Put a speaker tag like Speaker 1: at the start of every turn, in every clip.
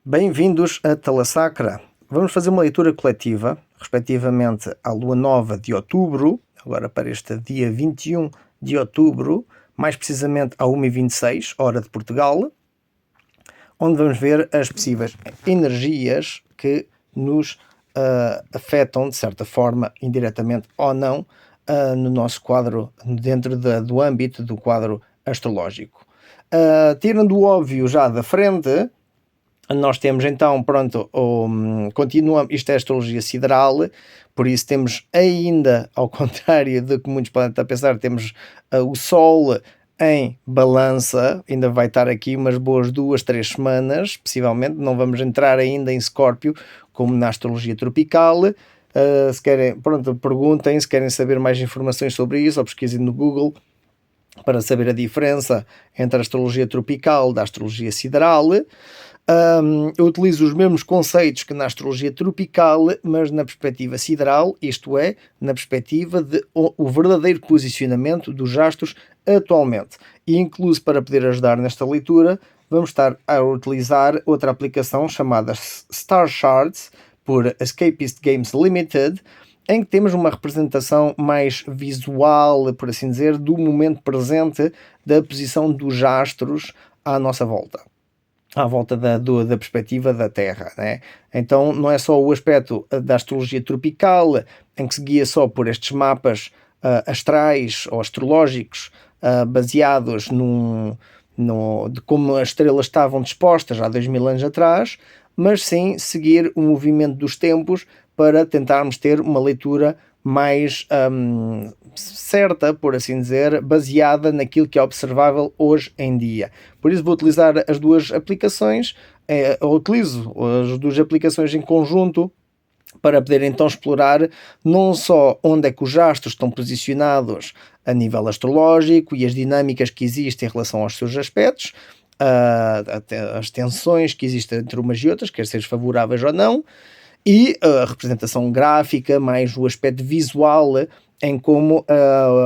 Speaker 1: Bem-vindos a Talassacra. Vamos fazer uma leitura coletiva, respectivamente à lua nova de outubro, agora para este dia 21 de outubro, mais precisamente à 1h26, hora de Portugal, onde vamos ver as possíveis energias que nos afetam, de certa forma, indiretamente ou não, no nosso quadro, dentro do âmbito do quadro astrológico. Tirando o óbvio já da frente, nós temos então, continuamos, isto é astrologia sideral, por isso temos ainda, ao contrário do que muitos podem estar a pensar, temos o Sol em balança, ainda vai estar aqui umas boas 2-3 semanas, possivelmente, não vamos entrar ainda em Escórpio, como na astrologia tropical. Se querem, perguntem, se querem saber mais informações sobre isso, ou pesquisem no Google, para saber a diferença entre a astrologia tropical da astrologia sideral. Eu utilizo os mesmos conceitos que na astrologia tropical, mas na perspectiva sideral, isto é, na perspectiva de o verdadeiro posicionamento dos astros atualmente. E incluso para poder ajudar nesta leitura, vamos estar a utilizar outra aplicação chamada Star Charts, por Escapist Games Limited, em que temos uma representação mais visual, por assim dizer, do momento presente da posição dos astros à nossa volta. À volta da perspectiva da Terra, né? Então não é só o aspecto da astrologia tropical, em que se guia só por estes mapas astrais ou astrológicos baseados de como as estrelas estavam dispostas há 2000 anos atrás, mas sim seguir o movimento dos tempos para tentarmos ter uma leitura mais certa, por assim dizer, baseada naquilo que é observável hoje em dia. Por isso vou utilizar as duas aplicações, utilizo as duas aplicações em conjunto para poder então explorar não só onde é que os astros estão posicionados a nível astrológico e as dinâmicas que existem em relação aos seus aspectos, as tensões que existem entre umas e outras, quer sejam favoráveis ou não, e a representação gráfica, mais o aspecto visual, em como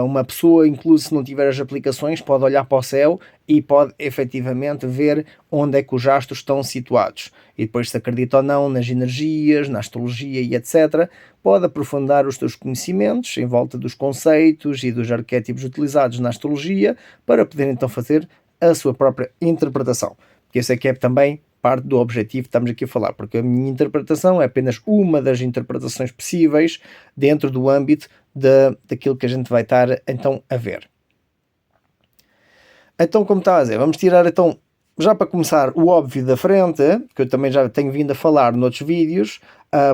Speaker 1: uma pessoa, incluso se não tiver as aplicações, pode olhar para o céu e pode efetivamente ver onde é que os astros estão situados. E depois, se acredita ou não nas energias, na astrologia e etc., pode aprofundar os seus conhecimentos em volta dos conceitos e dos arquétipos utilizados na astrologia para poder então fazer a sua própria interpretação. Porque esse é que é também parte do objetivo que estamos aqui a falar, porque a minha interpretação é apenas uma das interpretações possíveis dentro do âmbito daquilo que a gente vai estar então a ver. Então, como está a dizer, vamos tirar então, já para começar, o óbvio da frente, que eu também já tenho vindo a falar noutros vídeos,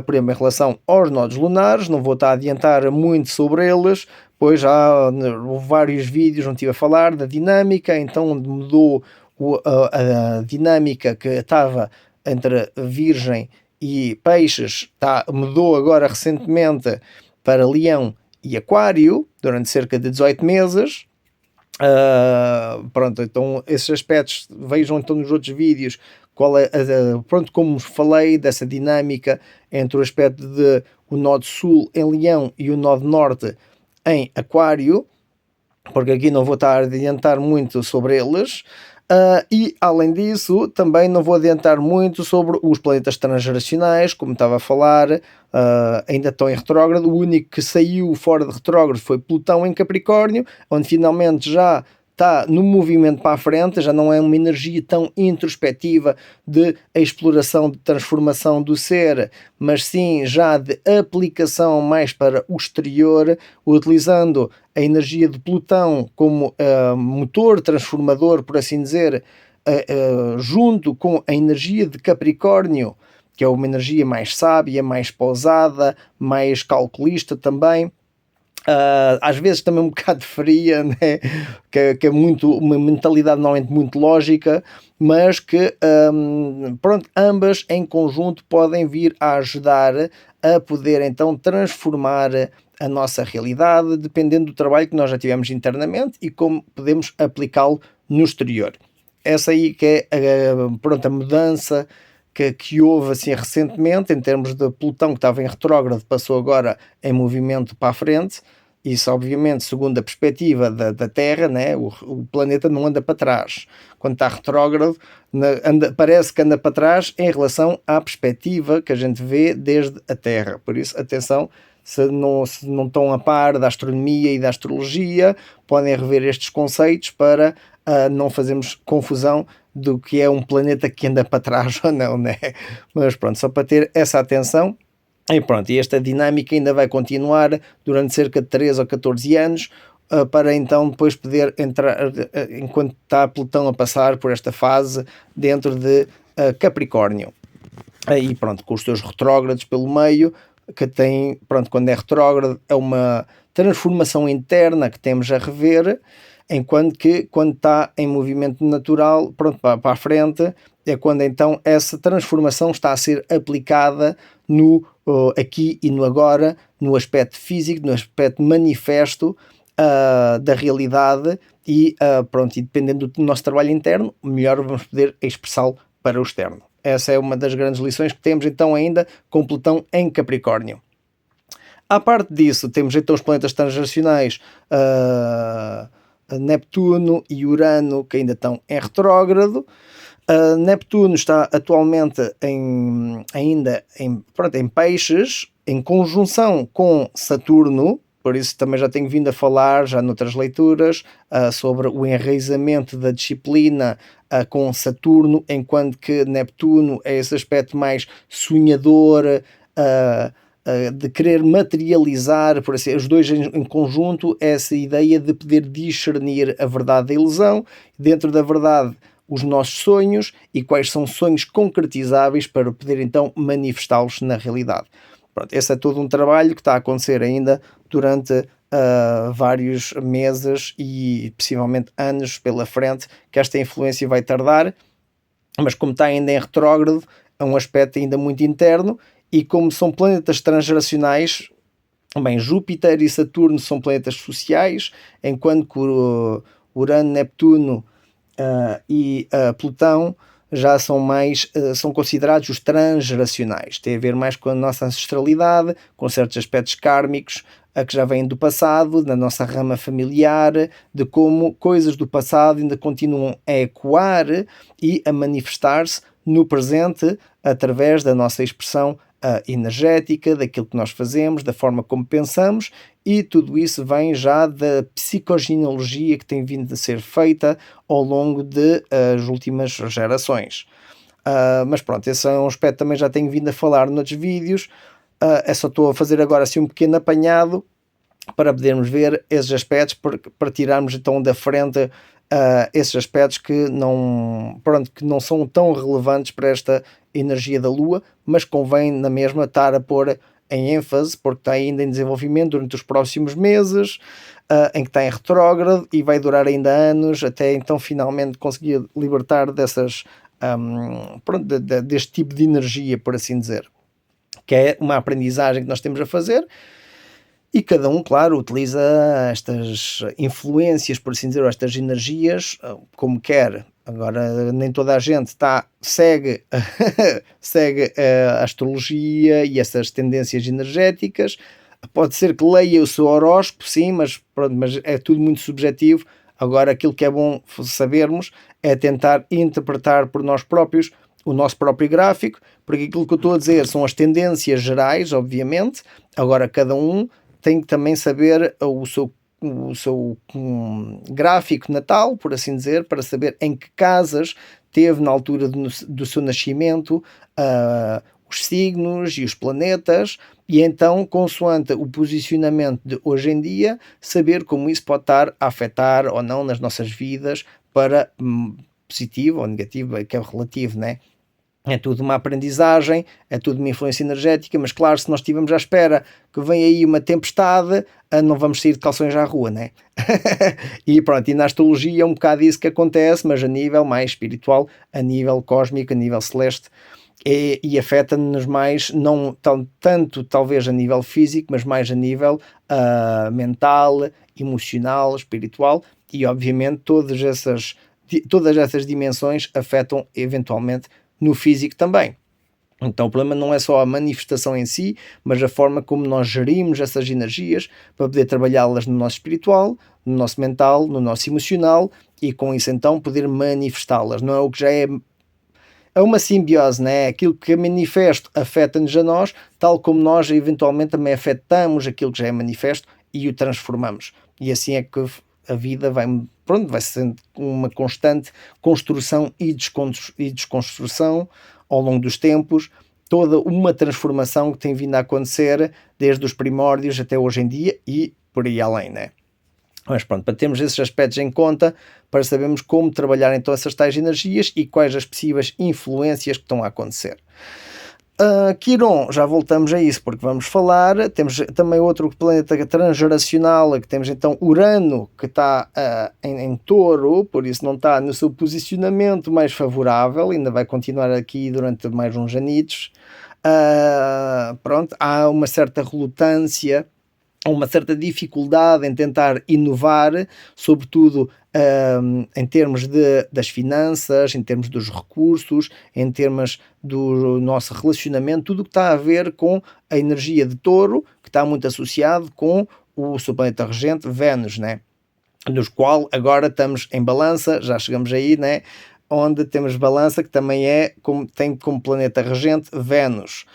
Speaker 1: por exemplo, em relação aos nodos lunares, não vou estar a adiantar muito sobre eles, pois já houve vários vídeos onde estive a falar da dinâmica, então onde mudou a dinâmica que estava entre Virgem e Peixes, mudou agora recentemente para Leão e Aquário, durante cerca de 18 meses. Então esses aspectos vejam então nos outros vídeos como falei dessa dinâmica entre o aspecto de o Nodo Sul em Leão e o Nodo Norte em Aquário, porque aqui não vou estar a adiantar muito sobre eles. E além disso, também não vou adiantar muito sobre os planetas transgeracionais, como estava a falar, ainda estão em retrógrado. O único que saiu fora de retrógrado foi Plutão em Capricórnio, onde finalmente já está no movimento para a frente, já não é uma energia tão introspectiva de exploração, de transformação do ser, mas sim já de aplicação mais para o exterior, utilizando a energia de Plutão como motor transformador, por assim dizer, junto com a energia de Capricórnio, que é uma energia mais sábia, mais pausada, mais calculista também. Às vezes também um bocado fria, né? que é muito, uma mentalidade normalmente muito lógica, mas que ambas em conjunto podem vir a ajudar a poder então transformar a nossa realidade, dependendo do trabalho que nós já tivemos internamente e como podemos aplicá-lo no exterior. Essa aí que é a mudança que houve assim recentemente, em termos de Plutão, que estava em retrógrado, passou agora em movimento para a frente, Isso, obviamente, segundo a perspectiva da Terra, né, o planeta não anda para trás. Quando está retrógrado, parece que anda para trás em relação à perspectiva que a gente vê desde a Terra. Por isso, atenção, se não estão a par da astronomia e da astrologia, podem rever estes conceitos para não fazermos confusão do que é um planeta que anda para trás ou não, né? Mas pronto, só para ter essa atenção. E pronto, e esta dinâmica ainda vai continuar durante cerca de 3 ou 14 anos, para então depois poder entrar, enquanto está Plutão a passar por esta fase, dentro de Capricórnio. Aí pronto, com os seus retrógrados pelo meio, que tem, pronto, quando é retrógrado é uma transformação interna que temos a rever, enquanto que quando está em movimento natural, pronto, para a frente, é quando então essa transformação está a ser aplicada no aqui e no agora, no aspecto físico, no aspecto manifesto da realidade e pronto, e dependendo do nosso trabalho interno, melhor vamos poder expressá-lo para o externo. Essa é uma das grandes lições que temos então ainda com Plutão em Capricórnio. À parte disso, temos então os planetas transgeracionais, Neptuno e Urano, que ainda estão em retrógrado. Neptuno está atualmente ainda em Peixes, em conjunção com Saturno, por isso também já tenho vindo a falar, já noutras leituras, sobre o enraizamento da disciplina com Saturno, enquanto que Neptuno é esse aspecto mais sonhador, de querer materializar, por assim, os dois em conjunto, essa ideia de poder discernir a verdade da ilusão, dentro da verdade os nossos sonhos e quais são sonhos concretizáveis para poder então manifestá-los na realidade. Pronto, esse é todo um trabalho que está a acontecer ainda durante vários meses e possivelmente anos pela frente, que esta influência vai tardar, mas como está ainda em retrógrado, é um aspecto ainda muito interno, e como são planetas transgeracionais, bem, Júpiter e Saturno são planetas sociais, enquanto que Urano, Neptuno e Plutão já são mais, são considerados os transgeracionais. Tem a ver mais com a nossa ancestralidade, com certos aspectos kármicos que já vêm do passado, da nossa rama familiar, de como coisas do passado ainda continuam a ecoar e a manifestar-se no presente através da nossa expressão energética, daquilo que nós fazemos, da forma como pensamos, e tudo isso vem já da psicogenealogia que tem vindo a ser feita ao longo das últimas gerações. Mas pronto, esse é um aspecto que também já tenho vindo a falar noutros vídeos. É só estou a fazer agora assim um pequeno apanhado para podermos ver esses aspectos, para tirarmos então da frente esses aspectos que não são tão relevantes para esta energia da Lua, mas convém na mesma estar a pôr em ênfase, porque está ainda em desenvolvimento durante os próximos meses, em que está em retrógrado e vai durar ainda anos, até então finalmente conseguir libertar dessas, deste tipo de energia, por assim dizer, que é uma aprendizagem que nós temos a fazer. E cada um, claro, utiliza estas influências, por assim dizer, ou estas energias, como quer. Agora, nem toda a gente segue a astrologia e essas tendências energéticas. Pode ser que leia o seu horóscopo, sim, mas é tudo muito subjetivo. Agora, aquilo que é bom sabermos é tentar interpretar por nós próprios o nosso próprio gráfico, porque aquilo que eu estou a dizer são as tendências gerais, obviamente. Agora, cada um tem que também saber o seu gráfico natal, por assim dizer, para saber em que casas teve na altura do seu nascimento os signos e os planetas, e então, consoante o posicionamento de hoje em dia, saber como isso pode estar a afetar ou não nas nossas vidas, para positivo ou negativo, que é relativo, né? É tudo uma aprendizagem, é tudo uma influência energética, mas claro, se nós estivermos à espera que venha aí uma tempestade, não vamos sair de calções à rua, né? E pronto, e na astrologia é um bocado isso que acontece, mas a nível mais espiritual, a nível cósmico, a nível celeste, e afeta-nos mais, não tanto talvez a nível físico, mas mais a nível mental, emocional, espiritual, e obviamente todas essas dimensões afetam eventualmente no físico também. Então o problema não é só a manifestação em si, mas a forma como nós gerimos essas energias para poder trabalhá-las no nosso espiritual, no nosso mental, no nosso emocional e com isso então poder manifestá-las. Não é o que já é uma simbiose, né? Aquilo que é manifesto afeta-nos a nós, tal como nós eventualmente também afetamos aquilo que já é manifesto e o transformamos. E assim é que a vida vai, pronto, vai sendo uma constante construção e desconstrução ao longo dos tempos, toda uma transformação que tem vindo a acontecer desde os primórdios até hoje em dia e por aí além, né? Mas pronto, para termos esses aspectos em conta, para sabermos como trabalhar então essas tais energias e quais as possíveis influências que estão a acontecer. Quiron, já voltamos a isso porque vamos falar. Temos também outro planeta transgeracional, que temos então Urano, que está em Touro, por isso não está no seu posicionamento mais favorável, ainda vai continuar aqui durante mais uns anitos. Pronto, há uma certa relutância, uma certa dificuldade em tentar inovar, sobretudo em termos das finanças, em termos dos recursos, em termos do nosso relacionamento, tudo o que está a ver com a energia de Touro, que está muito associado com o seu planeta regente, Vênus, né? Nos qual agora estamos em balança, já chegamos aí, né? Onde temos balança, que também tem como planeta regente Vênus.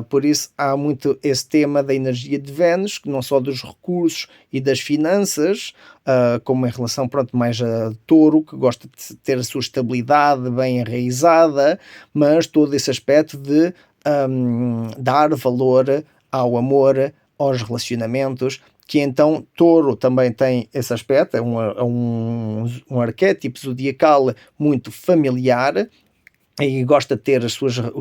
Speaker 1: Por isso há muito esse tema da energia de Vênus, que não só dos recursos e das finanças, como em relação, pronto, mais a Touro, que gosta de ter a sua estabilidade bem enraizada, mas todo esse aspecto de dar valor ao amor, aos relacionamentos, que então Touro também tem esse aspecto, é um arquétipo zodiacal muito familiar, e gosta de ter os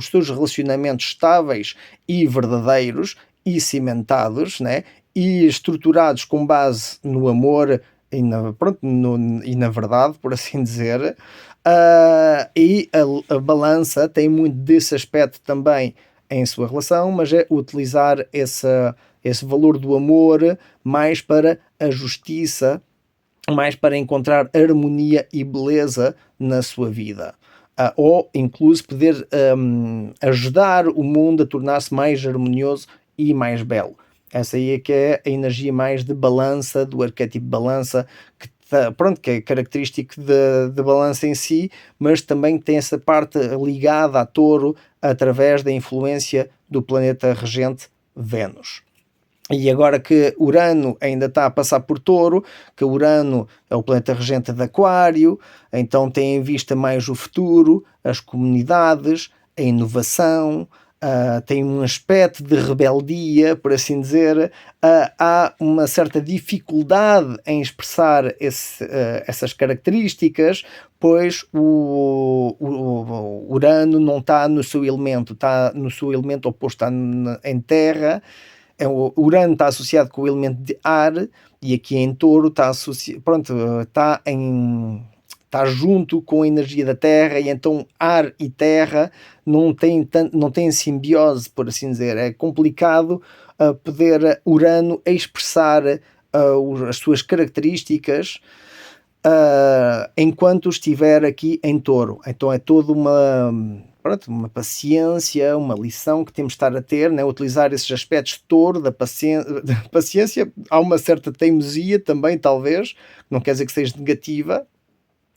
Speaker 1: seus relacionamentos estáveis e verdadeiros e cimentados, né? E estruturados com base no amor e na verdade, por assim dizer. E a balança tem muito desse aspecto também em sua relação, mas é utilizar esse valor do amor mais para a justiça, mais para encontrar harmonia e beleza na sua vida. Ou incluso poder ajudar o mundo a tornar-se mais harmonioso e mais belo. Essa aí é que é a energia mais de balança, do arquétipo de balança, que é característico de balança em si, mas também tem essa parte ligada a Touro através da influência do planeta regente Vênus. E agora que Urano ainda está a passar por Touro, que Urano é o planeta regente de Aquário, então tem em vista mais o futuro, as comunidades, a inovação, tem um aspecto de rebeldia, por assim dizer, há uma certa dificuldade em expressar essas características, pois o Urano não está no seu elemento, está no seu elemento oposto, está em terra. O Urano está associado com o elemento de ar e aqui em Touro está está junto com a energia da Terra, e então ar e terra não têm simbiose, por assim dizer. É complicado poder Urano expressar as suas características enquanto estiver aqui em Touro. Então é toda uma paciência, uma lição que temos de estar a ter, né? Utilizar esses aspectos de Touro, da paciência. Há uma certa teimosia também, talvez, não quer dizer que seja negativa,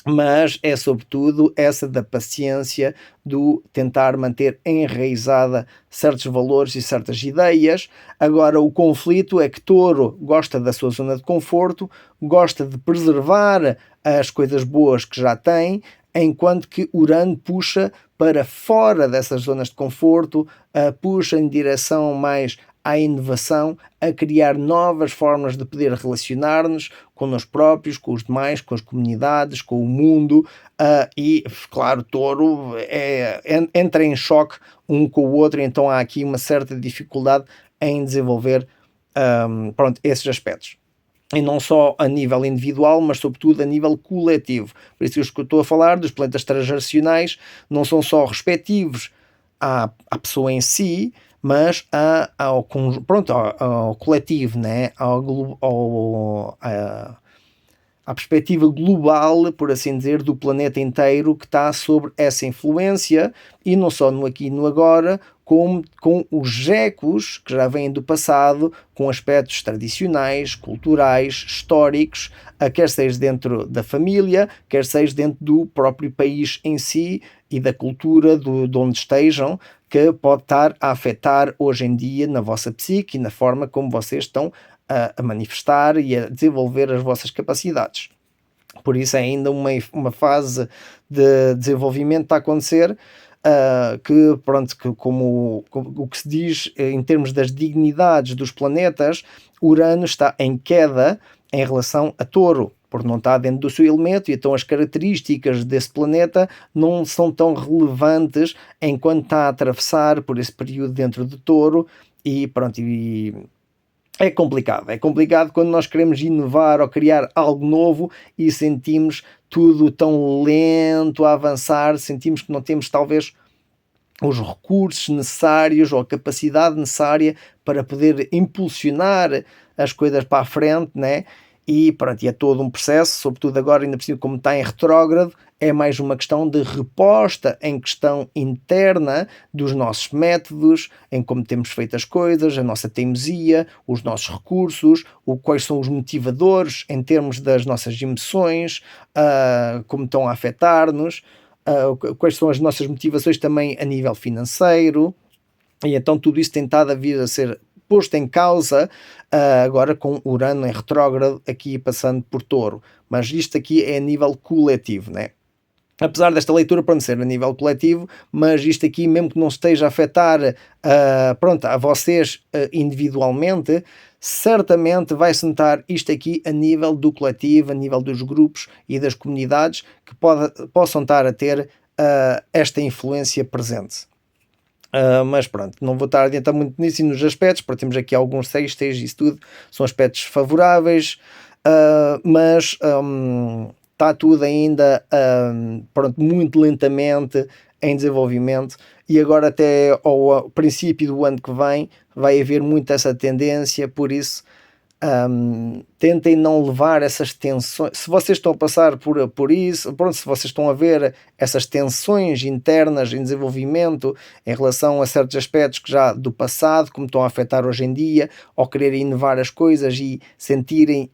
Speaker 1: mas é sobretudo essa da paciência, do tentar manter enraizada certos valores e certas ideias. Agora, o conflito é que Touro gosta da sua zona de conforto, gosta de preservar as coisas boas que já tem, enquanto que Urano puxa para fora dessas zonas de conforto, puxa em direção mais à inovação, a criar novas formas de poder relacionar-nos com nós próprios, com os demais, com as comunidades, com o mundo, e, claro, Touro entra em choque um com o outro, então há aqui uma certa dificuldade em desenvolver esses aspectos. E não só a nível individual, mas sobretudo a nível coletivo. Por isso que eu estou a falar dos planetas transgeracionais, não são só respectivos à pessoa em si, mas ao coletivo, né? à perspectiva global, por assim dizer, do planeta inteiro que está sobre essa influência, e não só no aqui e no agora, como com os ecos que já vêm do passado, com aspectos tradicionais, culturais, históricos, quer seja dentro da família, quer seja dentro do próprio país em si e da cultura de onde estejam, que pode estar a afetar hoje em dia na vossa psique e na forma como vocês estão a manifestar e a desenvolver as vossas capacidades. Por isso é ainda uma fase de desenvolvimento a acontecer, que pronto, que como o que se diz em termos das dignidades dos planetas, Urano está em queda em relação a Touro, porque não está dentro do seu elemento, e então as características desse planeta não são tão relevantes enquanto está a atravessar por esse período dentro de Touro, e pronto, é complicado quando nós queremos inovar ou criar algo novo e sentimos tudo tão lento a avançar, sentimos que não temos talvez os recursos necessários ou a capacidade necessária para poder impulsionar as coisas para a frente, né? E pronto, e é todo um processo, sobretudo agora, ainda por cima, como está em retrógrado, é mais uma questão de reposta em questão interna dos nossos métodos, em como temos feito as coisas, a nossa teimosia, os nossos recursos, quais são os motivadores em termos das nossas emoções, como estão a afetar-nos, quais são as nossas motivações também a nível financeiro, e então tudo isso tem estado a vir a ser posto em causa agora com Urano em retrógrado aqui passando por Touro, mas isto aqui é a nível coletivo, né? Apesar desta leitura para não ser a nível coletivo, mas isto aqui, mesmo que não esteja a afetar pronto, a vocês individualmente, certamente vai-se notar isto aqui a nível do coletivo, a nível dos grupos e das comunidades que possam estar a ter esta influência presente. Mas pronto, não vou estar a adiantar muito nisso e nos aspectos, porque temos aqui alguns sextos e isso tudo, são aspectos favoráveis, mas está tudo ainda pronto, muito lentamente em desenvolvimento, e agora até ao princípio do ano que vem vai haver muito essa tendência, por isso tentem não levar essas tensões. Se vocês estão a passar por isso, pronto, se vocês estão a ver essas tensões internas em desenvolvimento em relação a certos aspectos que já do passado, como estão a afetar hoje em dia, ou quererem inovar as coisas e sentirem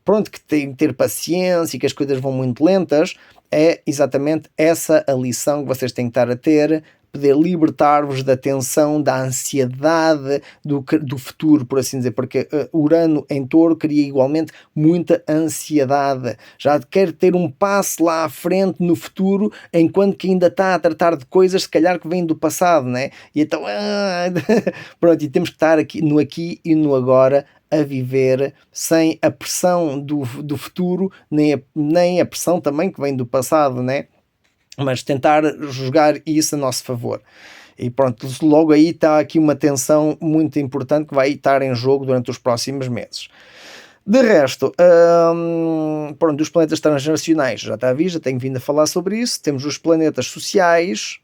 Speaker 1: pronto, que têm que ter paciência e que as coisas vão muito lentas, é exatamente essa a lição que vocês têm que estar a ter, poder libertar-vos da tensão, da ansiedade do futuro, por assim dizer, porque Urano em Touro cria igualmente muita ansiedade, já quer ter um passo lá à frente no futuro, enquanto que ainda está a tratar de coisas se calhar que vêm do passado, né? E então pronto, e temos que estar aqui no aqui e no agora, a viver sem a pressão do futuro, nem a pressão também que vem do passado, né? Mas tentar jogar isso a nosso favor. E pronto, logo aí está aqui uma tensão muito importante que vai estar em jogo durante os próximos meses. De resto, pronto, os planetas transgeracionais, já está a vir, já tenho vindo a falar sobre isso. Temos os planetas sociais,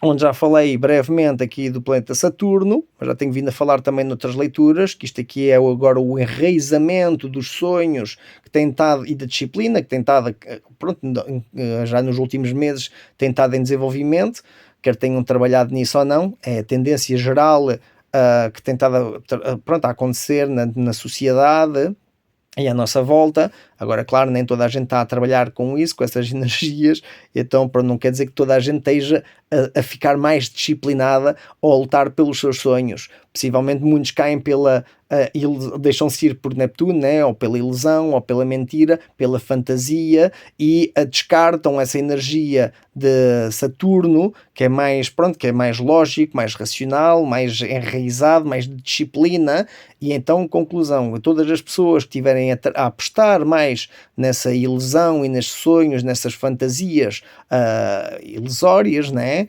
Speaker 1: onde já falei brevemente aqui do planeta Saturno, mas já tenho vindo a falar também noutras leituras, que isto aqui é agora o enraizamento dos sonhos que tem estado, e da disciplina, que tem estado, pronto, já nos últimos meses tem estado em desenvolvimento, quer tenham trabalhado nisso ou não, é a tendência geral que tem estado pronto, a acontecer na sociedade e à nossa volta. Agora, claro, nem toda a gente está a trabalhar com isso, com essas energias, então não quer dizer que toda a gente esteja a ficar mais disciplinada ou a lutar pelos seus sonhos. Possivelmente muitos caem deixam-se ir por Neptuno, né? Ou pela ilusão, ou pela mentira, pela fantasia, e descartam essa energia de Saturno, que é mais, pronto, que é mais lógico, mais racional, mais enraizado, mais de disciplina. E então, conclusão, todas as pessoas que estiverem a apostar mais nessa ilusão e nesses sonhos, nessas fantasias ilusórias, né?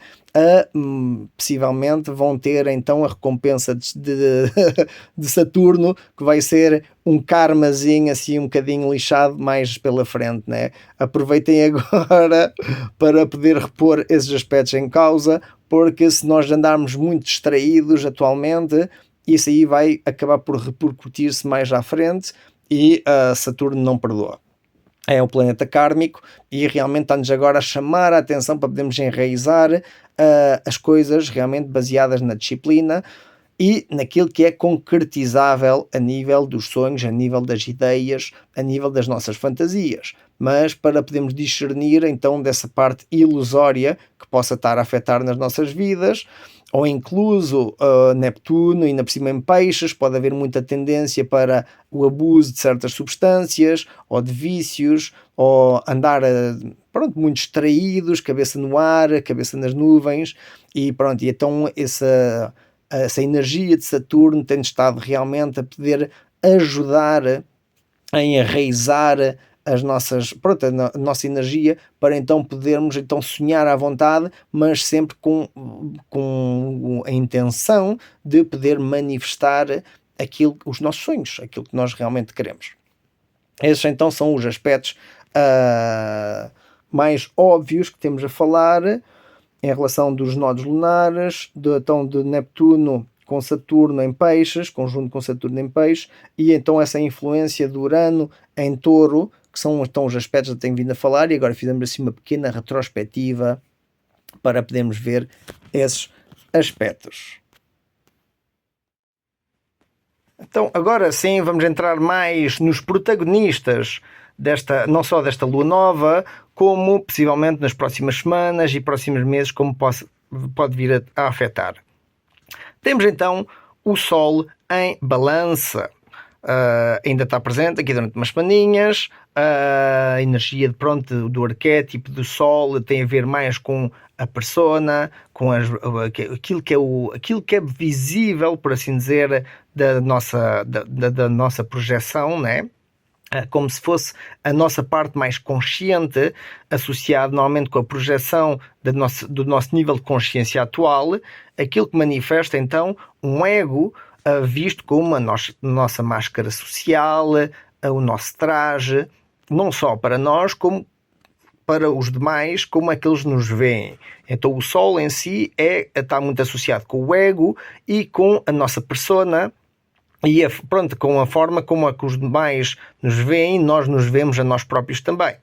Speaker 1: Possivelmente vão ter então a recompensa de Saturno, que vai ser um karmazinho assim um bocadinho lixado mais pela frente, né? Aproveitem agora para poder repor esses aspectos em causa, porque se nós andarmos muito distraídos atualmente, isso aí vai acabar por repercutir-se mais à frente, e Saturno não perdoa. É um planeta kármico e realmente está-nos agora a chamar a atenção para podermos enraizar as coisas realmente baseadas na disciplina e naquilo que é concretizável a nível dos sonhos, a nível das ideias, a nível das nossas fantasias. Mas para podermos discernir então dessa parte ilusória que possa estar a afetar nas nossas vidas, ou incluso Neptuno, ainda por cima em peixes, pode haver muita tendência para o abuso de certas substâncias, ou de vícios, ou andar muito distraídos, cabeça no ar, cabeça nas nuvens, e pronto, e então essa energia de Saturno tem estado realmente a poder ajudar a enraizar a nossa energia para então podermos então sonhar à vontade, mas sempre com a intenção de poder manifestar os nossos sonhos, aquilo que nós realmente queremos. Esses então são os aspectos mais óbvios que temos a falar em relação dos nodos lunares, de Neptuno com Saturno em peixes, conjunto com Saturno em peixes, e então essa influência do Urano em touro, que são então os aspectos que eu tenho vindo a falar, e agora fizemos assim uma pequena retrospectiva para podermos ver esses aspectos. Então agora sim vamos entrar mais nos protagonistas não só desta lua nova, como possivelmente nas próximas semanas e próximos meses, como pode vir a afetar. Temos então o Sol em Balança. Ainda está presente aqui durante umas semaninhas. A energia do arquétipo do Sol tem a ver mais com a persona, com aquilo que é visível, por assim dizer, da nossa projeção, né? Como se fosse a nossa parte mais consciente, associado normalmente com a projeção do nosso nível de consciência atual, aquilo que manifesta então um ego visto como a nossa máscara social, o nosso traje, não só para nós, como para os demais, como é que eles nos veem. Então o Sol em si está muito associado com o ego e com a nossa persona, e com a forma como é que os demais nos veem, nós nos vemos a nós próprios também.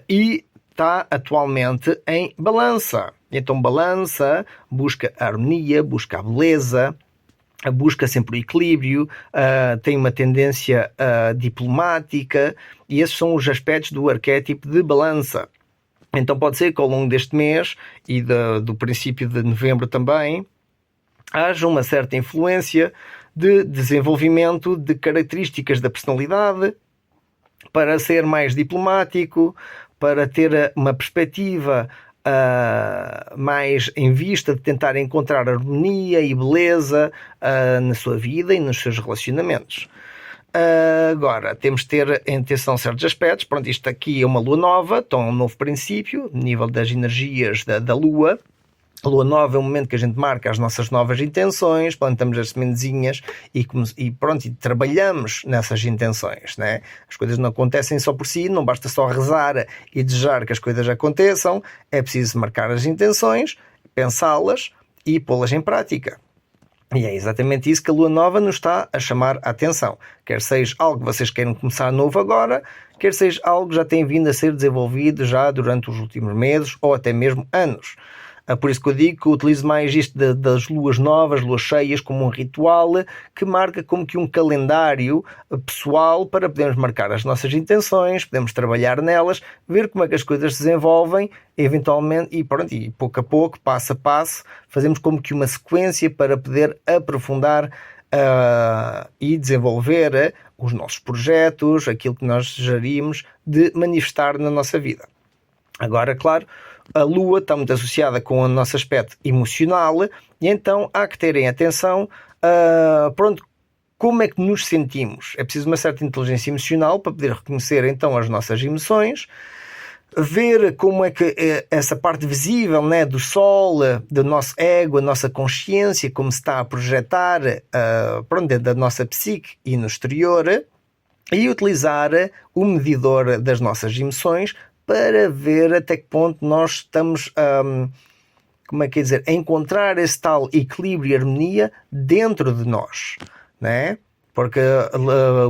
Speaker 1: E está atualmente em Balança. Então Balança busca a harmonia, busca a beleza, busca sempre o equilíbrio, tem uma tendência diplomática, e esses são os aspectos do arquétipo de Balança. Então pode ser que ao longo deste mês e do princípio de novembro também haja uma certa influência de desenvolvimento de características da personalidade para ser mais diplomático, para ter uma perspectiva mais em vista de tentar encontrar harmonia e beleza na sua vida e nos seus relacionamentos. Agora, temos de ter em atenção certos aspectos. Pronto, isto aqui é uma lua nova, então é um novo princípio, nível das energias da lua. A lua nova é o momento que a gente marca as nossas novas intenções, plantamos as sementezinhas e trabalhamos nessas intenções, né? As coisas não acontecem só por si, não basta só rezar e desejar que as coisas aconteçam, é preciso marcar as intenções, pensá-las e pô-las em prática. E é exatamente isso que a lua nova nos está a chamar a atenção. Quer seja algo que vocês queiram começar novo agora, quer seja algo que já tem vindo a ser desenvolvido já durante os últimos meses ou até mesmo anos. Por isso que eu digo que eu utilizo mais isto das luas novas, luas cheias, como um ritual que marca como que um calendário pessoal para podermos marcar as nossas intenções, podemos trabalhar nelas, ver como é que as coisas se desenvolvem, eventualmente, e pouco a pouco, passo a passo, fazemos como que uma sequência para poder aprofundar e desenvolver os nossos projetos, aquilo que nós desejaríamos de manifestar na nossa vida. Agora, claro, a Lua está muito associada com o nosso aspecto emocional e então há que terem atenção como é que nos sentimos. É preciso uma certa inteligência emocional para poder reconhecer então as nossas emoções, ver como é que essa parte visível, né, do Sol, do nosso ego, a nossa consciência, como se está a projetar dentro da nossa psique e no exterior, e utilizar o medidor das nossas emoções para ver até que ponto nós estamos a encontrar esse tal equilíbrio e harmonia dentro de nós, né? porque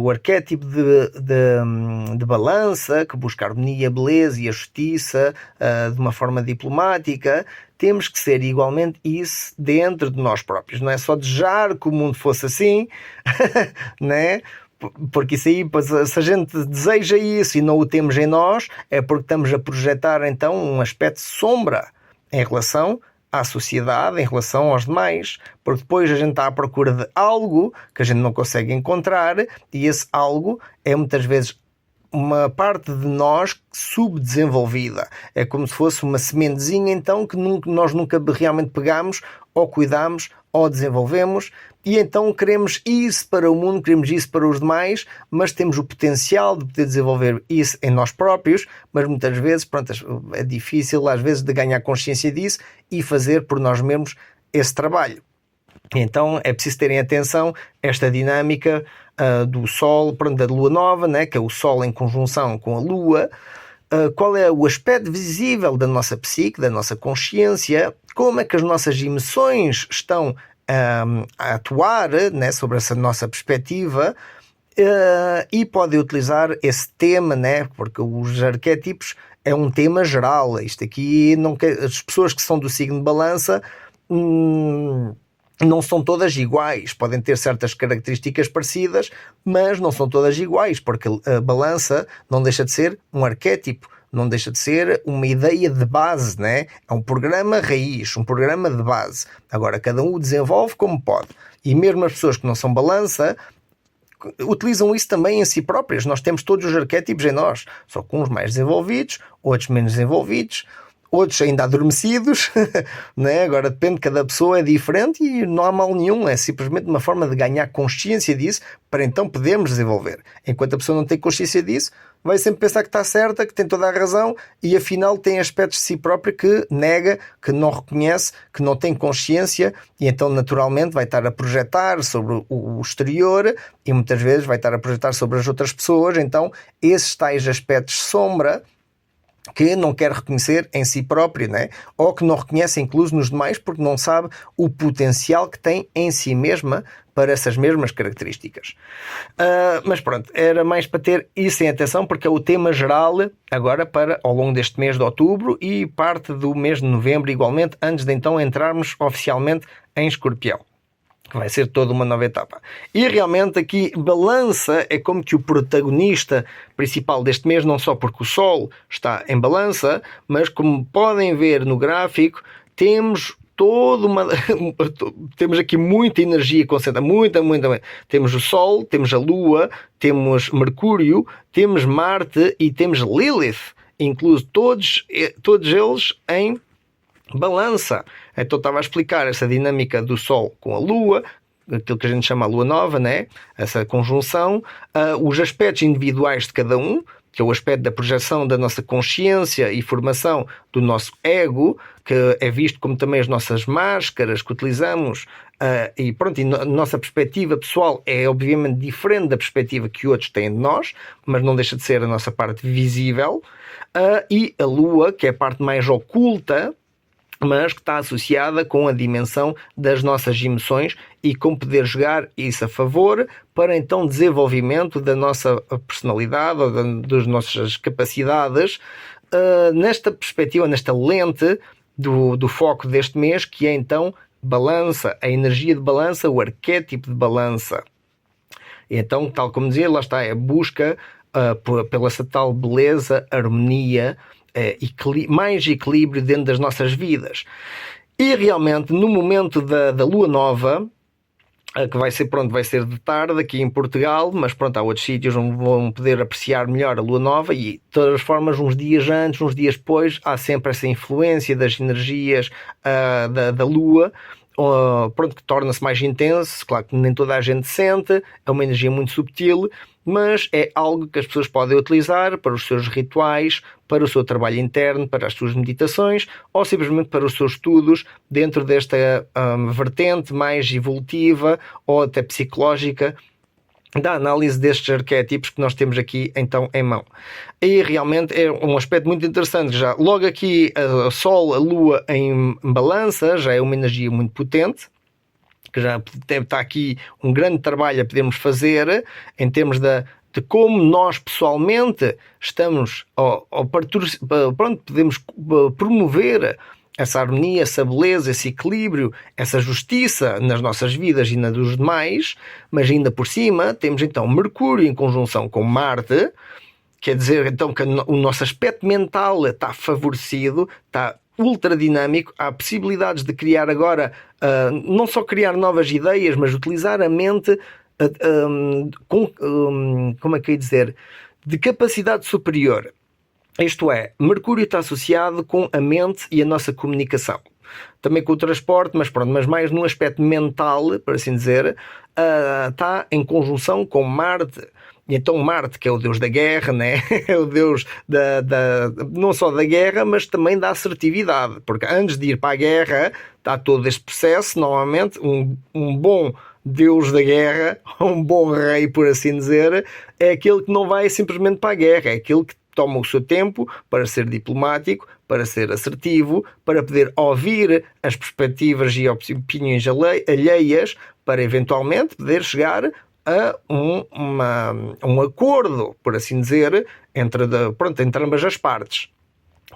Speaker 1: o arquétipo de balança, que busca a harmonia, a beleza e a justiça de uma forma diplomática, temos que ser igualmente isso dentro de nós próprios. Não é só desejar que o mundo fosse assim, né? Porque isso aí, se a gente deseja isso e não o temos em nós, é porque estamos a projetar então um aspecto sombra em relação à sociedade, em relação aos demais, porque depois a gente está à procura de algo que a gente não consegue encontrar, e esse algo é muitas vezes uma parte de nós subdesenvolvida. É como se fosse uma sementezinha então que nós nunca realmente pegamos ou cuidamos ou desenvolvemos, e então queremos isso para o mundo, queremos isso para os demais, mas temos o potencial de poder desenvolver isso em nós próprios, mas muitas vezes, pronto, é difícil às vezes de ganhar consciência disso e fazer por nós mesmos esse trabalho. Então é preciso terem atenção a esta dinâmica do Sol, pronto, da Lua Nova, né, que é o Sol em conjunção com a Lua. Qual é o aspecto visível da nossa psique, da nossa consciência, como é que as nossas emoções estão a atuar, né, sobre essa nossa perspectiva, e podem utilizar esse tema, né, porque os arquétipos é um tema geral. Isto aqui, as pessoas que são do signo de Balança não são todas iguais, podem ter certas características parecidas, mas não são todas iguais, porque a balança não deixa de ser um arquétipo, não deixa de ser uma ideia de base, né? É um programa raiz, um programa de base. Agora, cada um o desenvolve como pode. E mesmo as pessoas que não são balança utilizam isso também em si próprias. Nós temos todos os arquétipos em nós, só com uns mais desenvolvidos, outros menos desenvolvidos, outros ainda adormecidos, né? Agora depende, cada pessoa é diferente e não há mal nenhum, é simplesmente uma forma de ganhar consciência disso para então podermos desenvolver. Enquanto a pessoa não tem consciência disso, vai sempre pensar que está certa, que tem toda a razão, e afinal tem aspectos de si própria que nega, que não reconhece, que não tem consciência, e então naturalmente vai estar a projetar sobre o exterior e muitas vezes vai estar a projetar sobre as outras pessoas. Então esses tais aspectos sombra que não quer reconhecer em si próprio, né? Ou que não reconhece incluso nos demais porque não sabe o potencial que tem em si mesma para essas mesmas características. Mas pronto, era mais para ter isso em atenção, porque é o tema geral agora para ao longo deste mês de outubro e parte do mês de novembro igualmente, antes de então entrarmos oficialmente em Escorpião, que vai ser toda uma nova etapa. E realmente aqui Balança é como que o protagonista principal deste mês, não só porque o Sol está em Balança, mas como podem ver no gráfico, temos temos aqui muita energia concentrada, muita. Temos o Sol, temos a Lua, temos Mercúrio, temos Marte e temos Lilith, incluso todos eles em Balança. Então estava a explicar essa dinâmica do Sol com a Lua, aquilo que a gente chama a Lua Nova, né? Essa conjunção, os aspectos individuais de cada um, que é o aspecto da projeção da nossa consciência e formação do nosso ego, que é visto como também as nossas máscaras que utilizamos, e pronto, e a nossa perspectiva pessoal é obviamente diferente da perspectiva que outros têm de nós, mas não deixa de ser a nossa parte visível, e a Lua, que é a parte mais oculta, mas que está associada com a dimensão das nossas emoções e com poder jogar isso a favor para então desenvolvimento da nossa personalidade ou das nossas capacidades, nesta perspectiva, nesta lente do foco deste mês, que é então Balança, a energia de Balança, o arquétipo de Balança. Então, tal como dizia, lá está, é a busca pela essa tal beleza, harmonia, mais equilíbrio dentro das nossas vidas. E realmente no momento da Lua Nova, que vai ser de tarde aqui em Portugal, mas pronto, há outros sítios onde vão poder apreciar melhor a Lua Nova, e de todas as formas, uns dias antes, uns dias depois, há sempre essa influência das energias da Lua, pronto, que torna-se mais intenso. Claro que nem toda a gente sente, é uma energia muito subtil, mas é algo que as pessoas podem utilizar para os seus rituais, para o seu trabalho interno, para as suas meditações ou simplesmente para os seus estudos dentro desta vertente mais evolutiva ou até psicológica da análise destes arquétipos que nós temos aqui então em mão. E realmente é um aspecto muito interessante. Já logo aqui o Sol, a Lua em Balança, já é uma energia muito potente, que já está aqui um grande trabalho a podermos fazer em termos de como nós pessoalmente estamos podemos promover essa harmonia, essa beleza, esse equilíbrio, essa justiça nas nossas vidas e na dos demais. Mas ainda por cima temos então Mercúrio em conjunção com Marte, quer dizer então que o nosso aspecto mental está favorecido, está ultra dinâmico. Há possibilidades de criar agora, não só criar novas ideias, mas utilizar a mente como é que eu ia dizer, de capacidade superior. Isto é, Mercúrio está associado com a mente e a nossa comunicação. Também com o transporte, mas mais no aspecto mental, por assim dizer, está em conjunção com Marte. E então Marte, que é o deus da guerra, né? É o deus não só da guerra, mas também da assertividade. Porque antes de ir para a guerra, está todo este processo. Normalmente, um bom deus da guerra, um bom rei, por assim dizer, é aquele que não vai simplesmente para a guerra, é aquele que toma o seu tempo para ser diplomático, para ser assertivo, para poder ouvir as perspectivas e opiniões alheias, para eventualmente poder chegar a um acordo, por assim dizer, entre ambas as partes,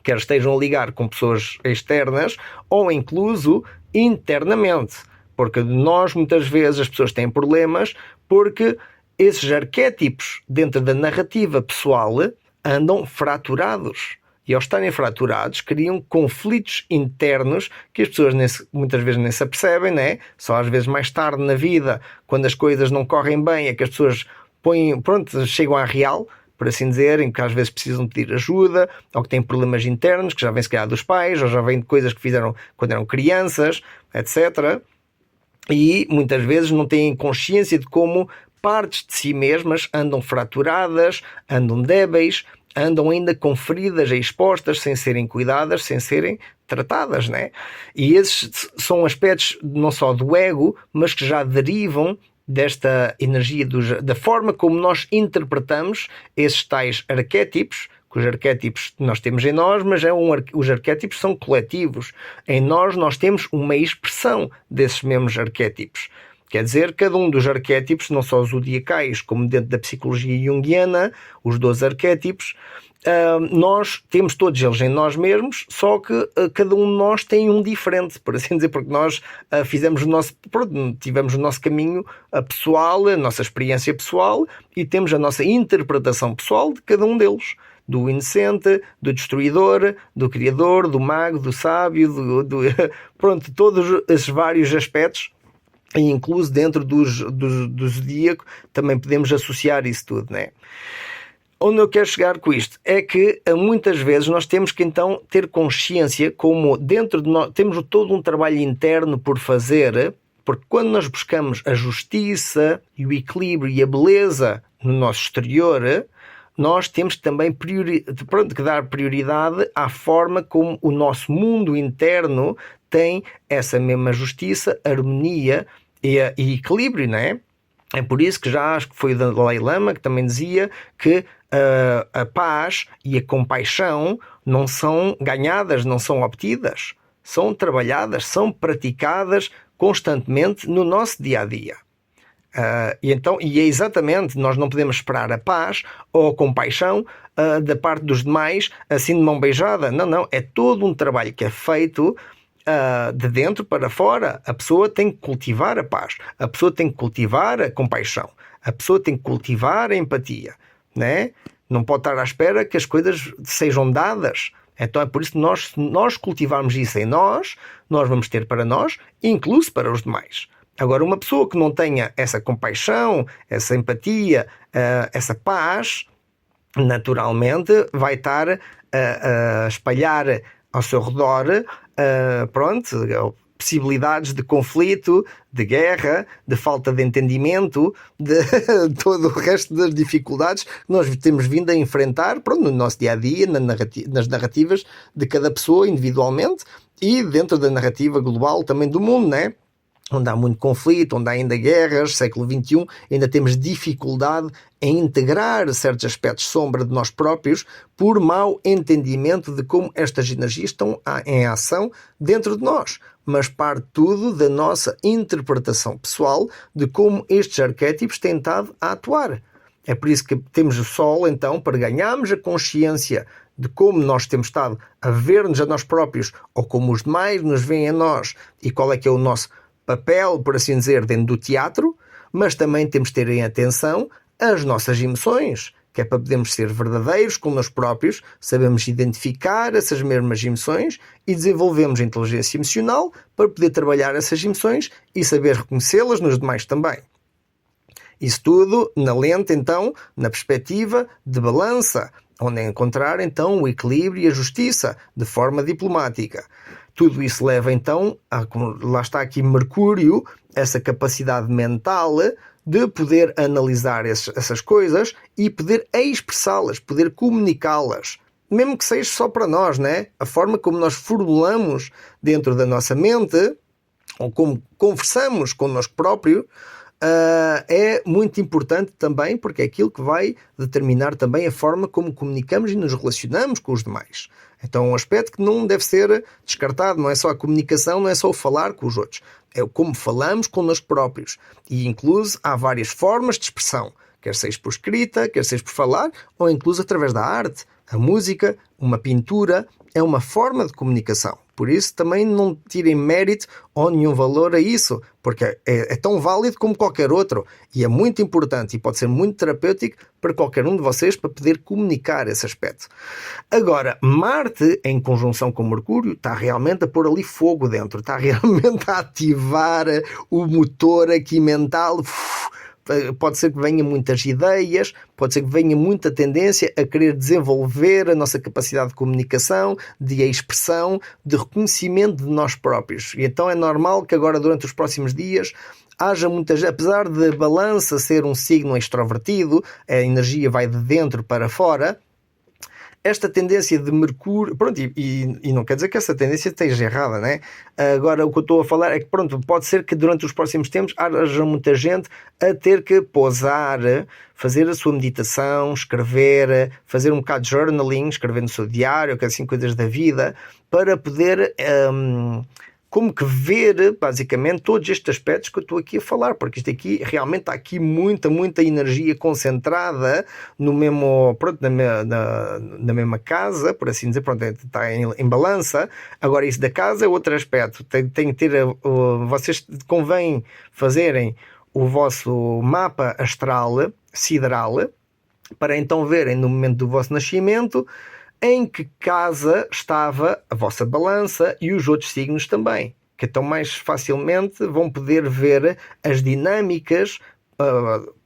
Speaker 1: quer estejam a ligar com pessoas externas ou incluso internamente, porque nós muitas vezes as pessoas têm problemas porque esses arquétipos dentro da narrativa pessoal andam fraturados. E ao estarem fraturados, criam conflitos internos que as pessoas muitas vezes nem se apercebem, né? Só às vezes mais tarde na vida, quando as coisas não correm bem, é que as pessoas chegam à real, por assim dizer, em que às vezes precisam pedir ajuda, ou que têm problemas internos, que já vêm se calhar dos pais, ou já vêm de coisas que fizeram quando eram crianças, etc. E muitas vezes não têm consciência de como partes de si mesmas andam fraturadas, andam débeis, andam ainda com feridas expostas sem serem cuidadas, sem serem tratadas, né? E esses são aspectos não só do ego, mas que já derivam desta energia, da forma como nós interpretamos esses tais arquétipos, que os arquétipos nós temos em nós, mas os arquétipos são coletivos. Em nós temos uma expressão desses mesmos arquétipos. Quer dizer, cada um dos arquétipos, não só os zodiacais, como dentro da psicologia junguiana, os 12 arquétipos, nós temos todos eles em nós mesmos, só que cada um de nós tem um diferente, por assim dizer, porque nós tivemos o nosso caminho pessoal, a nossa experiência pessoal, e temos a nossa interpretação pessoal de cada um deles. Do inocente, do destruidor, do criador, do mago, do sábio, todos esses vários aspectos. E incluso dentro do zodíaco também podemos associar isso tudo, né? Onde eu quero chegar com isto é que muitas vezes nós temos que então ter consciência como dentro de nós temos todo um trabalho interno por fazer, porque quando nós buscamos a justiça e o equilíbrio e a beleza no nosso exterior, nós temos também que dar prioridade à forma como o nosso mundo interno tem essa mesma justiça, harmonia e equilíbrio, não é? É por isso que já acho que foi o Dalai Lama que também dizia que a paz e a compaixão não são ganhadas, não são obtidas, são trabalhadas, são praticadas constantemente no nosso dia-a-dia. E é exatamente, nós não podemos esperar a paz ou a compaixão da parte dos demais assim de mão beijada. Não, é todo um trabalho que é feito de dentro para fora. A pessoa tem que cultivar a paz, a pessoa tem que cultivar a compaixão, a pessoa tem que cultivar a empatia, né? Não pode estar à espera que as coisas sejam dadas. Então é por isso que nós cultivarmos isso em nós vamos ter para nós, incluso para os demais. Agora, uma pessoa que não tenha essa compaixão, essa empatia, essa paz, naturalmente vai estar a espalhar ao seu redor possibilidades de conflito, de guerra, de falta de entendimento, de todo o resto das dificuldades que nós temos vindo a enfrentar no nosso dia-a-dia, nas narrativas de cada pessoa individualmente e dentro da narrativa global também do mundo, né? Onde há muito conflito, onde há ainda guerras, século XXI, ainda temos dificuldade em integrar certos aspectos sombra de nós próprios por mau entendimento de como estas energias estão em ação dentro de nós. mas parte tudo da nossa interpretação pessoal de como estes arquétipos têm estado a atuar. É por isso que temos o Sol, então, para ganharmos a consciência de como nós temos estado a ver-nos a nós próprios, ou como os demais nos veem a nós, e qual é que é o nosso papel, por assim dizer, dentro do teatro, mas também temos de ter em atenção as nossas emoções, que é para podermos ser verdadeiros com nós próprios, sabemos identificar essas mesmas emoções e desenvolvemos a inteligência emocional para poder trabalhar essas emoções e saber reconhecê-las nos demais também. Isso tudo na lente, então, na perspectiva de balança, onde encontrar, então, o equilíbrio e a justiça de forma diplomática. Tudo isso leva, então, lá está aqui Mercúrio, essa capacidade mental de poder analisar essas coisas e poder expressá-las, poder comunicá-las. Mesmo que seja só para nós, né? A forma como nós formulamos dentro da nossa mente, ou como conversamos connosco próprio, é muito importante também, porque é aquilo que vai determinar também a forma como comunicamos e nos relacionamos com os demais. Então é um aspecto que não deve ser descartado, não é só a comunicação, não é só o falar com os outros, é o como falamos connosco próprios. E incluso há várias formas de expressão, quer seja por escrita, quer seja por falar, ou incluso através da arte. A música, uma pintura, é uma forma de comunicação. Por isso também não tirem mérito ou nenhum valor a isso, porque é tão válido como qualquer outro e é muito importante e pode ser muito terapêutico para qualquer um de vocês para poder comunicar esse aspecto. Agora, Marte, em conjunção com Mercúrio, está realmente a pôr ali fogo dentro, está realmente a ativar o motor aqui mental. Pode ser que venha muitas ideias, pode ser que venha muita tendência a querer desenvolver a nossa capacidade de comunicação, de expressão, de reconhecimento de nós próprios. E então é normal que agora, durante os próximos dias, haja muitas, apesar de Balança ser um signo extrovertido, a energia vai de dentro para fora, esta tendência de Mercúrio, pronto, e não quer dizer que essa tendência esteja errada, né? Agora o que eu estou a falar é que, pronto, pode ser que durante os próximos tempos haja muita gente a ter que pousar, fazer a sua meditação, escrever, fazer um bocado de journaling, escrever no seu diário, assim, coisas da vida, para poder como que ver, basicamente, todos estes aspectos que eu estou aqui a falar, porque isto aqui, realmente está aqui muita energia concentrada no mesmo, pronto, na mesma casa, por assim dizer, pronto, está em balança. Agora isso da casa é outro aspecto, tem que ter, vocês convém fazerem o vosso mapa astral, sideral, para então verem no momento do vosso nascimento em que casa estava a vossa balança e os outros signos também, que então mais facilmente vão poder ver as dinâmicas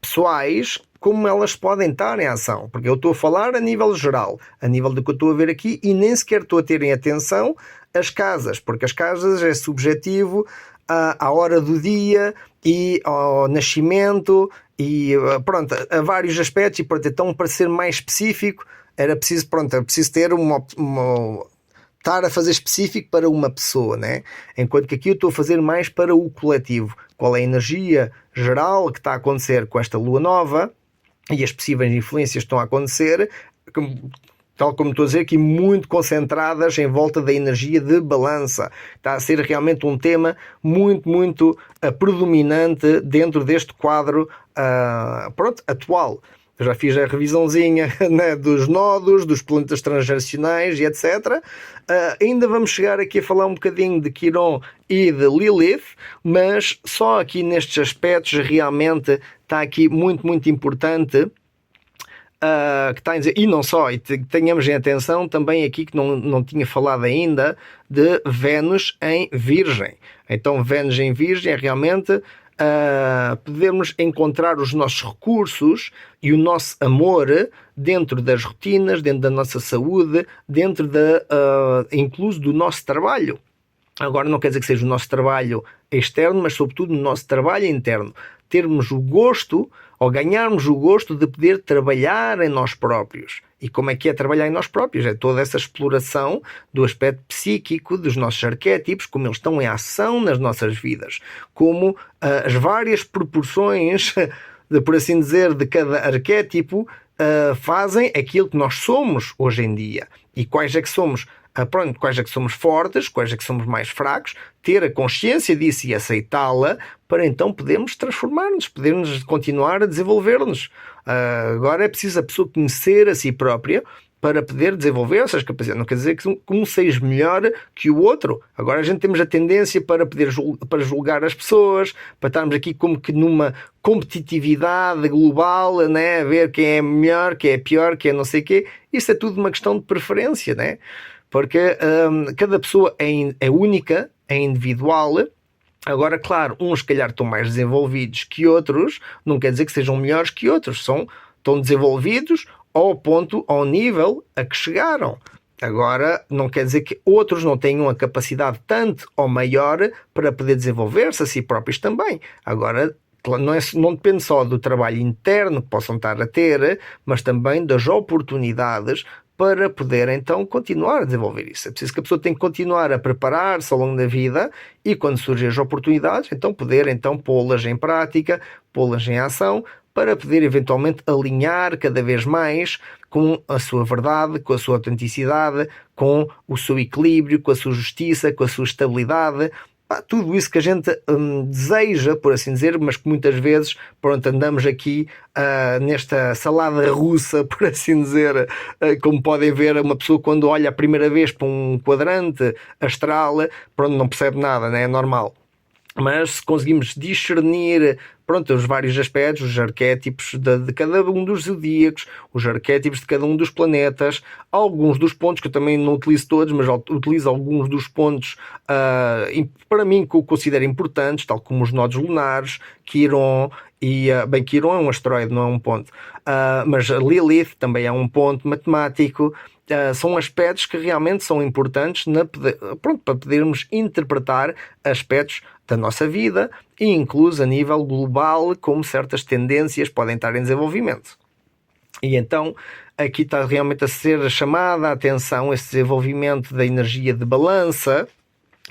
Speaker 1: pessoais, como elas podem estar em ação, porque eu estou a falar a nível geral, a nível do que eu estou a ver aqui, e nem sequer estou a ter em atenção as casas, porque as casas é subjetivo à hora do dia e ao nascimento, e pronto, a vários aspectos, e pronto, então para ser mais específico, era preciso ter estar a fazer específico para uma pessoa, né? Enquanto que aqui eu estou a fazer mais para o coletivo. Qual é a energia geral que está a acontecer com esta lua nova e as possíveis influências que estão a acontecer, tal como estou a dizer aqui, muito concentradas em volta da energia de balança. Está a ser realmente um tema muito predominante dentro deste quadro atual. Eu já fiz a revisãozinha, né, dos nodos, dos planetas transgeracionais e etc. Ainda vamos chegar aqui a falar um bocadinho de Quiron e de Lilith, mas só aqui nestes aspectos realmente está aqui muito importante, que está a dizer, e não só, e tenhamos em atenção também aqui que não tinha falado ainda de Vênus em Virgem. Então Vênus em Virgem é realmente podemos encontrar os nossos recursos e o nosso amor dentro das rotinas, dentro da nossa saúde, dentro incluso do nosso trabalho. Agora não quer dizer que seja o nosso trabalho externo, mas sobretudo no nosso trabalho interno. Termos o gosto, ou ganharmos o gosto de poder trabalhar em nós próprios. E como é que é trabalhar em nós próprios? É toda essa exploração do aspecto psíquico dos nossos arquétipos, como eles estão em ação nas nossas vidas, como as várias proporções, por assim dizer, de cada arquétipo fazem aquilo que nós somos hoje em dia. E quais é que somos pronto, quais é que somos fortes, quais é que somos mais fracos, ter a consciência disso e aceitá-la, para então podermos transformar-nos, podermos continuar a desenvolver-nos. Agora é preciso a pessoa conhecer a si própria para poder desenvolver essas capacidades. Não quer dizer que um seja melhor que o outro. Agora a gente temos a tendência para poder para julgar as pessoas, para estarmos aqui como que numa competitividade global, né? A ver quem é melhor, quem é pior, quem é não sei o quê. Isso é tudo uma questão de preferência, né? Porque cada pessoa é única, é individual. Agora, claro, uns se calhar estão mais desenvolvidos que outros, não quer dizer que sejam melhores que outros, estão desenvolvidos ao ponto, ao nível a que chegaram. Agora, não quer dizer que outros não tenham a capacidade tanto ou maior para poder desenvolver-se a si próprios também. Agora, não depende só do trabalho interno que possam estar a ter, mas também das oportunidades para poder então continuar a desenvolver isso. É preciso que a pessoa tenha que continuar a preparar-se ao longo da vida e quando surgem as oportunidades, então poder então pô-las em prática, pô-las em ação, para poder eventualmente alinhar cada vez mais com a sua verdade, com a sua autenticidade, com o seu equilíbrio, com a sua justiça, com a sua estabilidade. Tudo isso que a gente deseja, por assim dizer, mas que muitas vezes, pronto, andamos aqui nesta salada russa, por assim dizer, como podem ver, uma pessoa quando olha a primeira vez para um quadrante astral, pronto, não percebe nada, né? É normal. Mas se conseguimos discernir, pronto, os vários aspectos, os arquétipos de cada um dos zodíacos, os arquétipos de cada um dos planetas, alguns dos pontos, que eu também não utilizo todos, mas utilizo alguns dos pontos, para mim, que eu considero importantes, tal como os nodos lunares, Quiron, bem, Quiron é um asteroide, não é um ponto, mas Lilith também é um ponto matemático. São aspectos que realmente são importantes para podermos interpretar aspectos da nossa vida e incluso a nível global como certas tendências podem estar em desenvolvimento. E então aqui está realmente a ser chamada a atenção esse desenvolvimento da energia de balança,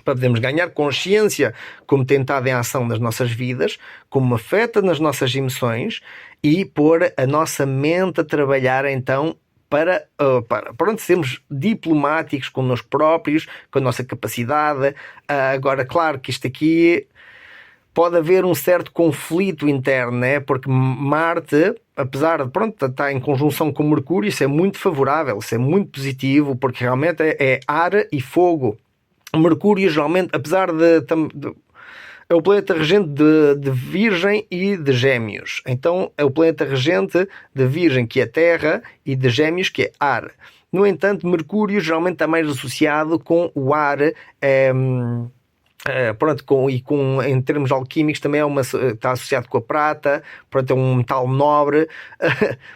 Speaker 1: para podermos ganhar consciência como tem estado em ação nas nossas vidas, como afeta nas nossas emoções e pôr a nossa mente a trabalhar então para sermos diplomáticos connosco próprios, com a nossa capacidade. Agora, claro que isto aqui pode haver um certo conflito interno, né? Porque Marte, apesar de estar em conjunção com Mercúrio, isso é muito favorável, isso é muito positivo, porque realmente é ar e fogo. Mercúrio, geralmente, apesar de é o planeta regente de Virgem e de Gêmeos. Então é o planeta regente de Virgem, que é Terra, e de Gêmeos, que é ar. No entanto, Mercúrio geralmente está mais associado com o ar, em termos alquímicos também está associado com a prata, pronto, é um metal nobre,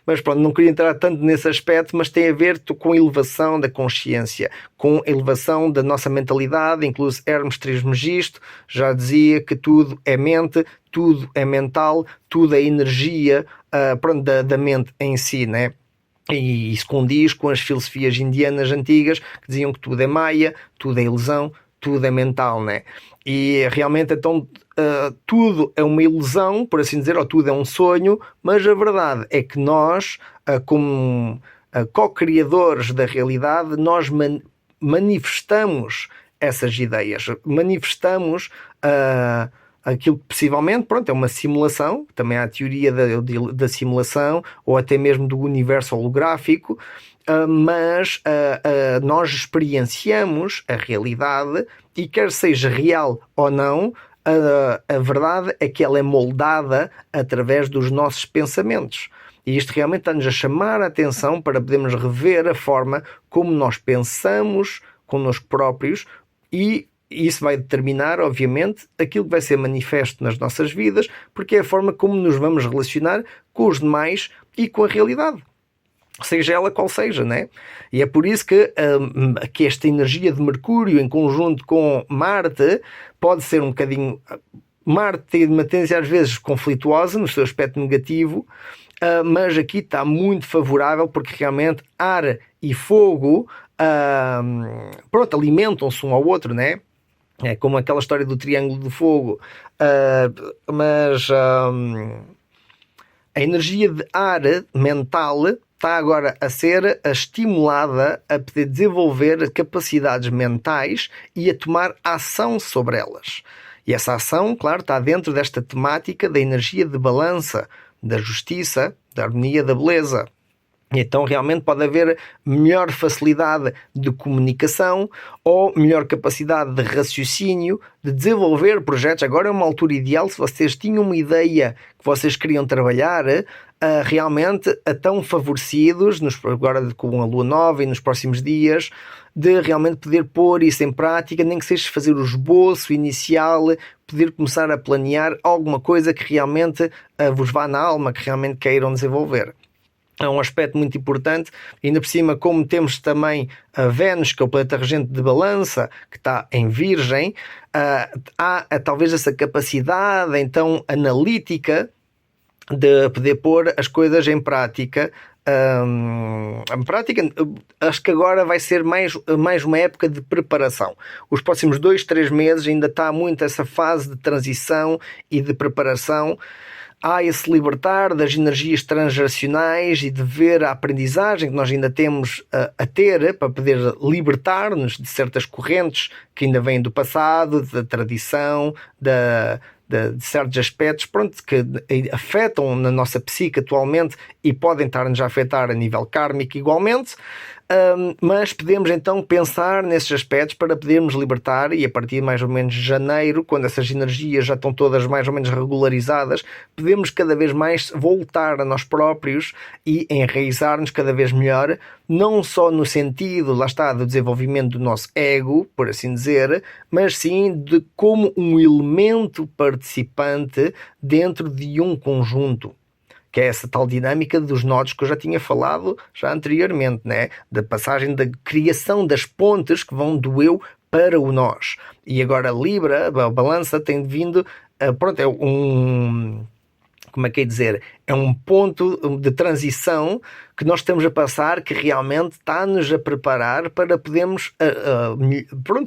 Speaker 1: mas pronto, não queria entrar tanto nesse aspecto, mas tem a ver com a elevação da consciência, com a elevação da nossa mentalidade. Inclusive Hermes Trismegisto já dizia que tudo é mente, tudo é mental, tudo é energia da mente em si, né? E isso condiz com as filosofias indianas antigas que diziam que tudo é maia, tudo é ilusão, tudo é mental, né? E realmente então tudo é uma ilusão, por assim dizer, ou tudo é um sonho, mas a verdade é que nós, como co-criadores da realidade, nós manifestamos essas ideias, manifestamos aquilo que possivelmente, pronto, é uma simulação. Também há a teoria da simulação, ou até mesmo do universo holográfico, mas nós experienciamos a realidade e quer seja real ou não, a verdade é que ela é moldada através dos nossos pensamentos. E isto realmente está-nos a chamar a atenção para podermos rever a forma como nós pensamos connosco próprios, e isso vai determinar, obviamente, aquilo que vai ser manifesto nas nossas vidas, porque é a forma como nos vamos relacionar com os demais e com a realidade, seja ela qual seja, né? E é por isso que esta energia de Mercúrio em conjunto com Marte pode ser um bocadinho... Marte tem uma tendência às vezes conflituosa no seu aspecto negativo, mas aqui está muito favorável, porque realmente ar e fogo alimentam-se um ao outro, né? É como aquela história do triângulo do fogo, mas a energia de ar mental está agora a ser estimulada a poder desenvolver capacidades mentais e a tomar ação sobre elas. E essa ação, claro, está dentro desta temática da energia de balança, da justiça, da harmonia, da beleza. Então realmente pode haver melhor facilidade de comunicação ou melhor capacidade de raciocínio, de desenvolver projetos. Agora é uma altura ideal, se vocês tinham uma ideia que vocês queriam trabalhar, realmente estão favorecidos, agora com a lua nova e nos próximos dias, de realmente poder pôr isso em prática, nem que seja fazer o esboço inicial, poder começar a planear alguma coisa que realmente vos vá na alma, que realmente queiram desenvolver. É um aspecto muito importante, ainda por cima, como temos também a Vênus, que é o planeta regente de balança, que está em Virgem, há talvez essa capacidade então analítica de poder pôr as coisas em prática. Acho que agora vai ser mais uma época de preparação. Os próximos 2-3 meses ainda está muito essa fase de transição e de preparação. Há esse libertar das energias transgeracionais e de ver a aprendizagem que nós ainda temos a ter para poder libertar-nos de certas correntes que ainda vêm do passado, da tradição, de certos aspectos, pronto, que afetam na nossa psique atualmente e podem estar-nos a afetar a nível kármico igualmente. Mas podemos então pensar nesses aspectos para podermos libertar, e a partir de mais ou menos de janeiro, quando essas energias já estão todas mais ou menos regularizadas, podemos cada vez mais voltar a nós próprios e enraizar-nos cada vez melhor, não só no sentido, lá está, do desenvolvimento do nosso ego, por assim dizer, mas sim de como um elemento participante dentro de um conjunto. Que é essa tal dinâmica dos nodos que eu já tinha falado já anteriormente, né? Da passagem da criação das pontes que vão do eu para o nós. E agora a Libra, a balança, tem vindo, pronto, é um... Como é que é dizer? É um ponto de transição que nós estamos a passar, que realmente está-nos a preparar para podermos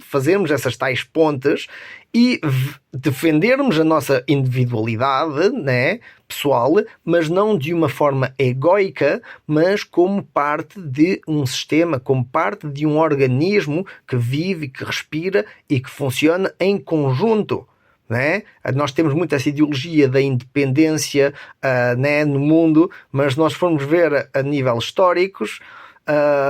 Speaker 1: fazermos essas tais pontes e defendermos a nossa individualidade, né, pessoal, mas não de uma forma egoica, mas como parte de um sistema, como parte de um organismo que vive, que respira e que funciona em conjunto. Né? Nós temos muito essa ideologia da independência né, no mundo, mas nós formos ver a nível históricos,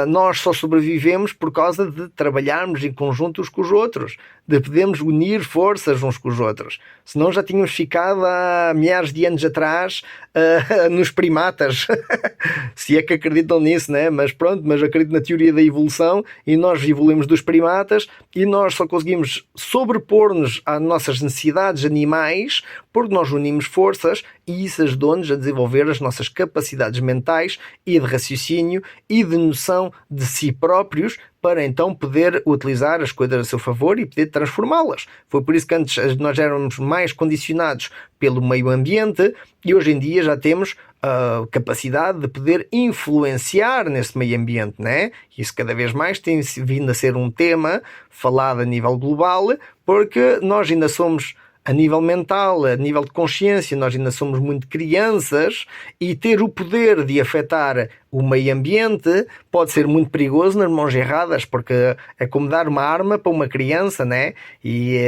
Speaker 1: nós só sobrevivemos por causa de trabalharmos em conjunto uns com os outros, de podermos unir forças uns com os outros. Senão já tínhamos ficado há milhares de anos atrás nos primatas. Se é que acreditam nisso, né? Mas pronto, mas acredito na teoria da evolução e nós evoluímos dos primatas e nós só conseguimos sobrepor-nos às nossas necessidades animais porque nós unimos forças e isso ajudou-nos a desenvolver as nossas capacidades mentais e de raciocínio e de noção de si próprios para então poder utilizar as coisas a seu favor e poder transformá-las. Foi por isso que antes nós éramos mais condicionados pelo meio ambiente e hoje em dia já temos a capacidade de poder influenciar nesse meio ambiente, né? Isso cada vez mais tem vindo a ser um tema falado a nível global, porque nós ainda somos, a nível mental, a nível de consciência, nós ainda somos muito crianças e ter o poder de afetar o meio ambiente pode ser muito perigoso nas mãos erradas, porque é como dar uma arma para uma criança, né? E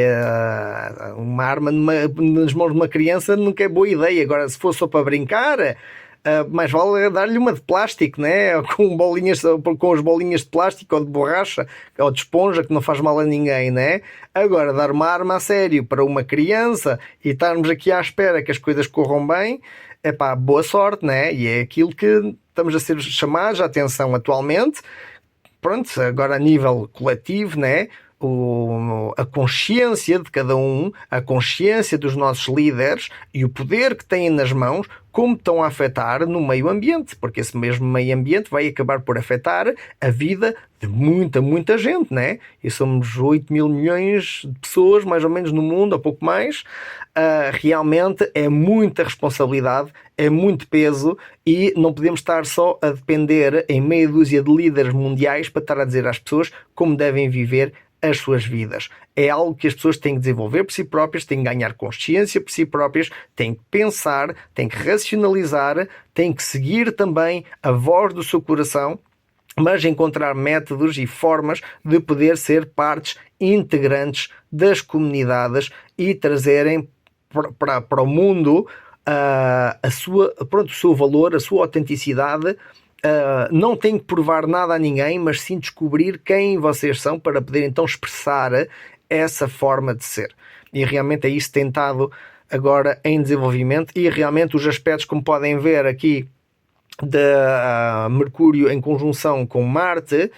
Speaker 1: uma arma nas mãos de uma criança nunca é boa ideia. Agora, se for só para brincar, mais vale dar-lhe uma de plástico, né? Com as bolinhas de plástico ou de borracha ou de esponja, que não faz mal a ninguém, né? Agora, dar uma arma a sério para uma criança e estarmos aqui à espera que as coisas corram bem, é pá, boa sorte, né? E é aquilo que estamos a ser chamados a atenção atualmente. Pronto, agora a nível coletivo, né? A consciência de cada um, a consciência dos nossos líderes e o poder que têm nas mãos, como estão a afetar no meio ambiente, porque esse mesmo meio ambiente vai acabar por afetar a vida de muita gente, né? E somos 8 mil milhões de pessoas, mais ou menos, no mundo, ou pouco mais. Realmente é muita responsabilidade, é muito peso e não podemos estar só a depender em meia dúzia de líderes mundiais para estar a dizer às pessoas como devem viver as suas vidas. É algo que as pessoas têm que desenvolver por si próprias, têm que ganhar consciência por si próprias, têm que pensar, têm que racionalizar, têm que seguir também a voz do seu coração, mas encontrar métodos e formas de poder ser partes integrantes das comunidades e trazerem para o mundo o seu valor, a sua autenticidade. Não tem que provar nada a ninguém, mas sim descobrir quem vocês são para poder então expressar essa forma de ser. E realmente é isso tentado agora em desenvolvimento, e realmente os aspectos, como podem ver aqui, de Mercúrio em conjunção com Marte,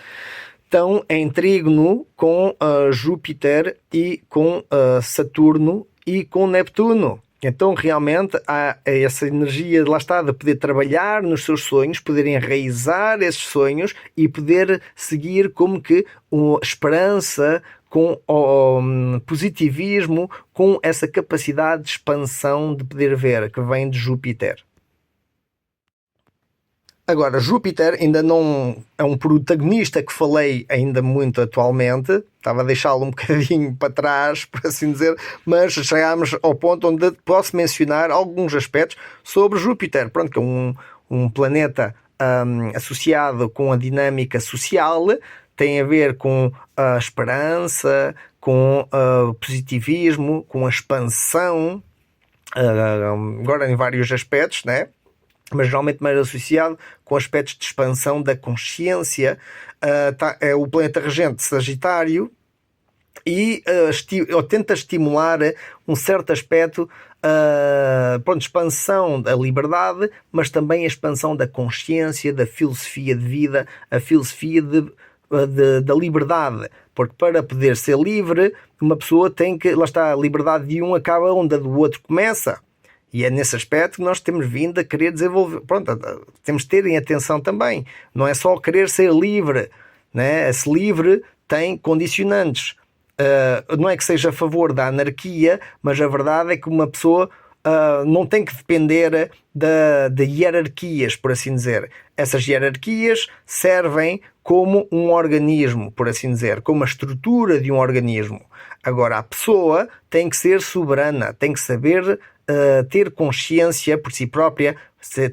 Speaker 1: estão em trígono com Júpiter e com Saturno e com Neptuno. Então realmente há essa energia, lá está, de poder trabalhar nos seus sonhos, poder enraizar esses sonhos e poder seguir como que esperança, com positivismo, com essa capacidade de expansão de poder ver, que vem de Júpiter. Agora, Júpiter ainda não é um protagonista que falei ainda muito atualmente, estava a deixá-lo um bocadinho para trás, por assim dizer, mas chegámos ao ponto onde posso mencionar alguns aspectos sobre Júpiter, pronto, que é um planeta associado com a dinâmica social, tem a ver com a esperança, com o positivismo, com a expansão, agora em vários aspectos, né? Mas geralmente mais associado com aspectos de expansão da consciência. É o planeta regente Sagitário e tenta estimular um certo aspecto de expansão da liberdade, mas também a expansão da consciência, da filosofia de vida, a filosofia da liberdade, porque para poder ser livre, uma pessoa tem que, lá está, a liberdade de um acaba onde a do outro começa. E é nesse aspecto que nós temos vindo a querer desenvolver. Pronto, temos de terem atenção também. Não é só querer ser livre, né? Esse livre tem condicionantes. Não é que seja a favor da anarquia, mas a verdade é que uma pessoa não tem que depender de hierarquias, por assim dizer. Essas hierarquias servem como um organismo, por assim dizer, como a estrutura de um organismo. Agora, a pessoa tem que ser soberana, tem que saber ter consciência por si própria,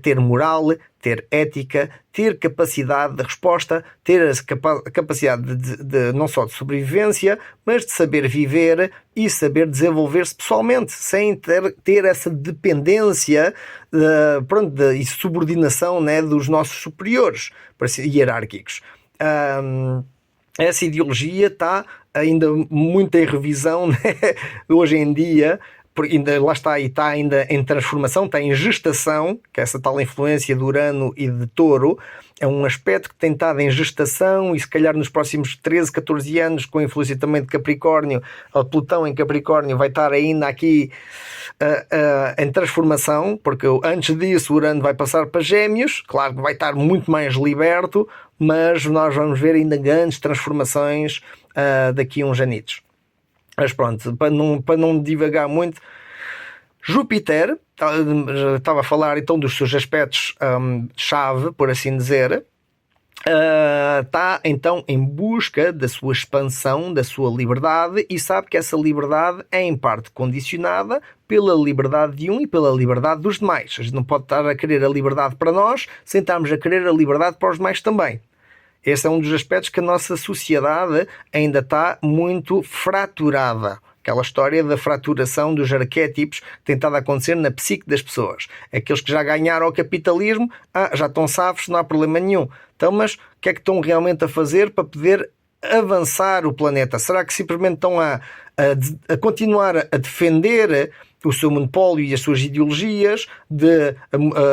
Speaker 1: ter moral, ter ética, ter capacidade de resposta, ter a capacidade de não só de sobrevivência, mas de saber viver e saber desenvolver-se pessoalmente, sem ter essa dependência e subordinação, né, dos nossos superiores hierárquicos. Essa ideologia está ainda muito em revisão, né? Hoje em dia, ainda, lá está, e está ainda em transformação, está em gestação, que é essa tal influência de Urano e de Touro, é um aspecto que tem estado em gestação, e se calhar nos próximos 13, 14 anos, com a influência também de Capricórnio, o Plutão em Capricórnio vai estar ainda aqui em transformação, porque antes disso o Urano vai passar para Gêmeos, claro que vai estar muito mais liberto, mas nós vamos ver ainda grandes transformações daqui a uns anitos. Mas pronto, para não divagar muito, Júpiter, estava a falar então dos seus aspectos chave, por assim dizer, está então em busca da sua expansão, da sua liberdade, e sabe que essa liberdade é em parte condicionada pela liberdade de um e pela liberdade dos demais. A gente não pode estar a querer a liberdade para nós sem estarmos a querer a liberdade para os demais também. Esse é um dos aspectos que a nossa sociedade ainda está muito fraturada. Aquela história da fraturação dos arquétipos que tem estado a acontecer na psique das pessoas. Aqueles que já ganharam o capitalismo, já estão safos, não há problema nenhum. Então, mas o que é que estão realmente a fazer para poder avançar o planeta? Será que simplesmente estão a continuar a defender o seu monopólio e as suas ideologias de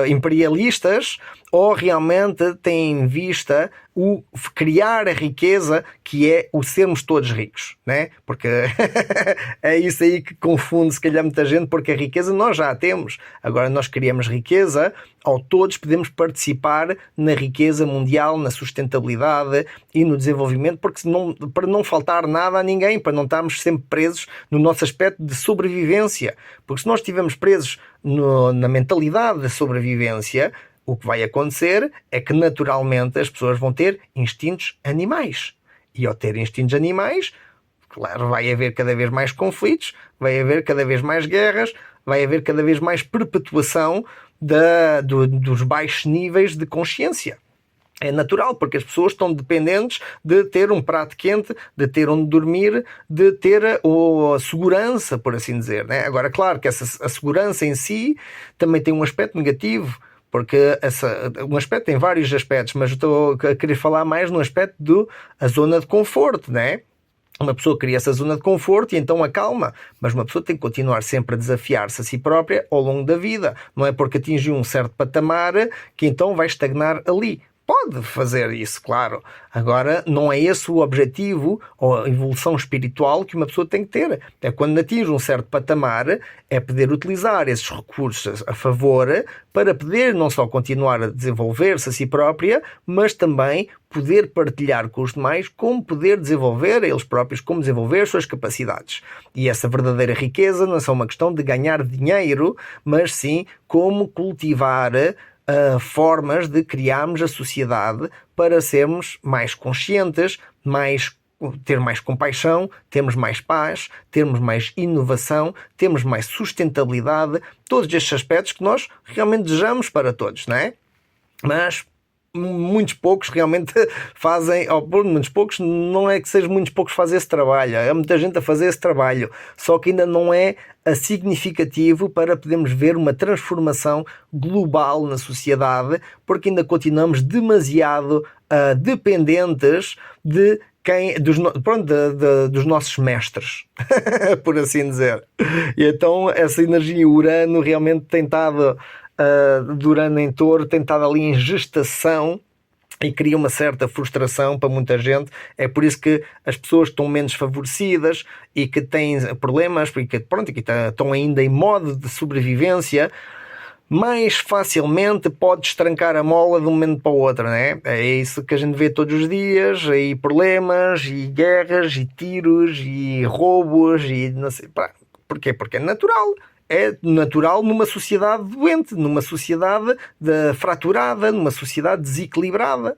Speaker 1: imperialistas, ou realmente têm em vista o criar a riqueza, que é o sermos todos ricos, né? Porque é isso aí que confunde se calhar muita gente, porque a riqueza nós já a temos. Agora nós criamos riqueza, ou todos podemos participar na riqueza mundial, na sustentabilidade e no desenvolvimento, porque para não faltar nada a ninguém, para não estarmos sempre presos no nosso aspecto de sobrevivência. Porque se nós estivermos presos na mentalidade de sobrevivência, o que vai acontecer é que naturalmente as pessoas vão ter instintos animais. E ao ter instintos animais, claro, vai haver cada vez mais conflitos, vai haver cada vez mais guerras, vai haver cada vez mais perpetuação dos baixos níveis de consciência. É natural, porque as pessoas estão dependentes de ter um prato quente, de ter onde dormir, de ter a segurança, por assim dizer, né? Agora, claro que a segurança em si também tem um aspecto negativo, porque um aspecto tem vários aspectos, mas eu estou a querer falar mais no aspecto da zona de conforto, né? Uma pessoa cria essa zona de conforto e então acalma, mas uma pessoa tem que continuar sempre a desafiar-se a si própria ao longo da vida. Não é porque atingiu um certo patamar que então vai estagnar ali. Pode fazer isso, claro. Agora, não é esse o objetivo ou a evolução espiritual que uma pessoa tem que ter. É quando atinge um certo patamar, é poder utilizar esses recursos a favor para poder não só continuar a desenvolver-se a si própria, mas também poder partilhar com os demais como poder desenvolver a eles próprios, como desenvolver as suas capacidades. E essa verdadeira riqueza não é só uma questão de ganhar dinheiro, mas sim como cultivar formas de criarmos a sociedade para sermos mais conscientes, ter mais compaixão, termos mais paz, termos mais inovação, termos mais sustentabilidade, todos estes aspectos que nós realmente desejamos para todos, não é? Mas muitos poucos realmente fazem, ou por muitos poucos, não é que sejam muitos poucos fazer esse trabalho, há muita gente a fazer esse trabalho, só que ainda não é significativo para podermos ver uma transformação global na sociedade, porque ainda continuamos demasiado dependentes de dos nossos mestres, por assim dizer. E então essa energia Urano realmente tem estado de Urano em Touro, tem estado ali em gestação e cria uma certa frustração para muita gente. É por isso que as pessoas estão menos favorecidas e que têm problemas, porque estão ainda em modo de sobrevivência, mais facilmente pode destrancar a mola de um momento para o outro, né? É isso que a gente vê todos os dias, e problemas, e guerras, e tiros, e roubos, e não sei. Porquê? Porque é natural. É natural numa sociedade doente, numa sociedade fraturada, numa sociedade desequilibrada.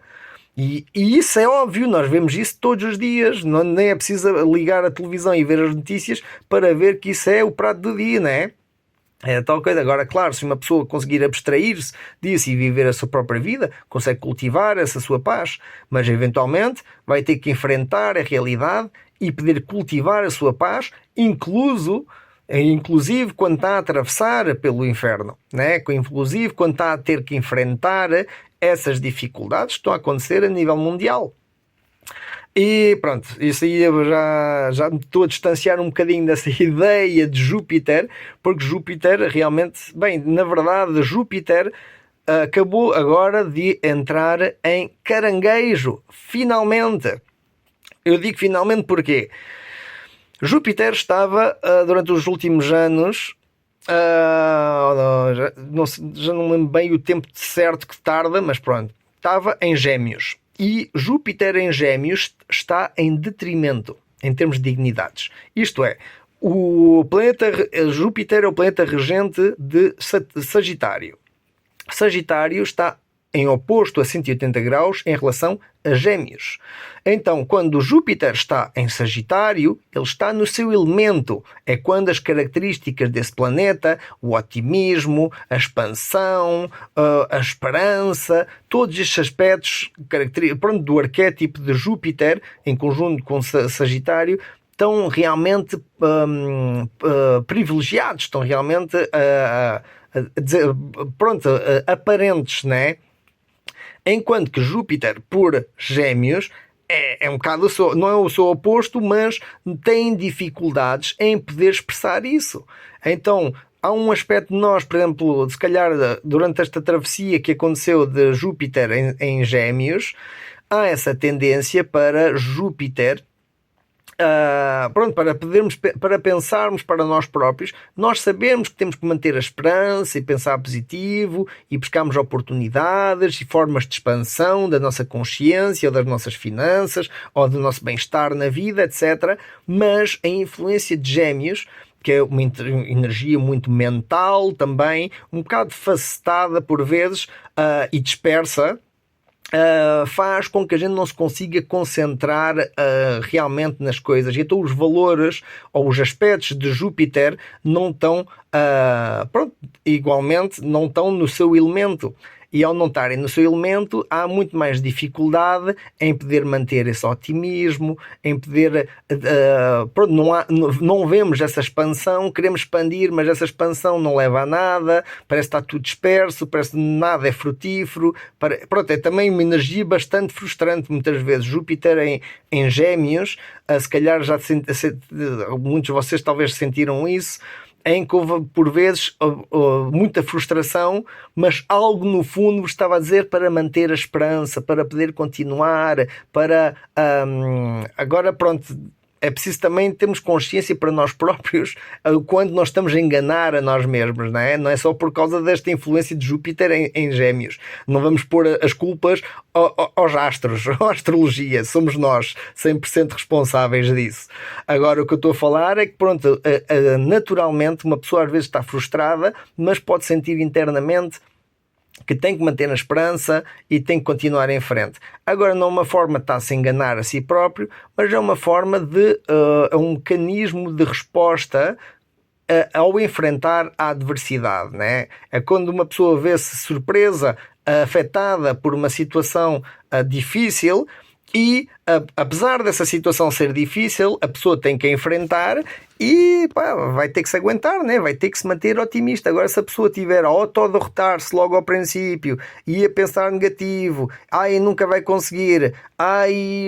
Speaker 1: E isso é óbvio, nós vemos isso todos os dias, nem é preciso ligar a televisão e ver as notícias para ver que isso é o prato do dia, não é? É tal coisa. Agora, claro, se uma pessoa conseguir abstrair-se disso e viver a sua própria vida, consegue cultivar essa sua paz, mas eventualmente vai ter que enfrentar a realidade e poder cultivar a sua paz, inclusive quando está a atravessar pelo inferno, né? Inclusive quando está a ter que enfrentar essas dificuldades que estão a acontecer a nível mundial. E pronto, isso aí eu já me estou a distanciar um bocadinho dessa ideia de Júpiter, porque Júpiter realmente, bem, na verdade Júpiter acabou agora de entrar em Caranguejo, finalmente. Eu digo finalmente porque Júpiter estava durante os últimos anos, já não lembro bem o tempo certo que tarda, mas pronto, estava em Gêmeos. E Júpiter em Gêmeos está em detrimento em termos de dignidades. Isto é, o planeta Júpiter é o planeta regente de Sagitário. Sagitário está em oposto a 180 graus em relação a Gêmeos. Então, quando Júpiter está em Sagitário, ele está no seu elemento. É quando as características desse planeta, o otimismo, a expansão, a esperança, todos estes aspectos do arquétipo de Júpiter, em conjunto com Sagitário, estão realmente privilegiados, estão realmente aparentes, né? Enquanto que Júpiter, por Gêmeos, é um bocado não é o seu oposto, mas tem dificuldades em poder expressar isso. Então, há um aspecto de nós, por exemplo, se calhar durante esta travessia que aconteceu de Júpiter em Gêmeos, há essa tendência para Júpiter, para pensarmos para nós próprios, nós sabemos que temos que manter a esperança e pensar positivo e buscarmos oportunidades e formas de expansão da nossa consciência ou das nossas finanças ou do nosso bem-estar na vida, etc. Mas a influência de Gêmeos, que é uma energia muito mental também, um bocado facetada por vezes e dispersa, faz com que a gente não se consiga concentrar realmente nas coisas. E então os valores ou os aspectos de Júpiter não estão, igualmente, não estão no seu elemento. E ao não estarem no seu elemento, há muito mais dificuldade em poder manter esse otimismo, em poder. Não vemos essa expansão, queremos expandir, mas essa expansão não leva a nada, parece que está tudo disperso, parece que nada é frutífero. É também uma energia bastante frustrante, muitas vezes. Júpiter em Gêmeos, se calhar muitos de vocês talvez sentiram isso, em que houve, por vezes, muita frustração, mas algo no fundo vos estava a dizer para manter a esperança, para poder continuar, para... agora, pronto, é preciso também termos consciência para nós próprios quando nós estamos a enganar a nós mesmos, não é? Não é só por causa desta influência de Júpiter em Gêmeos. Não vamos pôr as culpas aos astros, à astrologia. Somos nós 100% responsáveis disso. Agora, o que eu estou a falar é que, pronto, naturalmente, uma pessoa às vezes está frustrada, mas pode sentir internamente que tem que manter a esperança e tem que continuar em frente. Agora, não é uma forma de estar-se a enganar a si próprio, mas é uma forma de um mecanismo de resposta ao enfrentar a adversidade, né? É quando uma pessoa vê-se surpresa, afetada por uma situação difícil. E apesar dessa situação ser difícil, a pessoa tem que a enfrentar e vai ter que se aguentar, né? Vai ter que se manter otimista. Agora, se a pessoa tiver a autoderrotar-se logo ao princípio e a pensar negativo, nunca vai conseguir,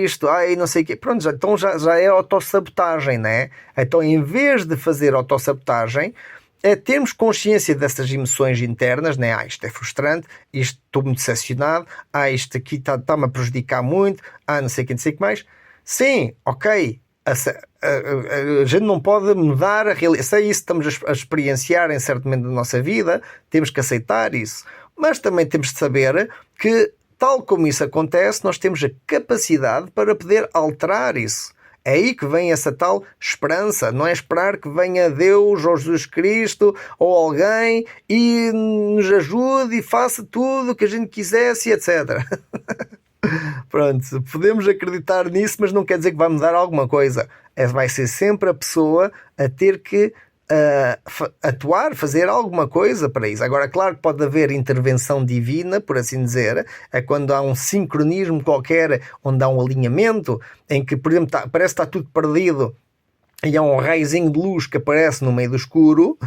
Speaker 1: isto, não sei o quê, pronto, então já é autossabotagem, né? Então, em vez de fazer autossabotagem, é termos consciência dessas emoções internas, né? Isto é frustrante, isto estou muito decepcionado, isto aqui está-me a prejudicar muito, não sei o que, não sei o que mais. Sim, ok, a gente não pode mudar a realidade, se é isso que estamos a experienciar em certo momento da nossa vida, temos que aceitar isso, mas também temos de saber que, tal como isso acontece, nós temos a capacidade para poder alterar isso. É aí que vem essa tal esperança. Não é esperar que venha Deus ou Jesus Cristo ou alguém e nos ajude e faça tudo o que a gente quisesse, etc. Pronto, podemos acreditar nisso, mas não quer dizer que vai mudar alguma coisa. Vai ser sempre a pessoa a ter que atuar, fazer alguma coisa para isso. Agora, claro que pode haver intervenção divina, por assim dizer, é quando há um sincronismo qualquer, onde há um alinhamento, em que, por exemplo, parece que está tudo perdido e há um raizinho de luz que aparece no meio do escuro,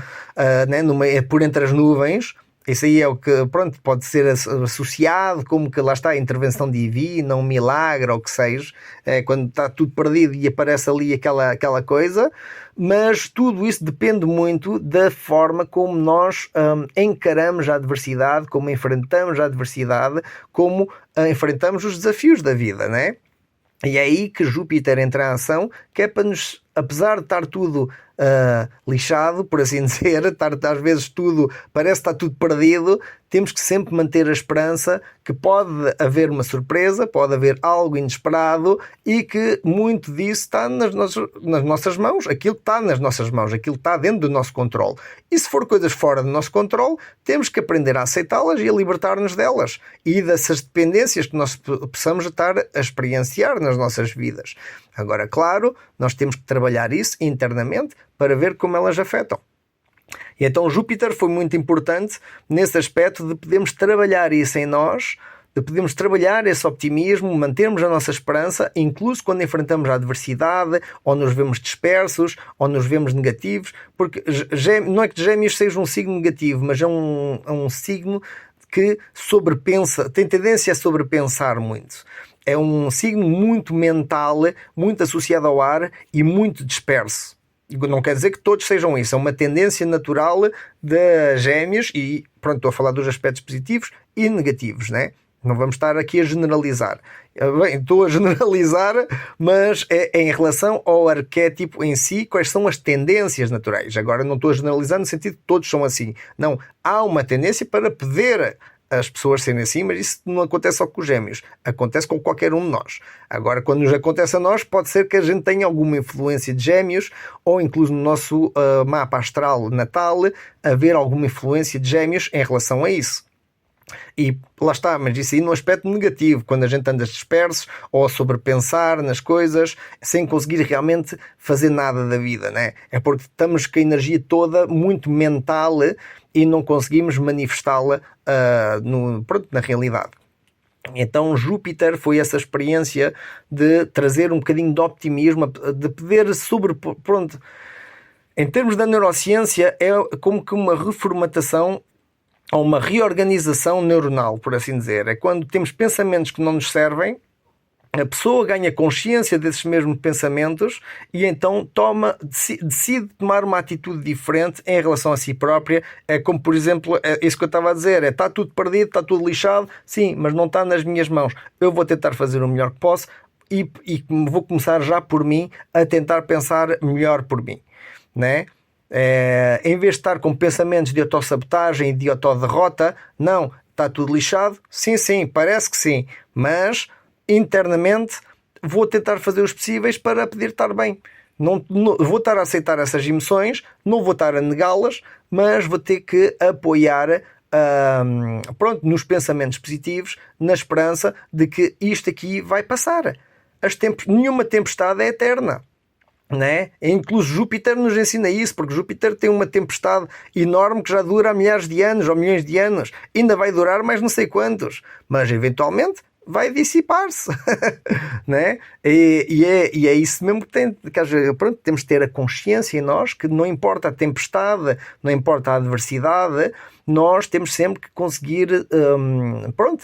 Speaker 1: por entre as nuvens. Isso aí é o que, pronto, pode ser associado como que lá está a intervenção divina, um milagre ou o que seja, quando está tudo perdido e aparece ali aquela coisa, mas tudo isso depende muito da forma como nós encaramos a adversidade, como enfrentamos a adversidade, como enfrentamos os desafios da vida, né? E é aí que Júpiter entra em ação, que é para nos, apesar de estar tudo lixado, por assim dizer, às vezes parece que está tudo perdido, temos que sempre manter a esperança que pode haver uma surpresa, pode haver algo inesperado e que muito disso está nas nossas mãos, aquilo que está nas nossas mãos, aquilo que está dentro do nosso controle. E se for coisas fora do nosso controle, temos que aprender a aceitá-las e a libertar-nos delas e dessas dependências que nós possamos estar a experienciar nas nossas vidas. Agora, claro, nós temos que trabalhar isso internamente para ver como elas afetam. E então Júpiter foi muito importante nesse aspecto de podermos trabalhar isso em nós, de podermos trabalhar esse optimismo, mantermos a nossa esperança, incluso quando enfrentamos a adversidade, ou nos vemos dispersos, ou nos vemos negativos, porque não é que Gêmeos seja um signo negativo, mas é um signo que sobrepensa, tem tendência a sobrepensar muito. É um signo muito mental, muito associado ao ar e muito disperso. Não quer dizer que todos sejam isso, é uma tendência natural de Gêmeos e, pronto, estou a falar dos aspectos positivos e negativos, né? Não vamos estar aqui a generalizar. Bem, estou a generalizar, mas é em relação ao arquétipo em si, quais são as tendências naturais. Agora não estou a generalizar no sentido que todos são assim. Não, há uma tendência para poder as pessoas serem assim, mas isso não acontece só com os Gêmeos, acontece com qualquer um de nós. Agora, quando nos acontece a nós, pode ser que a gente tenha alguma influência de Gêmeos, ou incluso no nosso mapa astral natal, haver alguma influência de Gêmeos em relação a isso. E lá está, mas isso aí no aspecto negativo, quando a gente anda disperso ou a sobrepensar nas coisas sem conseguir realmente fazer nada da vida, né? É porque estamos com a energia toda muito mental e não conseguimos manifestá-la na realidade. Então Júpiter foi essa experiência de trazer um bocadinho de optimismo, de poder pronto, em termos da neurociência é como que uma reformatação ou uma reorganização neuronal, por assim dizer. É quando temos pensamentos que não nos servem, a pessoa ganha consciência desses mesmos pensamentos e então decide tomar uma atitude diferente em relação a si própria. É como, por exemplo, isso que eu estava a dizer, está tudo perdido, está tudo lixado, sim, mas não está nas minhas mãos. Eu vou tentar fazer o melhor que posso e vou começar já por mim a tentar pensar melhor por mim, né? Em vez de estar com pensamentos de autossabotagem e de autoderrota, não, está tudo lixado, sim, parece que sim, mas internamente vou tentar fazer os possíveis para poder estar bem. Não vou estar a aceitar essas emoções, não vou estar a negá-las, mas vou ter que apoiar nos pensamentos positivos, na esperança de que isto aqui vai passar. Nenhuma tempestade é eterna. Né? Incluso Júpiter nos ensina isso, porque Júpiter tem uma tempestade enorme que já dura há milhares de anos ou milhões de anos, ainda vai durar mais não sei quantos, mas eventualmente vai dissipar-se. Né? E é isso mesmo que temos de ter a consciência em nós que não importa a tempestade, não importa a adversidade, nós temos sempre que conseguir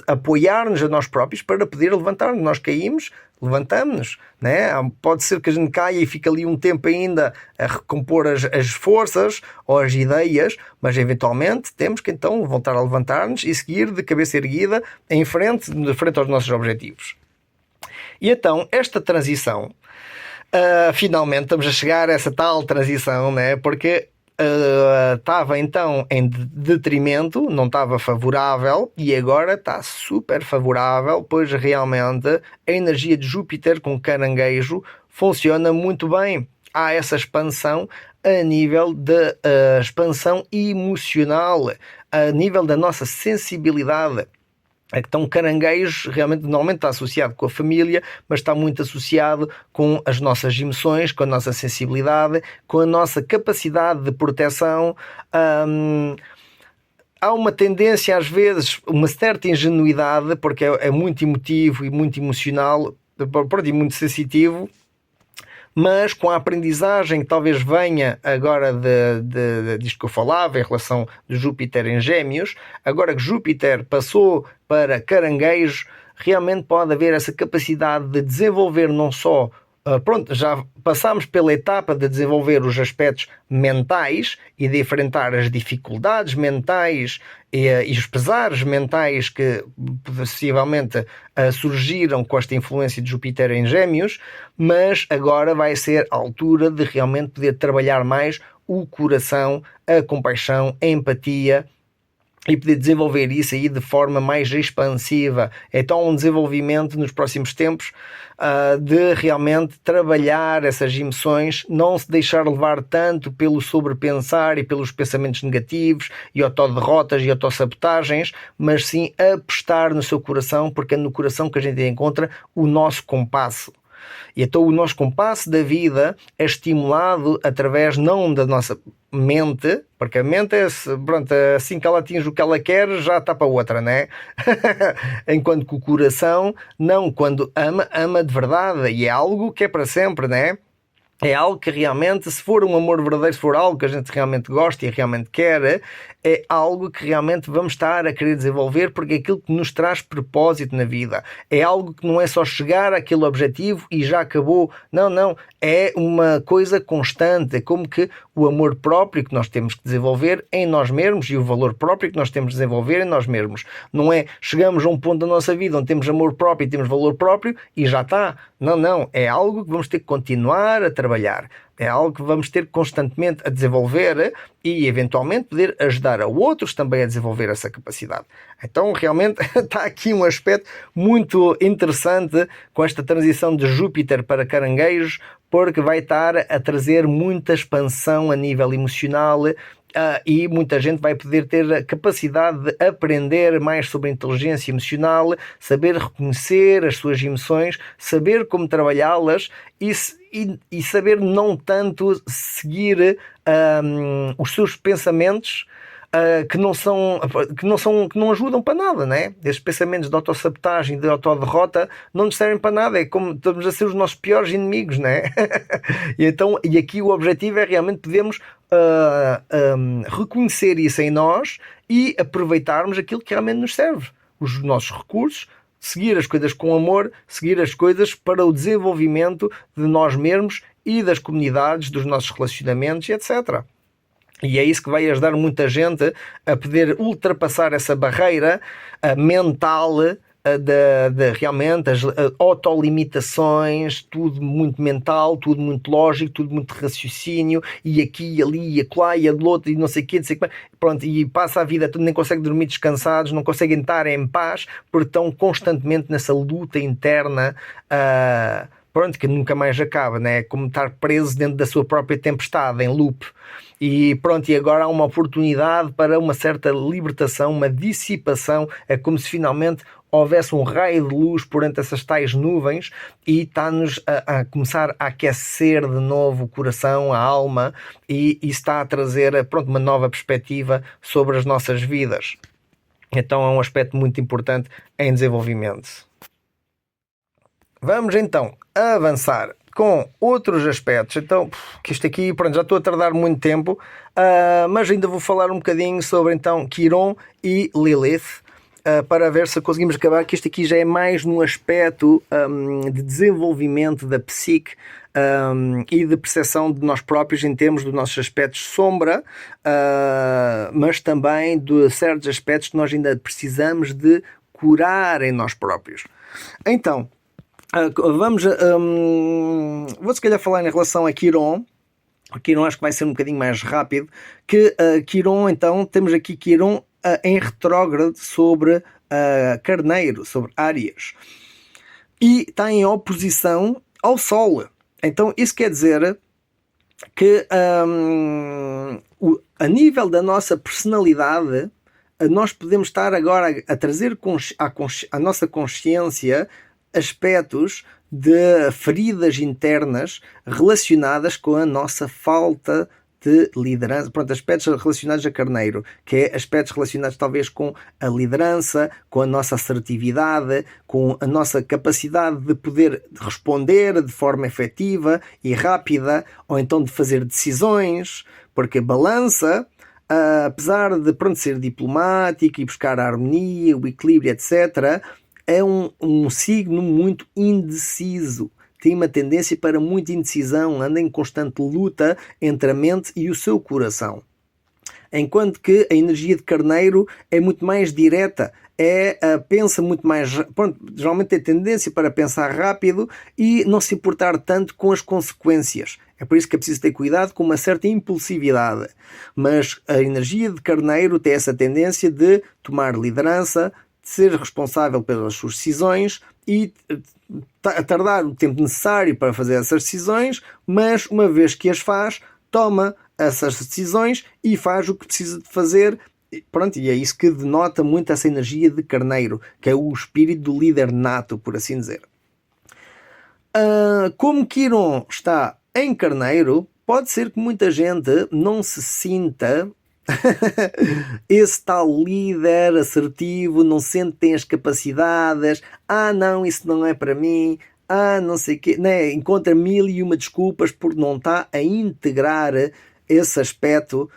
Speaker 1: apoiar-nos a nós próprios para poder levantar-nos. Nós caímos, levantamos-nos, né? Pode ser que a gente caia e fique ali um tempo ainda a recompor as forças ou as ideias, mas eventualmente temos que então voltar a levantar-nos e seguir de cabeça erguida de frente aos nossos objetivos. E então esta transição, finalmente estamos a chegar a essa tal transição, né? Porque estava então em detrimento, não estava favorável, e agora está super favorável, pois realmente a energia de Júpiter com Caranguejo funciona muito bem. Há essa expansão a nível de expansão emocional, a nível da nossa sensibilidade. Então Caranguejo realmente normalmente está associado com a família, mas está muito associado com as nossas emoções, com a nossa sensibilidade, com a nossa capacidade de proteção. Há uma tendência às vezes, uma certa ingenuidade, porque é muito emotivo e muito emocional, e muito sensitivo, mas com a aprendizagem que talvez venha agora disto que eu falava em relação de Júpiter em Gêmeos, agora que Júpiter passou para Caranguejo, realmente pode haver essa capacidade de desenvolver não só já passámos pela etapa de desenvolver os aspectos mentais e de enfrentar as dificuldades mentais e os pesares mentais que possivelmente surgiram com esta influência de Júpiter em Gêmeos, mas agora vai ser a altura de realmente poder trabalhar mais o coração, a compaixão, a empatia, e poder desenvolver isso aí de forma mais expansiva. Então um desenvolvimento nos próximos tempos de realmente trabalhar essas emoções, não se deixar levar tanto pelo sobrepensar e pelos pensamentos negativos e autoderrotas e autossabotagens, mas sim apostar no seu coração, porque é no coração que a gente encontra o nosso compasso. E então o nosso compasso da vida é estimulado através não da nossa mente, porque a mente é assim que ela atinge o que ela quer, já está para outra, né? Enquanto que o coração, não, quando ama de verdade, e é algo que é para sempre, né? É algo que realmente, se for um amor verdadeiro, se for algo que a gente realmente gosta e realmente quer, é algo que realmente vamos estar a querer desenvolver, porque é aquilo que nos traz propósito na vida. É algo que não é só chegar àquele objetivo e já acabou. Não. É uma coisa constante. É como que o amor próprio que nós temos que desenvolver em nós mesmos e o valor próprio que nós temos que desenvolver em nós mesmos. Não é chegamos a um ponto da nossa vida onde temos amor próprio e temos valor próprio e já está. Não. É algo que vamos ter que continuar a trabalhar. É algo que vamos ter constantemente a desenvolver e eventualmente poder ajudar a outros também a desenvolver essa capacidade. Então realmente está aqui um aspecto muito interessante com esta transição de Júpiter para Caranguejos, porque vai estar a trazer muita expansão a nível emocional e muita gente vai poder ter a capacidade de aprender mais sobre a inteligência emocional, saber reconhecer as suas emoções, saber como trabalhá-las e saber não tanto seguir os seus pensamentos que não ajudam para nada, né? Esses pensamentos de autossabotagem, de autoderrota, não nos servem para nada. É como estamos a ser os nossos piores inimigos, né? E aqui o objetivo é realmente podermos reconhecer isso em nós e aproveitarmos aquilo que realmente nos serve, os nossos recursos, seguir as coisas com amor, seguir as coisas para o desenvolvimento de nós mesmos e das comunidades, dos nossos relacionamentos, etc. E é isso que vai ajudar muita gente a poder ultrapassar essa barreira mental de realmente as autolimitações, tudo muito mental, tudo muito lógico, tudo muito raciocínio, e aqui, e ali, e acolá, e a do outro, e não sei o quê, não sei o quê. Pronto, e passa a vida toda, nem consegue dormir descansados, não conseguem estar em paz, porque estão constantemente nessa luta interna, pronto, que nunca mais acaba, né? É como estar preso dentro da sua própria tempestade, em loop. E pronto, e agora há uma oportunidade para uma certa libertação, uma dissipação, é como se finalmente houvesse um raio de luz por entre essas tais nuvens e está-nos a começar a aquecer de novo o coração, a alma, e está a trazer, pronto, uma nova perspectiva sobre as nossas vidas. Então é um aspecto muito importante em desenvolvimento. Vamos então avançar com outros aspectos. Então, que isto aqui, pronto, já estou a tardar muito tempo, mas ainda vou falar um bocadinho sobre então Quiron e Lilith, para ver se conseguimos acabar, que isto aqui já é mais no aspecto de desenvolvimento da psique e de percepção de nós próprios em termos dos nossos aspectos sombra, mas também de certos aspectos que nós ainda precisamos de curar em nós próprios. Então, vamos vou se calhar falar em relação a Quiron. O Quiron acho que vai ser um bocadinho mais rápido. Que Quiron, então, temos aqui Quiron em retrógrado sobre Carneiro, sobre Áries. E está em oposição ao Sol. Então isso quer dizer que a nível da nossa personalidade, nós podemos estar agora a trazer à nossa consciência aspectos de feridas internas relacionadas com a nossa falta de liderança, pronto, aspectos relacionados a Carneiro, que é aspectos relacionados talvez com a liderança, com a nossa assertividade, com a nossa capacidade de poder responder de forma efetiva e rápida, ou então de fazer decisões, porque a balança, apesar de pronto, ser diplomático e buscar a harmonia, o equilíbrio, etc., é um signo muito indeciso. Tem uma tendência para muita indecisão, anda em constante luta entre a mente e o seu coração. Enquanto que a energia de Carneiro é muito mais direta, pensa muito mais, pronto, geralmente tem tendência para pensar rápido e não se importar tanto com as consequências. É por isso que é preciso ter cuidado com uma certa impulsividade. Mas a energia de Carneiro tem essa tendência de tomar liderança, de ser responsável pelas suas decisões e tardar o tempo necessário para fazer essas decisões, mas uma vez que as faz, toma essas decisões e faz o que precisa de fazer. Pronto, e é isso que denota muito essa energia de Carneiro, que é o espírito do líder nato, por assim dizer. Como Quiron está em Carneiro, pode ser que muita gente não se sinta esse tal líder assertivo, não sente que tem as capacidades, não, isso não é para mim, não sei o quê, né? Encontra mil e uma desculpas porque não está a integrar esse aspecto.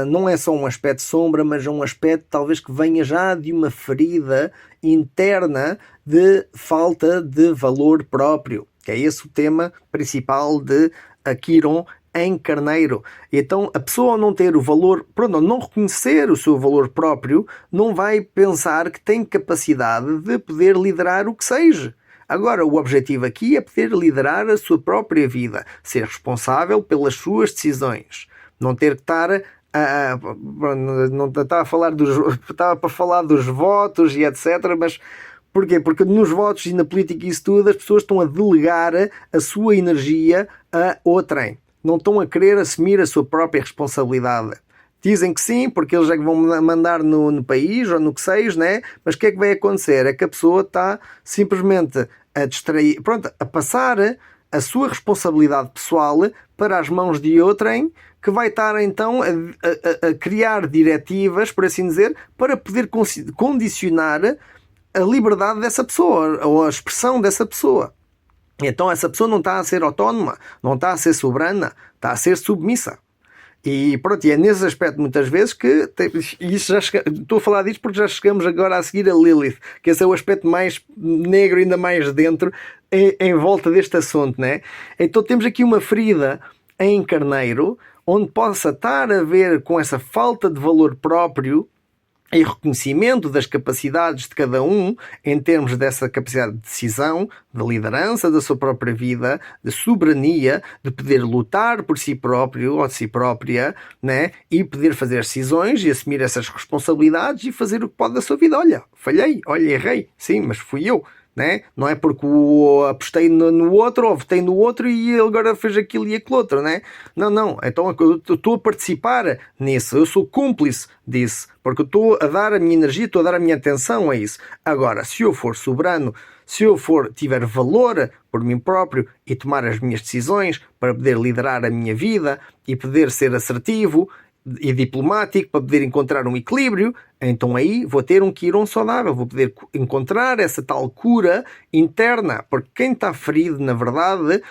Speaker 1: Não é só um aspecto sombra, mas é um aspecto talvez que venha já de uma ferida interna de falta de valor próprio, que é esse o tema principal de Quiron em Carneiro. Então a pessoa, ao não ter o valor, pronto, ao não reconhecer o seu valor próprio, não vai pensar que tem capacidade de poder liderar o que seja. Agora, o objetivo aqui é poder liderar a sua própria vida, ser responsável pelas suas decisões, não ter que estar não estava para falar dos votos e etc, mas porquê? Porque nos votos e na política e isso tudo, as pessoas estão a delegar a sua energia a outrem. Não estão a querer assumir a sua própria responsabilidade. Dizem que sim, porque eles é que vão mandar no país ou no que seja, né? Mas o que é que vai acontecer? É que a pessoa está simplesmente a distrair, pronto, a passar a sua responsabilidade pessoal para as mãos de outrem, que vai estar então a criar diretivas, por assim dizer, para poder condicionar a liberdade dessa pessoa, ou a expressão dessa pessoa. Então essa pessoa não está a ser autónoma, não está a ser soberana, está a ser submissa. E pronto, e é nesse aspecto muitas vezes que isso estou a falar disto porque já chegamos agora a seguir a Lilith, que esse é o aspecto mais negro, ainda mais dentro, em volta deste assunto, né? Então temos aqui uma ferida em carneiro, onde possa estar a ver com essa falta de valor próprio e reconhecimento das capacidades de cada um em termos dessa capacidade de decisão, de liderança da sua própria vida, de soberania, de poder lutar por si próprio ou de si própria, né? E poder fazer decisões e assumir essas responsabilidades e fazer o que pode da sua vida. Olha, falhei, olha, errei, sim, mas fui eu. Né? Não é porque apostei no outro ou votei no outro e ele agora fez aquilo e aquilo outro, né? Não. Então eu estou a participar nisso, eu sou cúmplice disso, porque eu estou a dar a minha energia, estou a dar a minha atenção a isso. Agora, se eu for soberano, se eu tiver valor por mim próprio e tomar as minhas decisões para poder liderar a minha vida e poder ser assertivo e diplomático para poder encontrar um equilíbrio, então aí vou ter um quirón saudável, vou poder encontrar essa tal cura interna, porque quem está ferido, na verdade,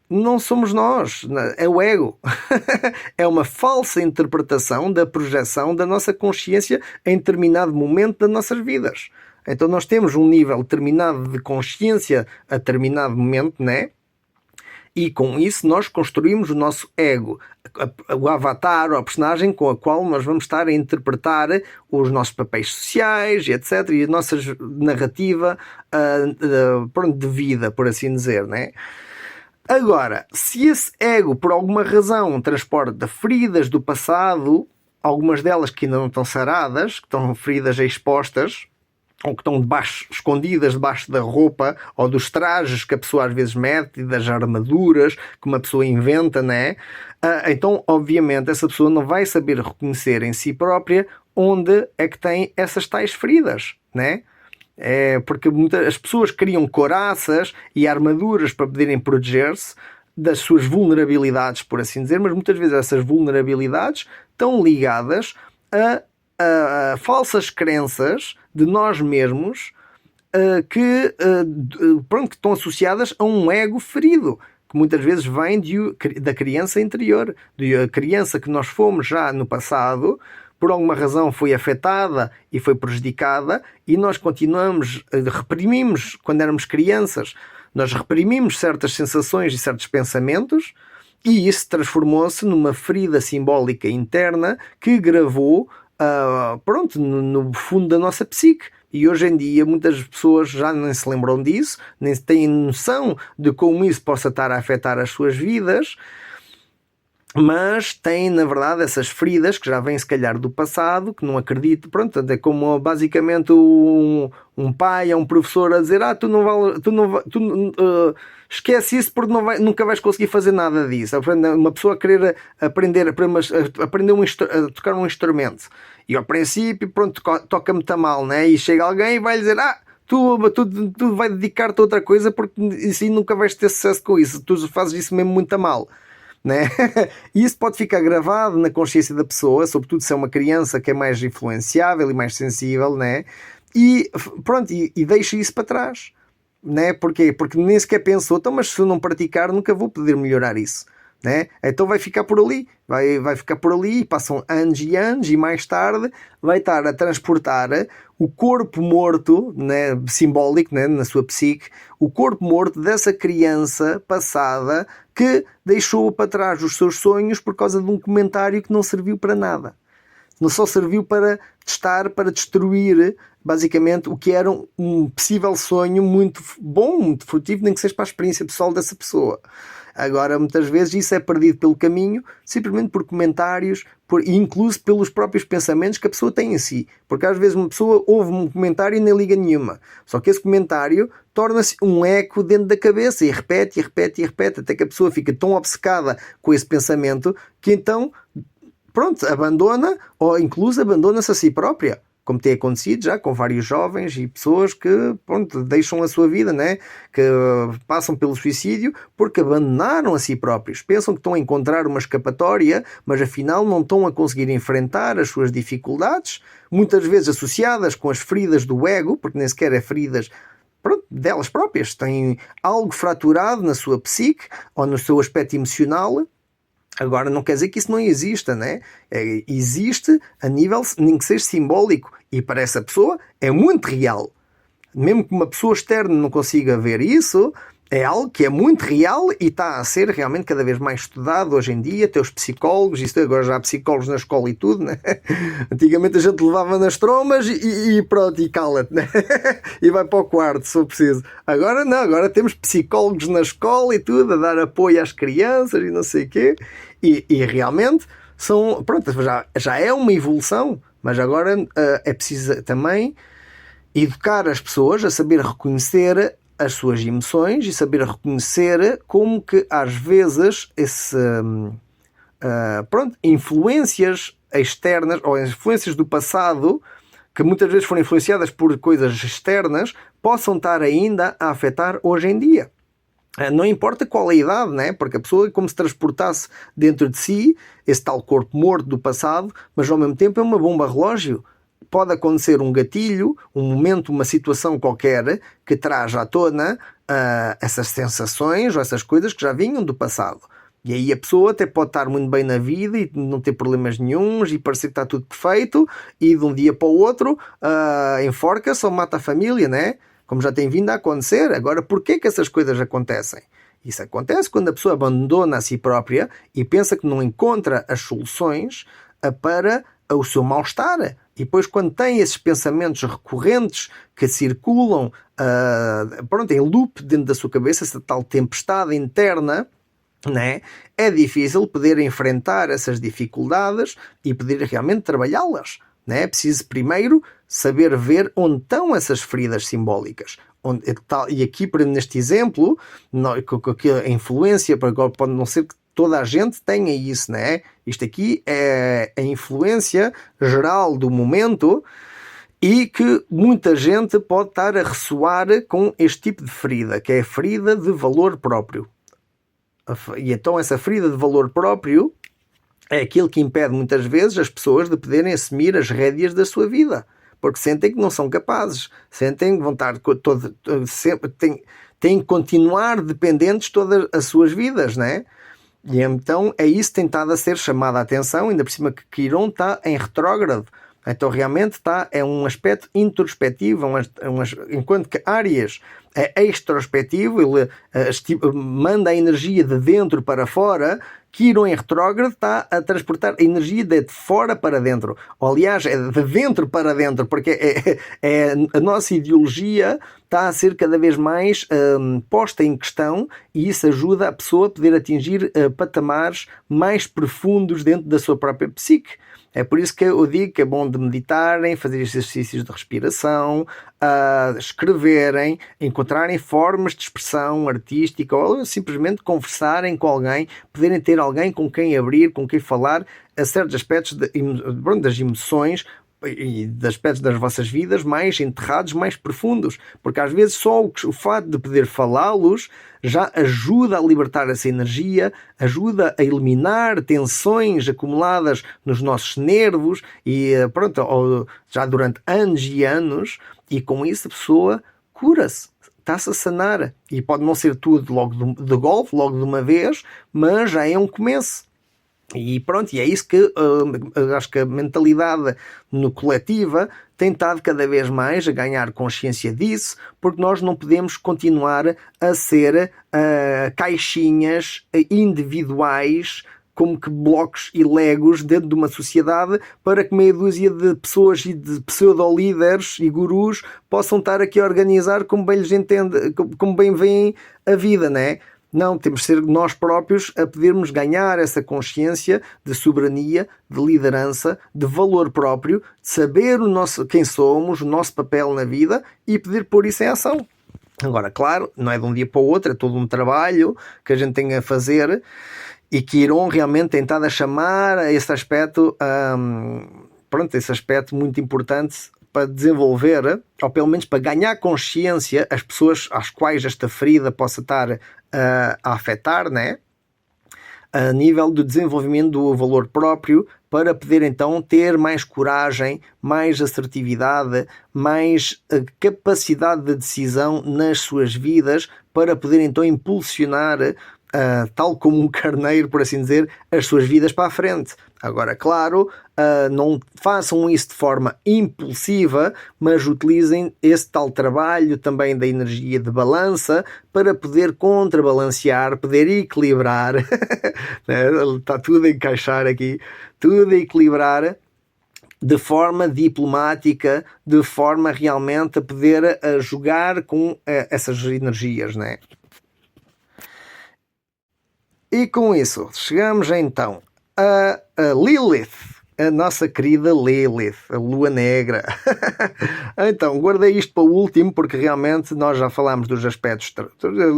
Speaker 1: não somos nós, é o ego. É uma falsa interpretação da projeção da nossa consciência em determinado momento das nossas vidas. Então nós temos um nível determinado de consciência a determinado momento, né? E com isso nós construímos o nosso ego, o avatar ou a personagem com a qual nós vamos estar a interpretar os nossos papéis sociais, etc. E a nossa narrativa de vida, por assim dizer, né? Agora, se esse ego, por alguma razão, transporta feridas do passado, algumas delas que ainda não estão saradas, que estão feridas expostas, ou que estão escondidas debaixo da roupa ou dos trajes que a pessoa às vezes mete e das armaduras que uma pessoa inventa, né? Então, obviamente, essa pessoa não vai saber reconhecer em si própria onde é que tem essas tais feridas, né? Porque as pessoas criam couraças e armaduras para poderem proteger-se das suas vulnerabilidades, por assim dizer, mas muitas vezes essas vulnerabilidades estão ligadas a falsas crenças de nós mesmos que estão associadas a um ego ferido, que muitas vezes vem da criança interior, da criança que nós fomos já no passado, por alguma razão foi afetada e foi prejudicada, e nós continuamos, reprimimos quando éramos crianças, nós reprimimos certas sensações e certos pensamentos, e isso transformou-se numa ferida simbólica interna que gravou no fundo da nossa psique. E hoje em dia muitas pessoas já nem se lembram disso, nem têm noção de como isso possa estar a afetar as suas vidas, mas têm na verdade essas feridas que já vêm se calhar do passado, que não acredito, é como basicamente um pai ou um professor a dizer esquece isso porque nunca vais conseguir fazer nada disso. Uma pessoa a querer aprender a tocar um instrumento e ao princípio toca muito mal, né? E chega alguém e vai dizer tu vai dedicar-te a outra coisa porque assim nunca vais ter sucesso com isso, tu fazes isso mesmo muito mal, né? E isso pode ficar gravado na consciência da pessoa, sobretudo se é uma criança que é mais influenciável e mais sensível, né? E deixa isso para trás, né? Porquê? Porque nem sequer pensou, então, mas se eu não praticar nunca vou poder melhorar isso, né? Então vai ficar por ali, vai ficar por ali, e passam anos e mais tarde vai estar a transportar o corpo morto, né, simbólico, né, na sua psique, o corpo morto dessa criança passada que deixou para trás os seus sonhos por causa de um comentário que não serviu para nada. Não só serviu para testar, para destruir basicamente o que era um possível sonho muito bom, muito frutífero, nem que seja para a experiência pessoal dessa pessoa. Agora, muitas vezes isso é perdido pelo caminho, simplesmente por comentários, e incluso pelos próprios pensamentos que a pessoa tem em si. Porque às vezes uma pessoa ouve um comentário e nem liga nenhuma. Só que esse comentário torna-se um eco dentro da cabeça e repete, até que a pessoa fica tão obcecada com esse pensamento que então pronto, abandona, ou incluso abandona-se a si própria, como tem acontecido já com vários jovens e pessoas que, pronto, deixam a sua vida, né? Que passam pelo suicídio porque abandonaram a si próprios. Pensam que estão a encontrar uma escapatória, mas afinal não estão a conseguir enfrentar as suas dificuldades, muitas vezes associadas com as feridas do ego, porque nem sequer é feridas, pronto, delas próprias. Têm algo fraturado na sua psique ou no seu aspecto emocional. Agora, não quer dizer que isso não exista, né? Existe a nível, nem que seja simbólico, e para essa pessoa é muito real. Mesmo que uma pessoa externa não consiga ver isso, é algo que é muito real e está a ser realmente cada vez mais estudado hoje em dia. Até os psicólogos, isto agora já há psicólogos na escola e tudo, né? Antigamente a gente levava nas trombas e pronto, e cala-te, né? E vai para o quarto, se for preciso. Agora não, agora temos psicólogos na escola e tudo, a dar apoio às crianças e não sei o quê. E realmente são, pronto, já é uma evolução, mas agora é preciso também educar as pessoas a saber reconhecer as suas emoções e saber reconhecer como que às vezes influências externas ou influências do passado, que muitas vezes foram influenciadas por coisas externas, possam estar ainda a afetar hoje em dia. Não importa qual é a idade, né? Porque a pessoa é como se transportasse dentro de si esse tal corpo morto do passado, mas ao mesmo tempo é uma bomba relógio. Pode acontecer um gatilho, um momento, uma situação qualquer que traz à tona essas sensações ou essas coisas que já vinham do passado. E aí a pessoa até pode estar muito bem na vida e não ter problemas nenhuns e parecer que está tudo perfeito e de um dia para o outro enforca-se ou mata a família, né? Como já tem vindo a acontecer. Agora, porquê que essas coisas acontecem? Isso acontece quando a pessoa abandona a si própria e pensa que não encontra as soluções para o seu mal-estar. E depois, quando tem esses pensamentos recorrentes que circulam em loop dentro da sua cabeça, essa tal tempestade interna, né, é difícil poder enfrentar essas dificuldades e poder realmente trabalhá-las. Né? É preciso primeiro saber ver onde estão essas feridas simbólicas. E aqui, neste exemplo, a influência, pode não ser que toda a gente tenha isso, né? Isto aqui é a influência geral do momento e que muita gente pode estar a ressoar com este tipo de ferida, que é a ferida de valor próprio. E então essa ferida de valor próprio é aquilo que impede muitas vezes as pessoas de poderem assumir as rédeas da sua vida, porque sentem que não são capazes, sentem que vão estar têm que continuar dependentes todas as suas vidas, né? E então é isso que tem estado a ser chamada a atenção, ainda por cima que Quirón está em retrógrado. Então realmente é um aspecto introspectivo, enquanto que Áries é extrospectivo, ele manda a energia de dentro para fora. Quirón em retrógrado está a transportar a energia de fora para dentro. Ou, aliás, é de dentro para dentro, porque a nossa ideologia está a ser cada vez mais posta em questão e isso ajuda a pessoa a poder atingir patamares mais profundos dentro da sua própria psique. É por isso que eu digo que é bom de meditarem, fazer exercícios de respiração, escreverem, encontrarem formas de expressão artística ou simplesmente conversarem com alguém, poderem ter alguém com quem abrir, com quem falar a certos aspectos das emoções e de aspectos das vossas vidas mais enterrados, mais profundos, porque às vezes só o fato de poder falá-los já ajuda a libertar essa energia, ajuda a eliminar tensões acumuladas nos nossos nervos e já durante anos e anos, e com isso a pessoa cura-se, está-se a sanar, e pode não ser tudo logo de golpe, logo de uma vez, mas já é um começo. E pronto, e é isso que acho que a mentalidade no coletiva tem estado cada vez mais a ganhar consciência disso, porque nós não podemos continuar a ser caixinhas individuais, como que blocos e legos dentro de uma sociedade, para que meia dúzia de pessoas e de pseudo-líderes e gurus possam estar aqui a organizar como bem lhes entende, como bem veem a vida, não é? Não, temos de ser nós próprios a podermos ganhar essa consciência de soberania, de liderança, de valor próprio, de saber quem somos, o nosso papel na vida e poder pôr isso em ação. Agora, claro, não é de um dia para o outro, é todo um trabalho que a gente tem a fazer E Quiron realmente tem estado a chamar a esse aspecto, esse aspecto muito importante para desenvolver, ou pelo menos para ganhar consciência, as pessoas às quais esta ferida possa estar a afetar, né? A nível do desenvolvimento do valor próprio, para poder então ter mais coragem, mais assertividade, mais capacidade de decisão nas suas vidas, para poder então impulsionar, tal como um carneiro, por assim dizer, as suas vidas para a frente. Agora, claro, não façam isso de forma impulsiva, mas utilizem esse tal trabalho também da energia de balança para poder contrabalancear, poder equilibrar. Está tudo a encaixar aqui, tudo a equilibrar de forma diplomática, de forma realmente a poder jogar com essas energias, né? E com isso, chegamos então a Lilith, a nossa querida Lilith, a lua negra. Então, guardei isto para o último, porque realmente nós já falámos dos aspectos.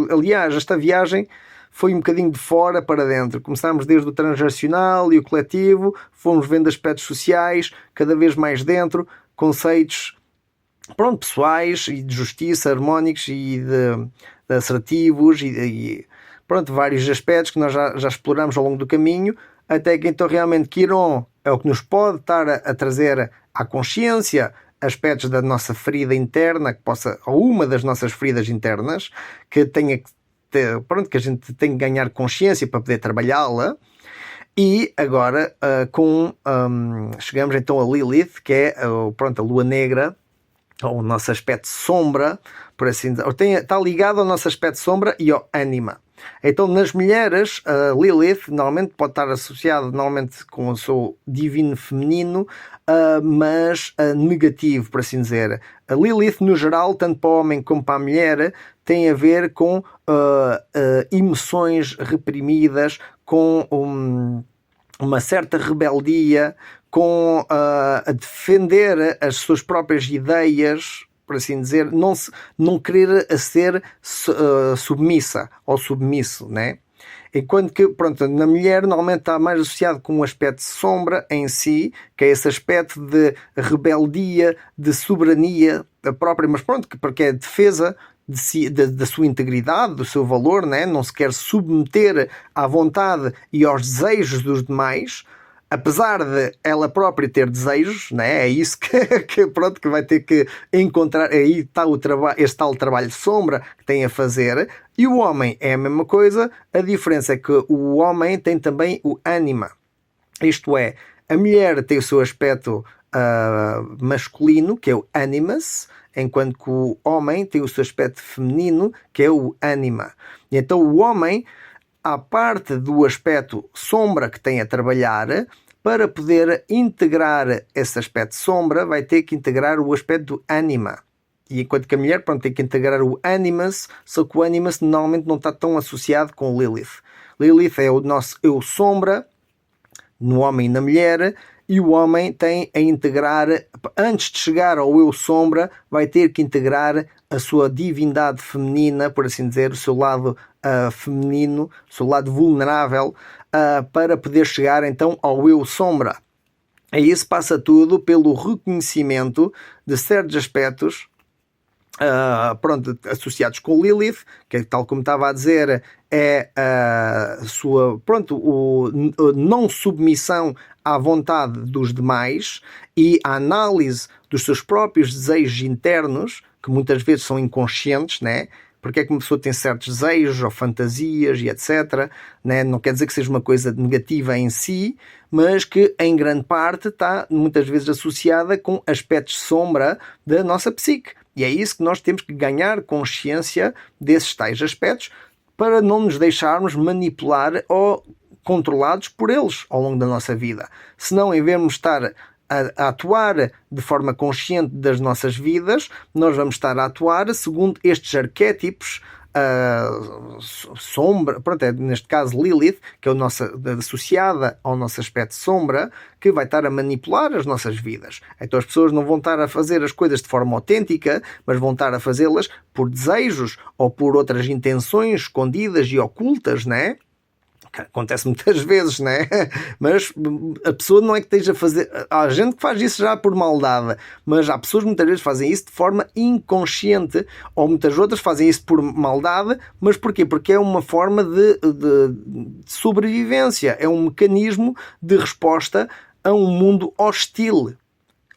Speaker 1: Aliás, esta viagem foi um bocadinho de fora para dentro. Começámos desde o transgeracional e o coletivo, fomos vendo aspectos sociais, cada vez mais dentro, conceitos pessoais e de justiça, harmónicos e de assertivos e vários aspectos que nós já exploramos ao longo do caminho, até que então realmente Quiron é o que nos pode estar a trazer à consciência aspectos da nossa ferida interna, ou uma das nossas feridas internas, que tenha que ter, que a gente tem que ganhar consciência para poder trabalhá-la. E agora chegamos então a Lilith, que é a lua negra, ou o nosso aspecto sombra, por assim dizer, está ligado ao nosso aspecto sombra e ao ânima. Então, nas mulheres, a Lilith normalmente pode estar associada com o seu divino feminino, mas negativo, por assim dizer. A Lilith, no geral, tanto para o homem como para a mulher, tem a ver com emoções reprimidas, com uma certa rebeldia, com a defender as suas próprias ideias, por assim dizer, não querer ser submissa ou submisso, né? Enquanto que, na mulher normalmente está mais associado com um aspecto de sombra em si, que é esse aspecto de rebeldia, de soberania própria, mas porque é defesa da sua integridade, do seu valor, né? Não se quer submeter à vontade e aos desejos dos demais, apesar de ela própria ter desejos, né? É isso que vai ter que encontrar. Aí está este tal trabalho de sombra que tem a fazer. E o homem é a mesma coisa. A diferença é que o homem tem também o ânima. Isto é, a mulher tem o seu aspecto masculino, que é o animus, enquanto que o homem tem o seu aspecto feminino, que é o ânima. E então o homem, à parte do aspecto sombra que tem a trabalhar, para poder integrar esse aspecto sombra, vai ter que integrar o aspecto do ânima. E enquanto que a mulher tem que integrar o animus, só que o animus normalmente não está tão associado com Lilith. Lilith é o nosso eu sombra, no homem e na mulher, e o homem tem a integrar, antes de chegar ao eu sombra, vai ter que integrar a sua divindade feminina, por assim dizer, o seu lado feminino, o seu lado vulnerável, para poder chegar então ao eu sombra. E isso passa tudo pelo reconhecimento de certos aspectos associados com Lilith, que tal como estava a dizer, é a sua não submissão à vontade dos demais e a análise dos seus próprios desejos internos, que muitas vezes são inconscientes, né? Porque é que uma pessoa tem certos desejos ou fantasias e etc. Né? Não quer dizer que seja uma coisa negativa em si, mas que em grande parte está muitas vezes associada com aspectos sombra da nossa psique. E é isso que nós temos que ganhar consciência desses tais aspectos para não nos deixarmos manipular ou controlados por eles ao longo da nossa vida. Senão, em vez de estar a atuar de forma consciente das nossas vidas, nós vamos estar a atuar segundo estes arquétipos sombra, neste caso Lilith, que é associada ao nosso aspecto sombra, que vai estar a manipular as nossas vidas. Então as pessoas não vão estar a fazer as coisas de forma autêntica, mas vão estar a fazê-las por desejos ou por outras intenções escondidas e ocultas, né? acontece muitas vezes, né? Mas a pessoa não é que esteja a fazer... Há gente que faz isso já por maldade, mas há pessoas que muitas vezes fazem isso de forma inconsciente, ou muitas outras fazem isso por maldade, mas porquê? Porque é uma forma de sobrevivência, é um mecanismo de resposta a um mundo hostil,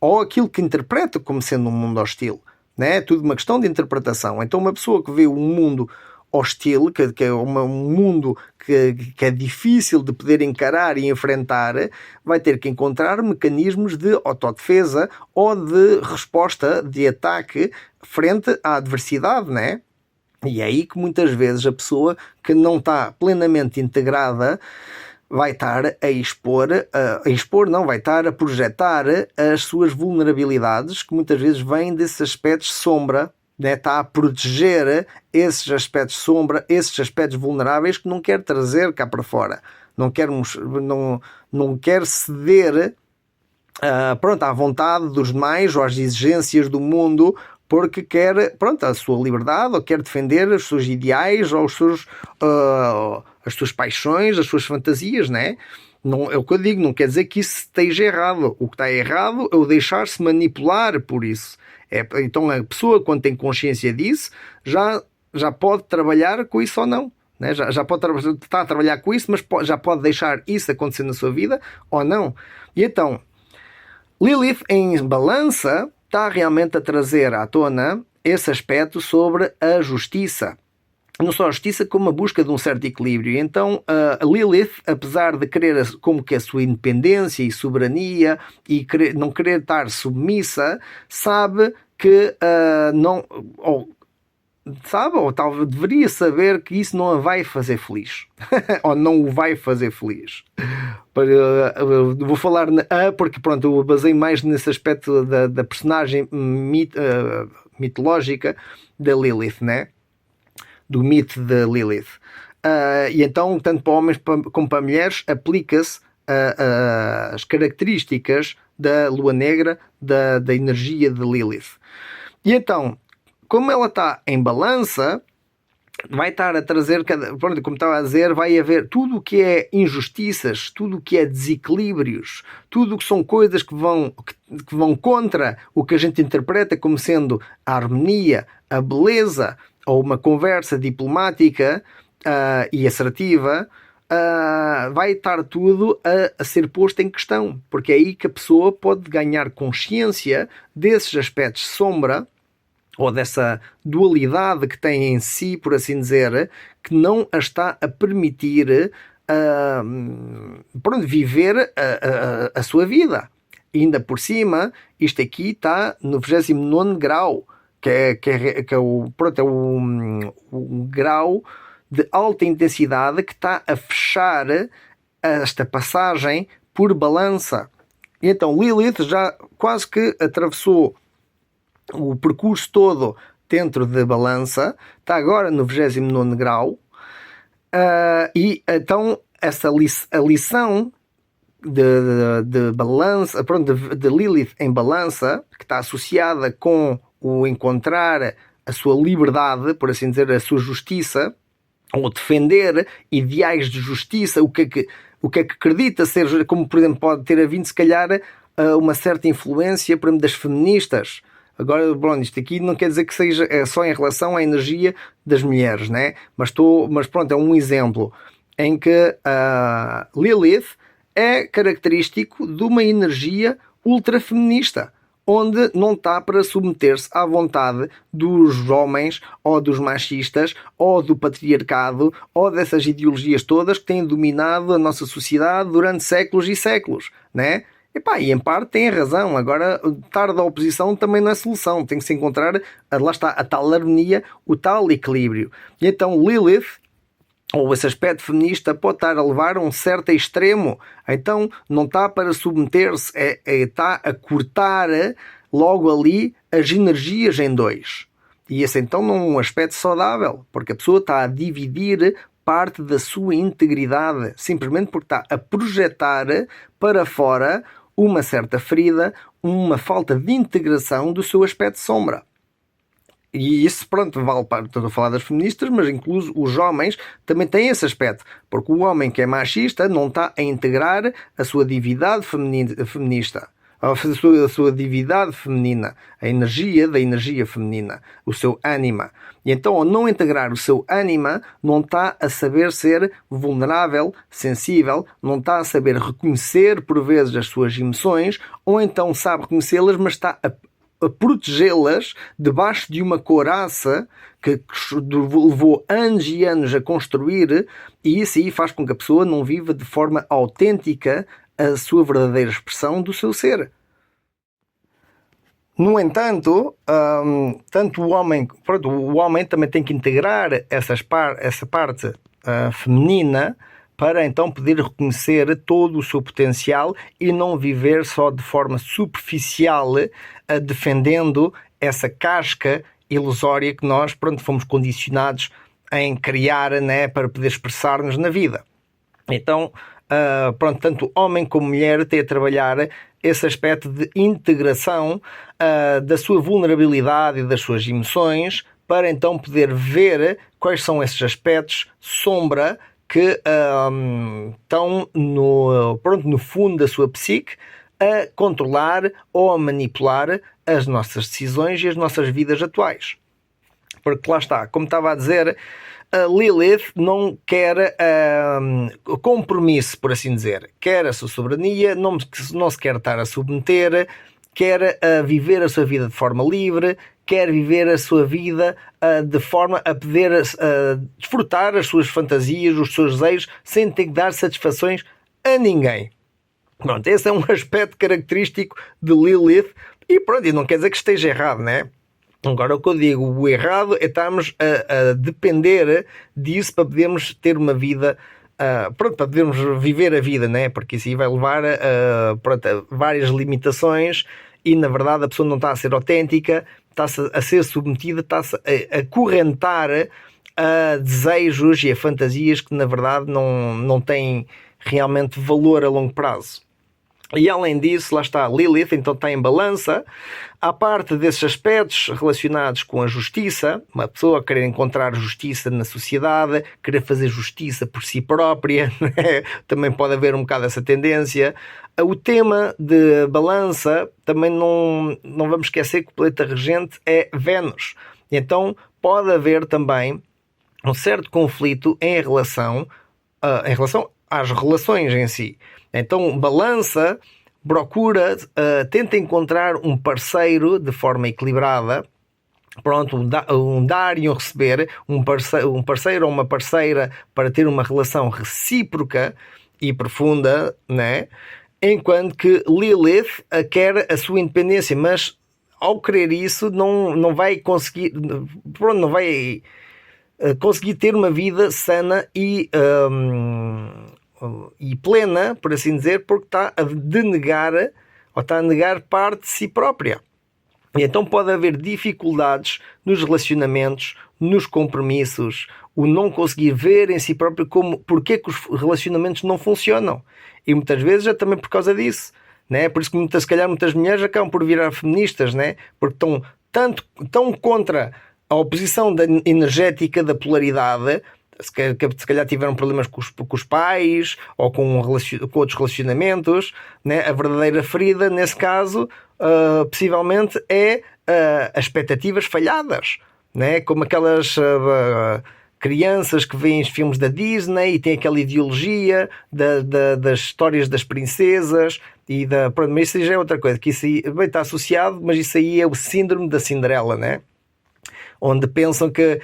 Speaker 1: ou aquilo que interpreta como sendo um mundo hostil, né? É tudo uma questão de interpretação. Então uma pessoa que vê um mundo hostil, que é um mundo que é difícil de poder encarar e enfrentar, vai ter que encontrar mecanismos de autodefesa ou de resposta, de ataque frente à adversidade, né? E é aí que muitas vezes a pessoa que não está plenamente integrada vai estar vai estar a projetar as suas vulnerabilidades, que muitas vezes vêm desses aspectos sombra, né? Está a proteger esses aspectos sombra, esses aspectos vulneráveis que não quer trazer cá para fora, não quer ceder à vontade dos demais ou às exigências do mundo, porque quer a sua liberdade, ou quer defender os seus ideais ou as suas paixões, as suas fantasias, né? Não, é o que eu digo, não quer dizer que isso esteja errado. O que está errado é o deixar-se manipular por isso. Então a pessoa, quando tem consciência disso, já pode trabalhar com isso ou não. Né? Já pode estar a trabalhar com isso, mas já pode deixar isso acontecer na sua vida ou não. E então, Lilith em balança está realmente a trazer à tona esse aspecto sobre a justiça. Não só a justiça, como a busca de um certo equilíbrio. Então, a Lilith, apesar de querer como que a sua independência e soberania e não querer estar submissa, sabe que ou talvez deveria saber que isso não a vai fazer feliz. Ou não o vai fazer feliz. Vou falar porque pronto, eu basei mais nesse aspecto da personagem mitológica da Lilith, né? Do mito da Lilith. E então, tanto para homens como para mulheres, aplica-se as características da lua negra, da energia de Lilith. E então, como ela está em balança, vai estar a trazer, como estava a dizer, vai haver tudo o que é injustiças, tudo o que é desequilíbrios, tudo o que são coisas que vão contra o que a gente interpreta como sendo a harmonia, a beleza, ou uma conversa diplomática e assertiva, vai estar tudo a ser posto em questão, porque é aí que a pessoa pode ganhar consciência desses aspectos sombra, ou dessa dualidade que tem em si, por assim dizer, que não a está a permitir viver a sua vida. E ainda por cima, isto aqui está no 29º grau, que é o grau de alta intensidade que está a fechar esta passagem por balança. E então Lilith já quase que atravessou o percurso todo dentro de balança, está agora no 29º grau, e então a lição de balança, de Lilith em balança, que está associada com o encontrar a sua liberdade, por assim dizer, a sua justiça, ou defender ideais de justiça, o que é que acredita ser, como por exemplo pode ter havido se calhar uma certa influência, por exemplo, das feministas. Agora, pronto, isto aqui não quer dizer que seja só em relação à energia das mulheres, né? Mas pronto, é um exemplo em que Lilith é característico de uma energia ultra feminista, onde não está para submeter-se à vontade dos homens, ou dos machistas, ou do patriarcado, ou dessas ideologias todas que têm dominado a nossa sociedade durante séculos e séculos, né? E em parte tem razão. Agora, estar da oposição também não é solução. Tem que se encontrar, lá está, a tal harmonia, o tal equilíbrio. E então Lilith, ou esse aspecto feminista, pode estar a levar a um certo extremo. Então não está para submeter-se, está a cortar logo ali as energias em dois. E esse então não é um aspecto saudável, porque a pessoa está a dividir parte da sua integridade, simplesmente porque está a projetar para fora uma certa ferida, uma falta de integração do seu aspecto sombra. e isso, pronto, vale para, estou a falar das feministas, mas incluso os homens também têm esse aspecto, porque o homem que é machista não está a integrar a sua divindade feminista, a sua divindade feminina, a energia da energia feminina, o seu ânima. E então, ao não integrar o seu ânima, não está a saber ser vulnerável, sensível, não está a saber reconhecer, por vezes, as suas emoções, ou então sabe reconhecê-las, mas está a protegê-las debaixo de uma couraça que levou anos e anos a construir, e isso aí faz com que a pessoa não viva de forma autêntica a sua verdadeira expressão do seu ser. No entanto, tanto o homem também tem que integrar essa parte feminina para então poder reconhecer todo o seu potencial e não viver só de forma superficial, defendendo essa casca ilusória que nós, fomos condicionados em criar, né, para poder expressar-nos na vida. Então, tanto homem como mulher têm a trabalhar esse aspecto de integração da sua vulnerabilidade e das suas emoções, para então poder ver quais são esses aspectos sombra que estão no fundo da sua psique a controlar ou a manipular as nossas decisões e as nossas vidas atuais. Porque lá está, como estava a dizer, a Lilith não quer compromisso, por assim dizer. Quer a sua soberania, não se quer estar a submeter, quer viver a sua vida de forma livre, quer viver a sua vida de forma a poder desfrutar as suas fantasias, os seus desejos, sem ter que dar satisfações a ninguém. Pronto, esse é um aspecto característico de Lilith, e pronto, e não quer dizer que esteja errado, né? Agora, o que eu digo, o errado é estarmos a depender disso para podermos ter uma vida, para podermos viver a vida, né? Porque isso aí vai levar a várias limitações e, na verdade, a pessoa não está a ser autêntica, está-se a ser submetida, está-se a acorrentar a desejos e a fantasias que, na verdade, não têm realmente valor a longo prazo. E além disso, lá está, Lilith, então está em balança. À parte desses aspectos relacionados com a justiça, uma pessoa querer encontrar justiça na sociedade, querer fazer justiça por si própria, né? Também pode haver um bocado essa tendência. O tema de balança, também não vamos esquecer que o planeta regente é Vênus. Então pode haver também um certo conflito em relação às relações em si. Então, balança, procura, tenta encontrar um parceiro de forma equilibrada, um dar e um receber, um parceiro ou uma parceira para ter uma relação recíproca e profunda, né? Enquanto que Lilith quer a sua independência, mas ao querer isso não vai conseguir, não vai conseguir ter uma vida sana e plena, por assim dizer, porque está a denegar ou está a negar parte de si própria. E então pode haver dificuldades nos relacionamentos, nos compromissos, o não conseguir ver em si próprio porque que os relacionamentos não funcionam. E muitas vezes é também por causa disso, né? Por isso que se calhar muitas mulheres acabam por virar feministas, né? Porque estão contra a oposição energética da polaridade. Se calhar tiveram problemas com os pais ou com outros relacionamentos, né? A verdadeira ferida nesse caso possivelmente é as expectativas falhadas, né? Como aquelas crianças que veem os filmes da Disney e têm aquela ideologia das histórias das princesas mas isso já é outra coisa, que isso aí bem, está associado, mas isso aí é o síndrome da Cinderela, né? Onde pensam que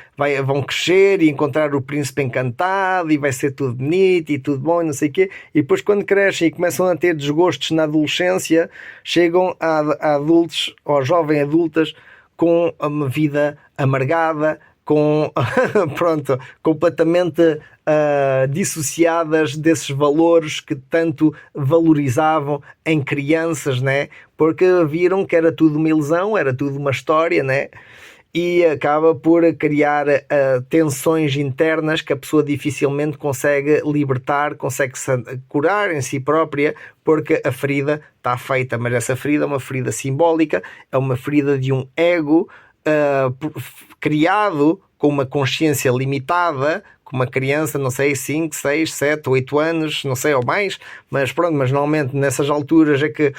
Speaker 1: vão crescer e encontrar o príncipe encantado e vai ser tudo bonito e tudo bom e não sei o quê, e depois quando crescem e começam a ter desgostos na adolescência, chegam a adultos ou jovens adultas com uma vida amargada, completamente dissociadas desses valores que tanto valorizavam em crianças, né? Porque viram que era tudo uma ilusão, era tudo uma história, né? E acaba por criar tensões internas que a pessoa dificilmente consegue libertar, consegue curar em si própria, porque a ferida está feita, mas essa ferida é uma ferida simbólica, é uma ferida de um ego criado com uma consciência limitada, com uma criança, não sei, 5, 6, 7, 8 anos, não sei, ou mais, mas pronto, mas normalmente nessas alturas é que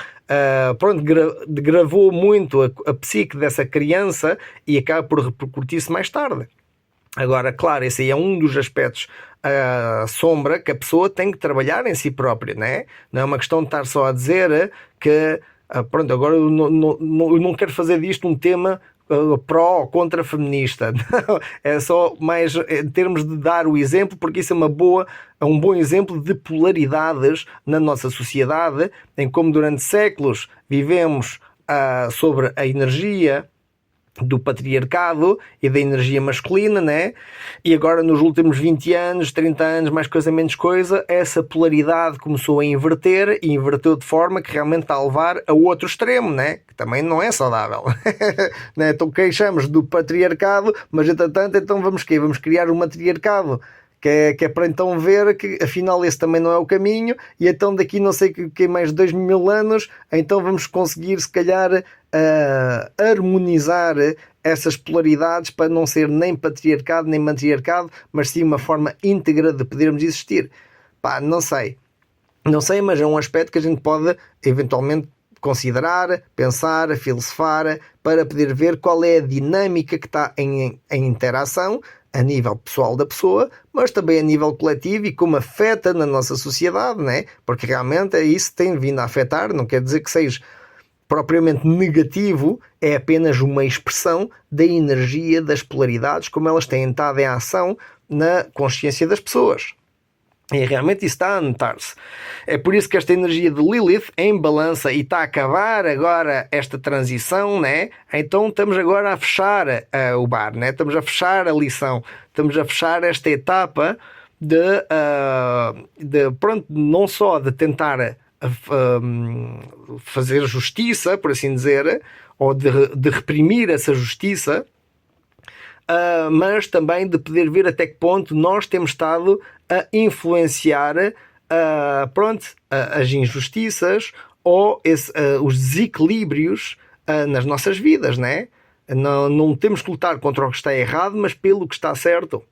Speaker 1: gravou muito a psique dessa criança e acaba por repercutir-se mais tarde. Agora, claro, esse aí é um dos aspectos sombra que a pessoa tem que trabalhar em si própria, né? Não é uma questão de estar só a dizer que pronto, agora eu não quero fazer disto um tema pró ou contra feminista. Não, é só mais em termos de dar o exemplo, porque isso é um bom exemplo de polaridades na nossa sociedade, em como durante séculos vivemos sobre a energia do patriarcado e da energia masculina, né? E agora nos últimos 20 anos, 30 anos, mais coisa menos coisa, essa polaridade começou a inverter e inverteu de forma que realmente está a levar a outro extremo, né? Que também não é saudável. Né? Então queixamos do patriarcado, mas entretanto então vamos criar um matriarcado. Que é para então ver que afinal esse também não é o caminho, e então daqui não sei que mais de 2000 anos, então vamos conseguir se calhar harmonizar essas polaridades para não ser nem patriarcado nem matriarcado, mas sim uma forma íntegra de podermos existir. Pá, não sei, mas é um aspecto que a gente pode eventualmente considerar, pensar, filosofar, para poder ver qual é a dinâmica que está em interação a nível pessoal da pessoa, mas também a nível coletivo e como afeta na nossa sociedade, né? Porque realmente é isso que tem vindo a afetar, não quer dizer que seja propriamente negativo, é apenas uma expressão da energia das polaridades, como elas têm estado em ação na consciência das pessoas. E realmente isso está a notar-se. É por isso que esta energia de Lilith em balança e está a acabar agora esta transição, né? Então estamos agora a fechar o bar, né? Estamos a fechar a lição, estamos a fechar esta etapa de pronto, não só de tentar fazer justiça, por assim dizer, ou de reprimir essa justiça, mas também de poder ver até que ponto nós temos estado a influenciar as injustiças ou os desequilíbrios nas nossas vidas, né? Não temos que lutar contra o que está errado, mas pelo que está certo.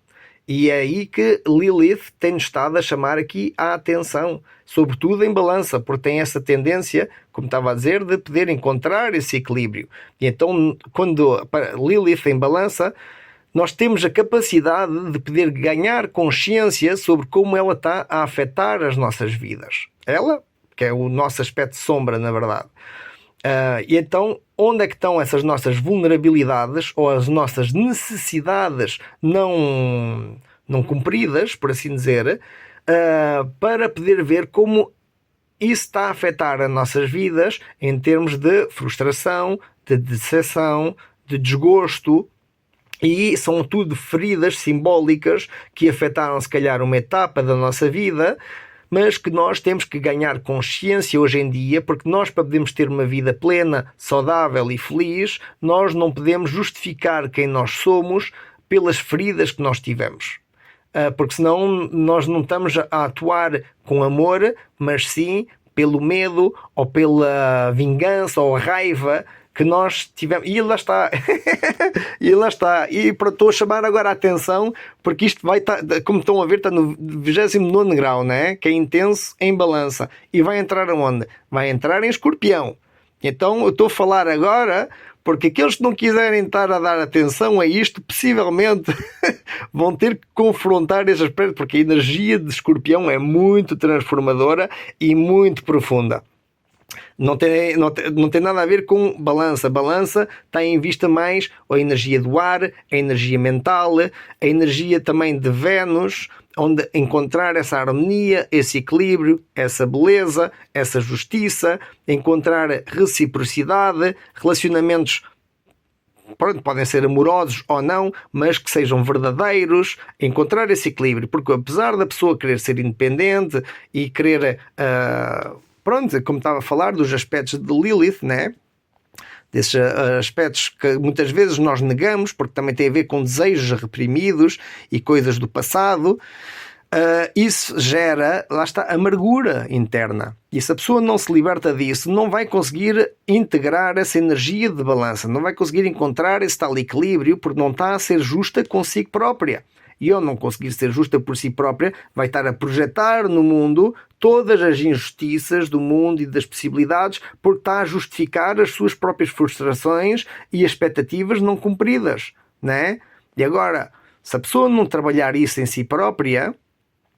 Speaker 1: E é aí que Lilith tem-nos estado a chamar aqui a atenção, sobretudo em balança, porque tem essa tendência, como estava a dizer, de poder encontrar esse equilíbrio. E então, quando Lilith em balança, nós temos a capacidade de poder ganhar consciência sobre como ela está a afetar as nossas vidas. Ela, que é o nosso aspecto sombra, na verdade. E então, onde é que estão essas nossas vulnerabilidades ou as nossas necessidades não cumpridas, por assim dizer, para poder ver como isso está a afetar as nossas vidas em termos de frustração, de decepção, de desgosto. E são tudo feridas simbólicas que afetaram se calhar uma etapa da nossa vida, mas que nós temos que ganhar consciência hoje em dia, porque nós, para podermos ter uma vida plena, saudável e feliz, nós não podemos justificar quem nós somos pelas feridas que nós tivemos. Porque senão nós não estamos a atuar com amor, mas sim pelo medo ou pela vingança ou raiva que nós tivemos. E lá está. E estou a chamar agora a atenção, porque isto vai estar, como estão a ver, está no 29º grau, né? Que é intenso em balança. E vai entrar aonde? Vai entrar em Escorpião. Então eu estou a falar agora, porque aqueles que não quiserem estar a dar atenção a isto, possivelmente vão ter que confrontar esses aspectos, porque a energia de Escorpião é muito transformadora e muito profunda. Não tem nada a ver com balança. Balança está em vista mais a energia do ar, a energia mental, a energia também de Vênus, onde encontrar essa harmonia, esse equilíbrio, essa beleza, essa justiça, encontrar reciprocidade, relacionamentos, podem ser amorosos ou não, mas que sejam verdadeiros, encontrar esse equilíbrio, porque apesar da pessoa querer ser independente e querer... como estava a falar dos aspectos de Lilith, né? Desses aspectos que muitas vezes nós negamos, porque também tem a ver com desejos reprimidos e coisas do passado. isso gera, lá está, amargura interna. E se a pessoa não se liberta disso, não vai conseguir integrar essa energia de balança, não vai conseguir encontrar esse tal equilíbrio, porque não está a ser justa consigo própria. E ao não conseguir ser justa por si própria, vai estar a projetar no mundo todas as injustiças do mundo e das possibilidades, porque está a justificar as suas próprias frustrações e expectativas não cumpridas, né? E agora, se a pessoa não trabalhar isso em si própria,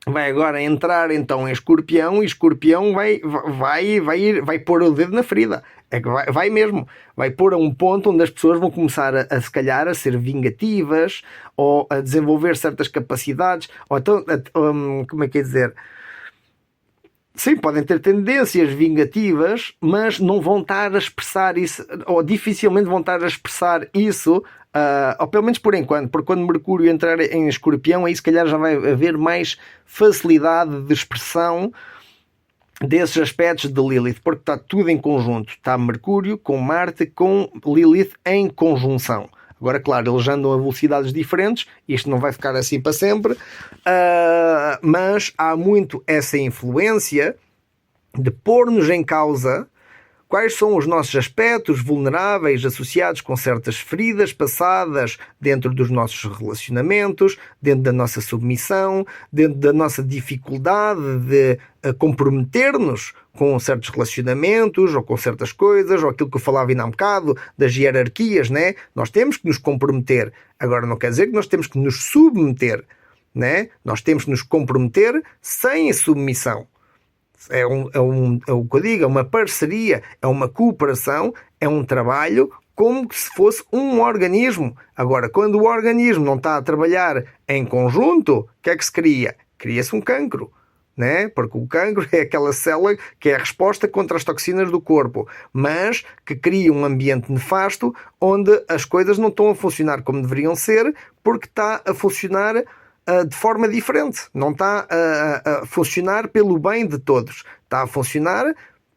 Speaker 1: vai agora entrar então em Escorpião, e Escorpião vai pôr o dedo na ferida. É que vai mesmo. Vai pôr a um ponto onde as pessoas vão começar se calhar a ser vingativas, ou a desenvolver certas capacidades, ou então, como é que é dizer? Sim, podem ter tendências vingativas, mas não vão estar a expressar isso, ou dificilmente vão estar a expressar isso, ou pelo menos por enquanto, porque quando Mercúrio entrar em Escorpião, aí se calhar já vai haver mais facilidade de expressão desses aspectos de Lilith, porque está tudo em conjunto. Está Mercúrio com Marte, com Lilith em conjunção. Agora, claro, eles andam a velocidades diferentes, isto não vai ficar assim para sempre, mas há muito essa influência de pôr-nos em causa quais são os nossos aspectos vulneráveis associados com certas feridas passadas dentro dos nossos relacionamentos, dentro da nossa submissão, dentro da nossa dificuldade de comprometer-nos com certos relacionamentos ou com certas coisas, ou aquilo que eu falava ainda há um bocado, das hierarquias, né? Nós temos que nos comprometer. Agora não quer dizer que nós temos que nos submeter, né? Nós temos que nos comprometer sem a submissão. É o que eu digo, é uma parceria, é uma cooperação, é um trabalho como se fosse um organismo. Agora, quando o organismo não está a trabalhar em conjunto, o que é que se cria? Cria-se um cancro, né? Porque o cancro é aquela célula que é a resposta contra as toxinas do corpo, mas que cria um ambiente nefasto onde as coisas não estão a funcionar como deveriam ser, porque está a funcionar de forma diferente, não está a funcionar pelo bem de todos, está a funcionar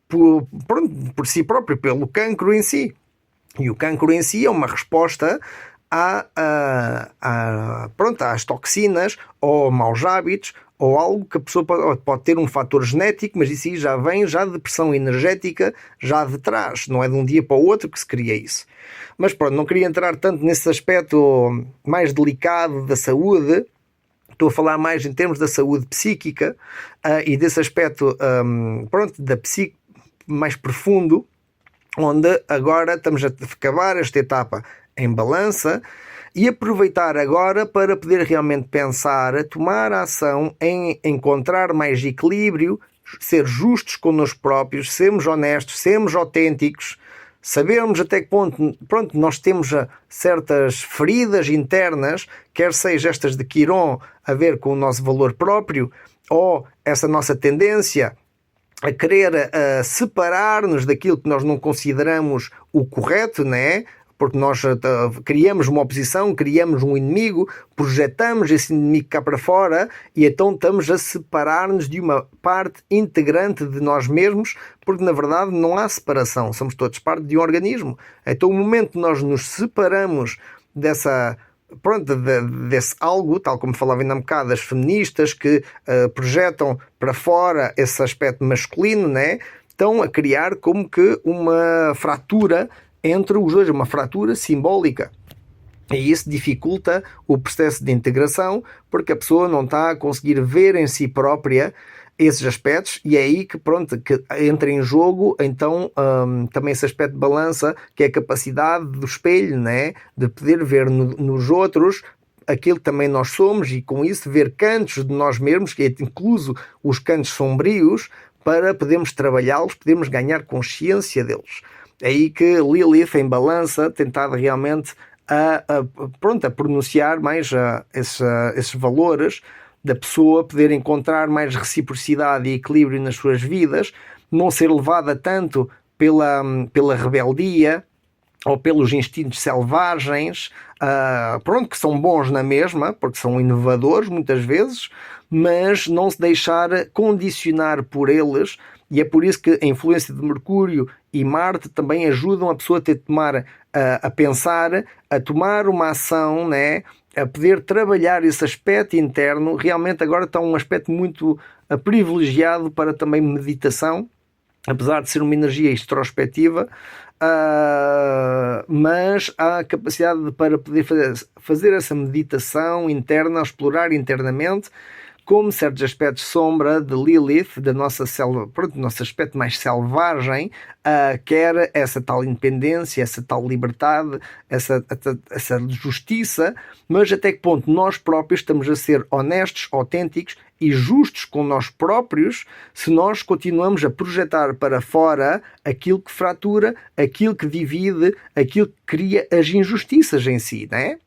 Speaker 1: por si próprio, pelo cancro em si. E o cancro em si é uma resposta às toxinas ou maus hábitos, ou algo que a pessoa pode ter um fator genético, mas isso aí já vem de pressão energética já de trás, não é de um dia para o outro que se cria isso. Mas pronto, não queria entrar tanto nesse aspecto mais delicado da saúde. Estou a falar mais em termos da saúde psíquica e desse aspecto da psique mais profundo, onde agora estamos a acabar esta etapa em balança e aproveitar agora para poder realmente pensar, tomar a ação em encontrar mais equilíbrio, ser justos connosco próprios, sermos honestos, sermos autênticos, sabermos até que ponto, nós temos certas feridas internas, quer seja estas de Quiron a ver com o nosso valor próprio, ou essa nossa tendência a querer separar-nos daquilo que nós não consideramos o correto, né? Porque nós criamos uma oposição, criamos um inimigo, projetamos esse inimigo cá para fora e então estamos a separar-nos de uma parte integrante de nós mesmos, porque na verdade não há separação, somos todos parte de um organismo. Então o momento que nós nos separamos desse algo, tal como falava ainda há um bocado, das feministas que projetam para fora esse aspecto masculino, né? Estão a criar como que uma fratura entre os dois, uma fratura simbólica. E isso dificulta o processo de integração, porque a pessoa não está a conseguir ver em si própria esses aspectos, e é aí que entra em jogo então também esse aspecto de balança, que é a capacidade do espelho, né? De poder ver nos outros aquilo que também nós somos, e com isso ver cantos de nós mesmos, que é incluso os cantos sombrios, para podermos trabalhá-los, podermos ganhar consciência deles. É aí que Lilith em balança tentava realmente a pronunciar mais esses valores da pessoa, poder encontrar mais reciprocidade e equilíbrio nas suas vidas, não ser levada tanto pela rebeldia ou pelos instintos selvagens, que são bons na mesma, porque são inovadores muitas vezes, mas não se deixar condicionar por eles. E é por isso que a influência de Mercúrio e Marte também ajudam a pessoa a pensar, a tomar uma ação, né? a poder trabalhar esse aspecto interno, realmente agora está um aspecto muito privilegiado para também meditação, apesar de ser uma energia introspectiva, mas há a capacidade para poder fazer essa meditação interna, explorar internamente, como certos aspectos sombra de Lilith, da nossa selva, pronto, nosso aspecto mais selvagem, quer essa tal independência, essa tal liberdade, essa justiça, mas até que ponto nós próprios estamos a ser honestos, autênticos e justos com nós próprios, se nós continuamos a projetar para fora aquilo que fratura, aquilo que divide, aquilo que cria as injustiças em si, não é?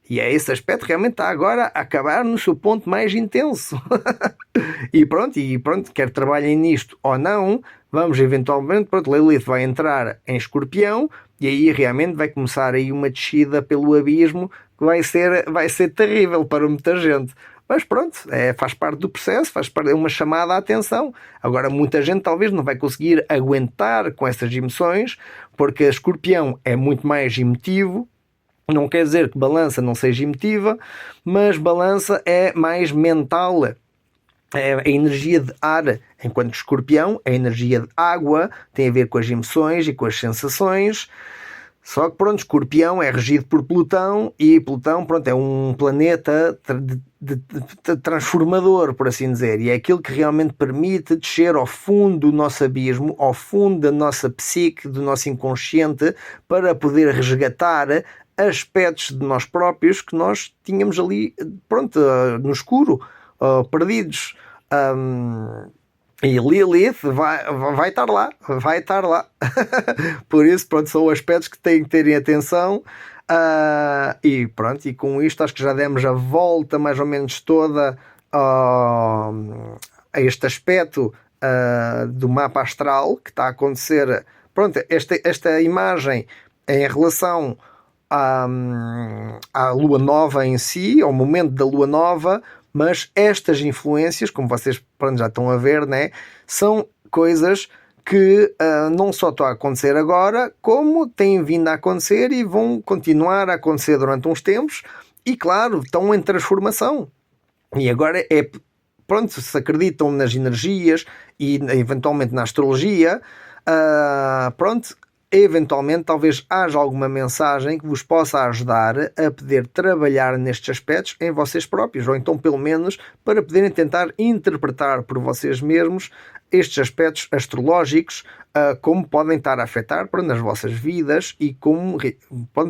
Speaker 1: E é esse aspecto que realmente está agora a acabar no seu ponto mais intenso. e pronto, quer trabalhem nisto ou não, vamos eventualmente, Lilith vai entrar em Escorpião e aí realmente vai começar aí uma descida pelo abismo que vai ser terrível para muita gente. Mas pronto, faz parte do processo, faz parte, é uma chamada à atenção. Agora, muita gente talvez não vai conseguir aguentar com essas emoções, porque Escorpião é muito mais emotivo. Não quer dizer que Balança não seja emotiva, mas Balança é mais mental. É a energia de ar, enquanto que Escorpião é a energia de água, tem a ver com as emoções e com as sensações. Só que pronto, Escorpião é regido por Plutão e Plutão, pronto, é um planeta de transformador, por assim dizer, e é aquilo que realmente permite descer ao fundo do nosso abismo, ao fundo da nossa psique, do nosso inconsciente, para poder resgatar aspectos de nós próprios que nós tínhamos ali, pronto, no escuro, perdidos. E Lilith vai estar lá. Por isso, pronto, são aspectos que têm que terem atenção. E pronto, e com isto acho que já demos a volta mais ou menos toda a este aspecto do mapa astral que está a acontecer. Pronto, esta imagem em relação à lua nova em si, ao momento da lua nova, mas estas influências, como vocês já estão a ver, né, são coisas que não só estão a acontecer agora, como têm vindo a acontecer e vão continuar a acontecer durante uns tempos, e claro, estão em transformação. E agora pronto, se acreditam nas energias e eventualmente na astrologia, pronto, eventualmente talvez haja alguma mensagem que vos possa ajudar a poder trabalhar nestes aspectos em vocês próprios, ou então pelo menos para poderem tentar interpretar por vocês mesmos estes aspectos astrológicos, como podem estar a afetar nas vossas vidas e como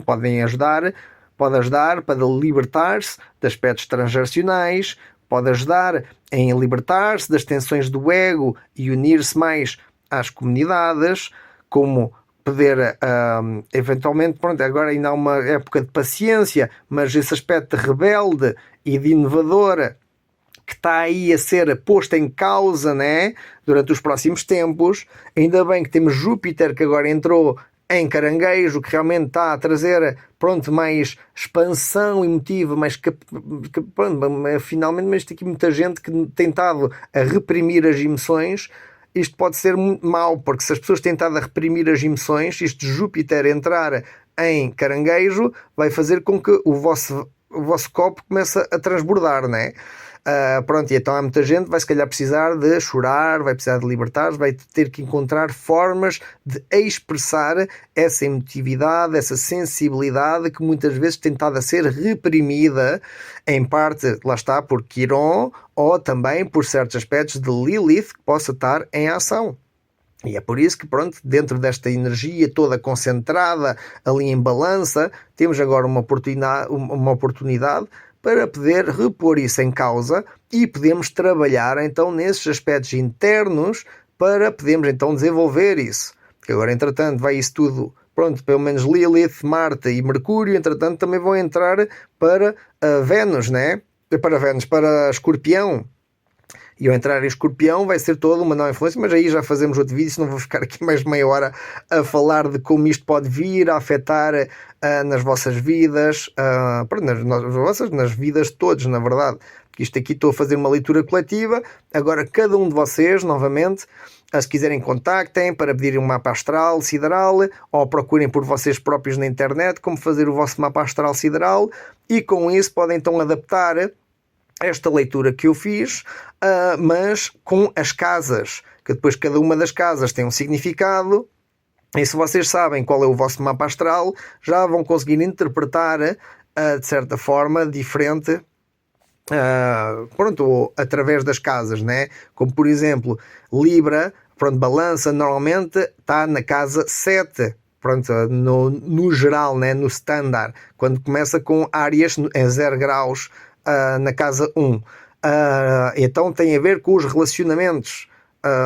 Speaker 1: podem ajudar, pode ajudar para libertar-se de aspectos transgeracionais, pode ajudar em libertar-se das tensões do ego e unir-se mais às comunidades, como poder, eventualmente, pronto, agora ainda há uma época de paciência, mas esse aspecto de rebelde e de inovadora que está aí a ser posto em causa, né, durante os próximos tempos. Ainda bem que temos Júpiter, que agora entrou em Caranguejo, que realmente está a trazer, pronto, mais expansão emotiva, finalmente, mas tem aqui muita gente que tem estado a reprimir as emoções. Isto pode ser muito mau, porque se as pessoas têm estado a reprimir as emoções, isto de Júpiter entrar em Caranguejo vai fazer com que o vosso copo comece a transbordar, não é? Pronto, e então há muita gente que vai se calhar precisar de chorar, vai precisar de libertar, vai ter que encontrar formas de expressar essa emotividade, essa sensibilidade que muitas vezes tem estado a ser reprimida, em parte, lá está, por Quiron, ou também por certos aspectos de Lilith que possa estar em ação. E é por isso que, pronto, dentro desta energia toda concentrada ali em Balança, temos agora uma oportunidade para poder repor isso em causa e podemos trabalhar então nesses aspectos internos para podermos então desenvolver isso. Porque agora, entretanto, vai isso tudo, pronto, pelo menos Lilith, Marte e Mercúrio, entretanto, também vão entrar para Vênus, né? Para Escorpião. E ao entrar em Escorpião vai ser toda uma nova influência, mas aí já fazemos outro vídeo, senão vou ficar aqui mais de meia hora a falar de como isto pode vir a afetar nas vossas vidas, nas vidas de todos, na verdade. Porque isto aqui estou a fazer uma leitura coletiva, agora cada um de vocês, novamente, se quiserem contactem para pedirem um mapa astral sideral, ou procurem por vocês próprios na internet como fazer o vosso mapa astral sideral, e com isso podem então adaptar esta leitura que eu fiz, mas com as casas, que depois cada uma das casas tem um significado, e se vocês sabem qual é o vosso mapa astral, já vão conseguir interpretar de certa forma diferente, pronto, através das casas, né? Como por exemplo, Libra, pronto, balança normalmente está na casa 7, pronto, no geral, né? No standard, quando começa com Áries em 0 graus, na casa 1. Então tem a ver com os relacionamentos.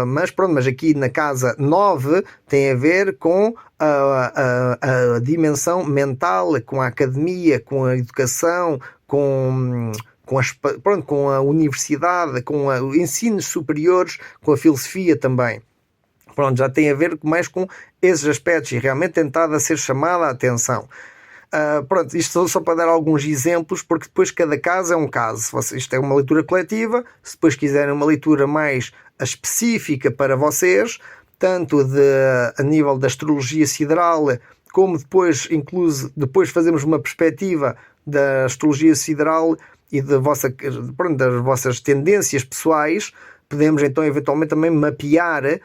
Speaker 1: Mas pronto, mas aqui na casa 9 tem a ver com a dimensão mental, com a academia, com a educação, com a universidade, com os ensinos superiores, com a filosofia também. Pronto, já tem a ver mais com esses aspectos e realmente tentado a ser chamada a atenção. Pronto, isto só para dar alguns exemplos, porque depois cada caso é um caso. Isto é uma leitura coletiva. Se depois quiserem uma leitura mais específica para vocês, tanto a nível da astrologia sideral, como depois fazemos uma perspectiva da astrologia sideral e das vossas tendências pessoais, podemos então eventualmente também mapear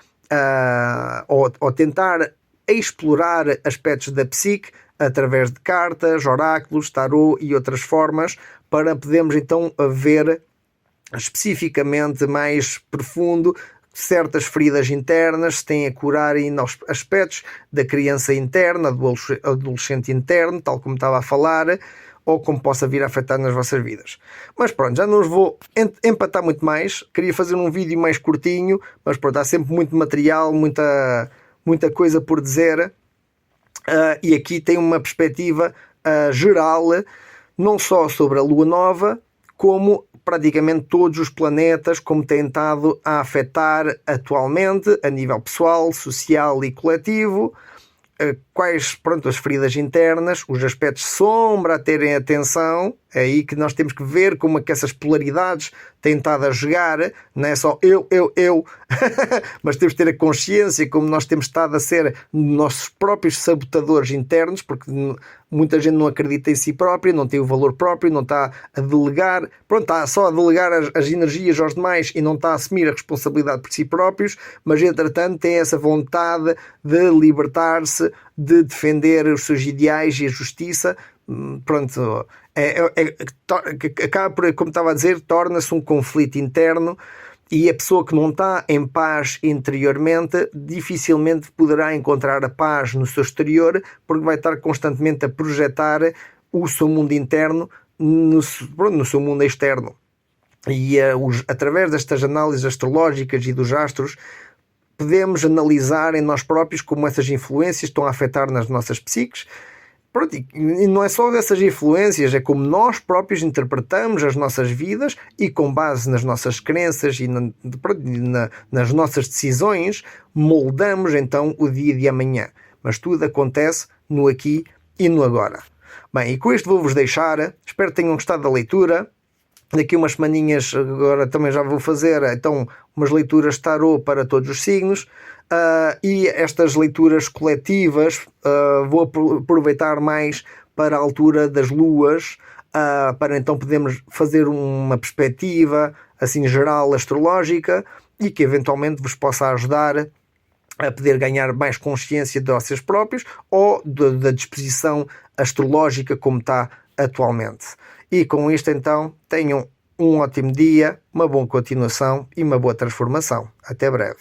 Speaker 1: ou tentar explorar aspectos da psique através de cartas, oráculos, tarô e outras formas, para podermos então ver especificamente mais profundo certas feridas internas, se têm a curar ainda os aspectos da criança interna, do adolescente interno, tal como estava a falar, ou como possa vir a afetar nas vossas vidas. Mas pronto, já não os vou empatar muito mais. Queria fazer um vídeo mais curtinho, mas pronto, há sempre muito material, muita coisa por dizer. E aqui tem uma perspectiva geral, não só sobre a Lua Nova, como praticamente todos os planetas, como tem estado a afetar atualmente, a nível pessoal, social e coletivo, quais, pronto, as feridas internas, os aspectos sombra a terem atenção. É aí que nós temos que ver como é que essas polaridades têm estado a jogar, não é só eu, mas temos que ter a consciência como nós temos estado a ser nossos próprios sabotadores internos, porque muita gente não acredita em si própria, não tem o valor próprio, não está a delegar, pronto, está só a delegar as energias aos demais e não está a assumir a responsabilidade por si próprios, mas entretanto tem essa vontade de libertar-se, de defender os seus ideais e a justiça. Pronto, acaba por, como estava a dizer, torna-se um conflito interno, e a pessoa que não está em paz interiormente dificilmente poderá encontrar a paz no seu exterior, porque vai estar constantemente a projetar o seu mundo interno no seu mundo externo. E através destas análises astrológicas e dos astros, podemos analisar em nós próprios como essas influências estão a afetar nas nossas psiques. Pronto, e não é só dessas influências, é como nós próprios interpretamos as nossas vidas, e com base nas nossas crenças e nas nossas decisões, moldamos então o dia de amanhã. Mas tudo acontece no aqui e no agora. Bem, e com isto vou-vos deixar. Espero que tenham gostado da leitura. Daqui umas semaninhas agora também já vou fazer então umas leituras de tarô para todos os signos. E estas leituras coletivas vou aproveitar mais para a altura das luas, para então podermos fazer uma perspectiva assim geral astrológica, e que eventualmente vos possa ajudar a poder ganhar mais consciência de vocês próprios ou da disposição astrológica como está atualmente. E com isto então tenham um ótimo dia, uma boa continuação e uma boa transformação. Até breve.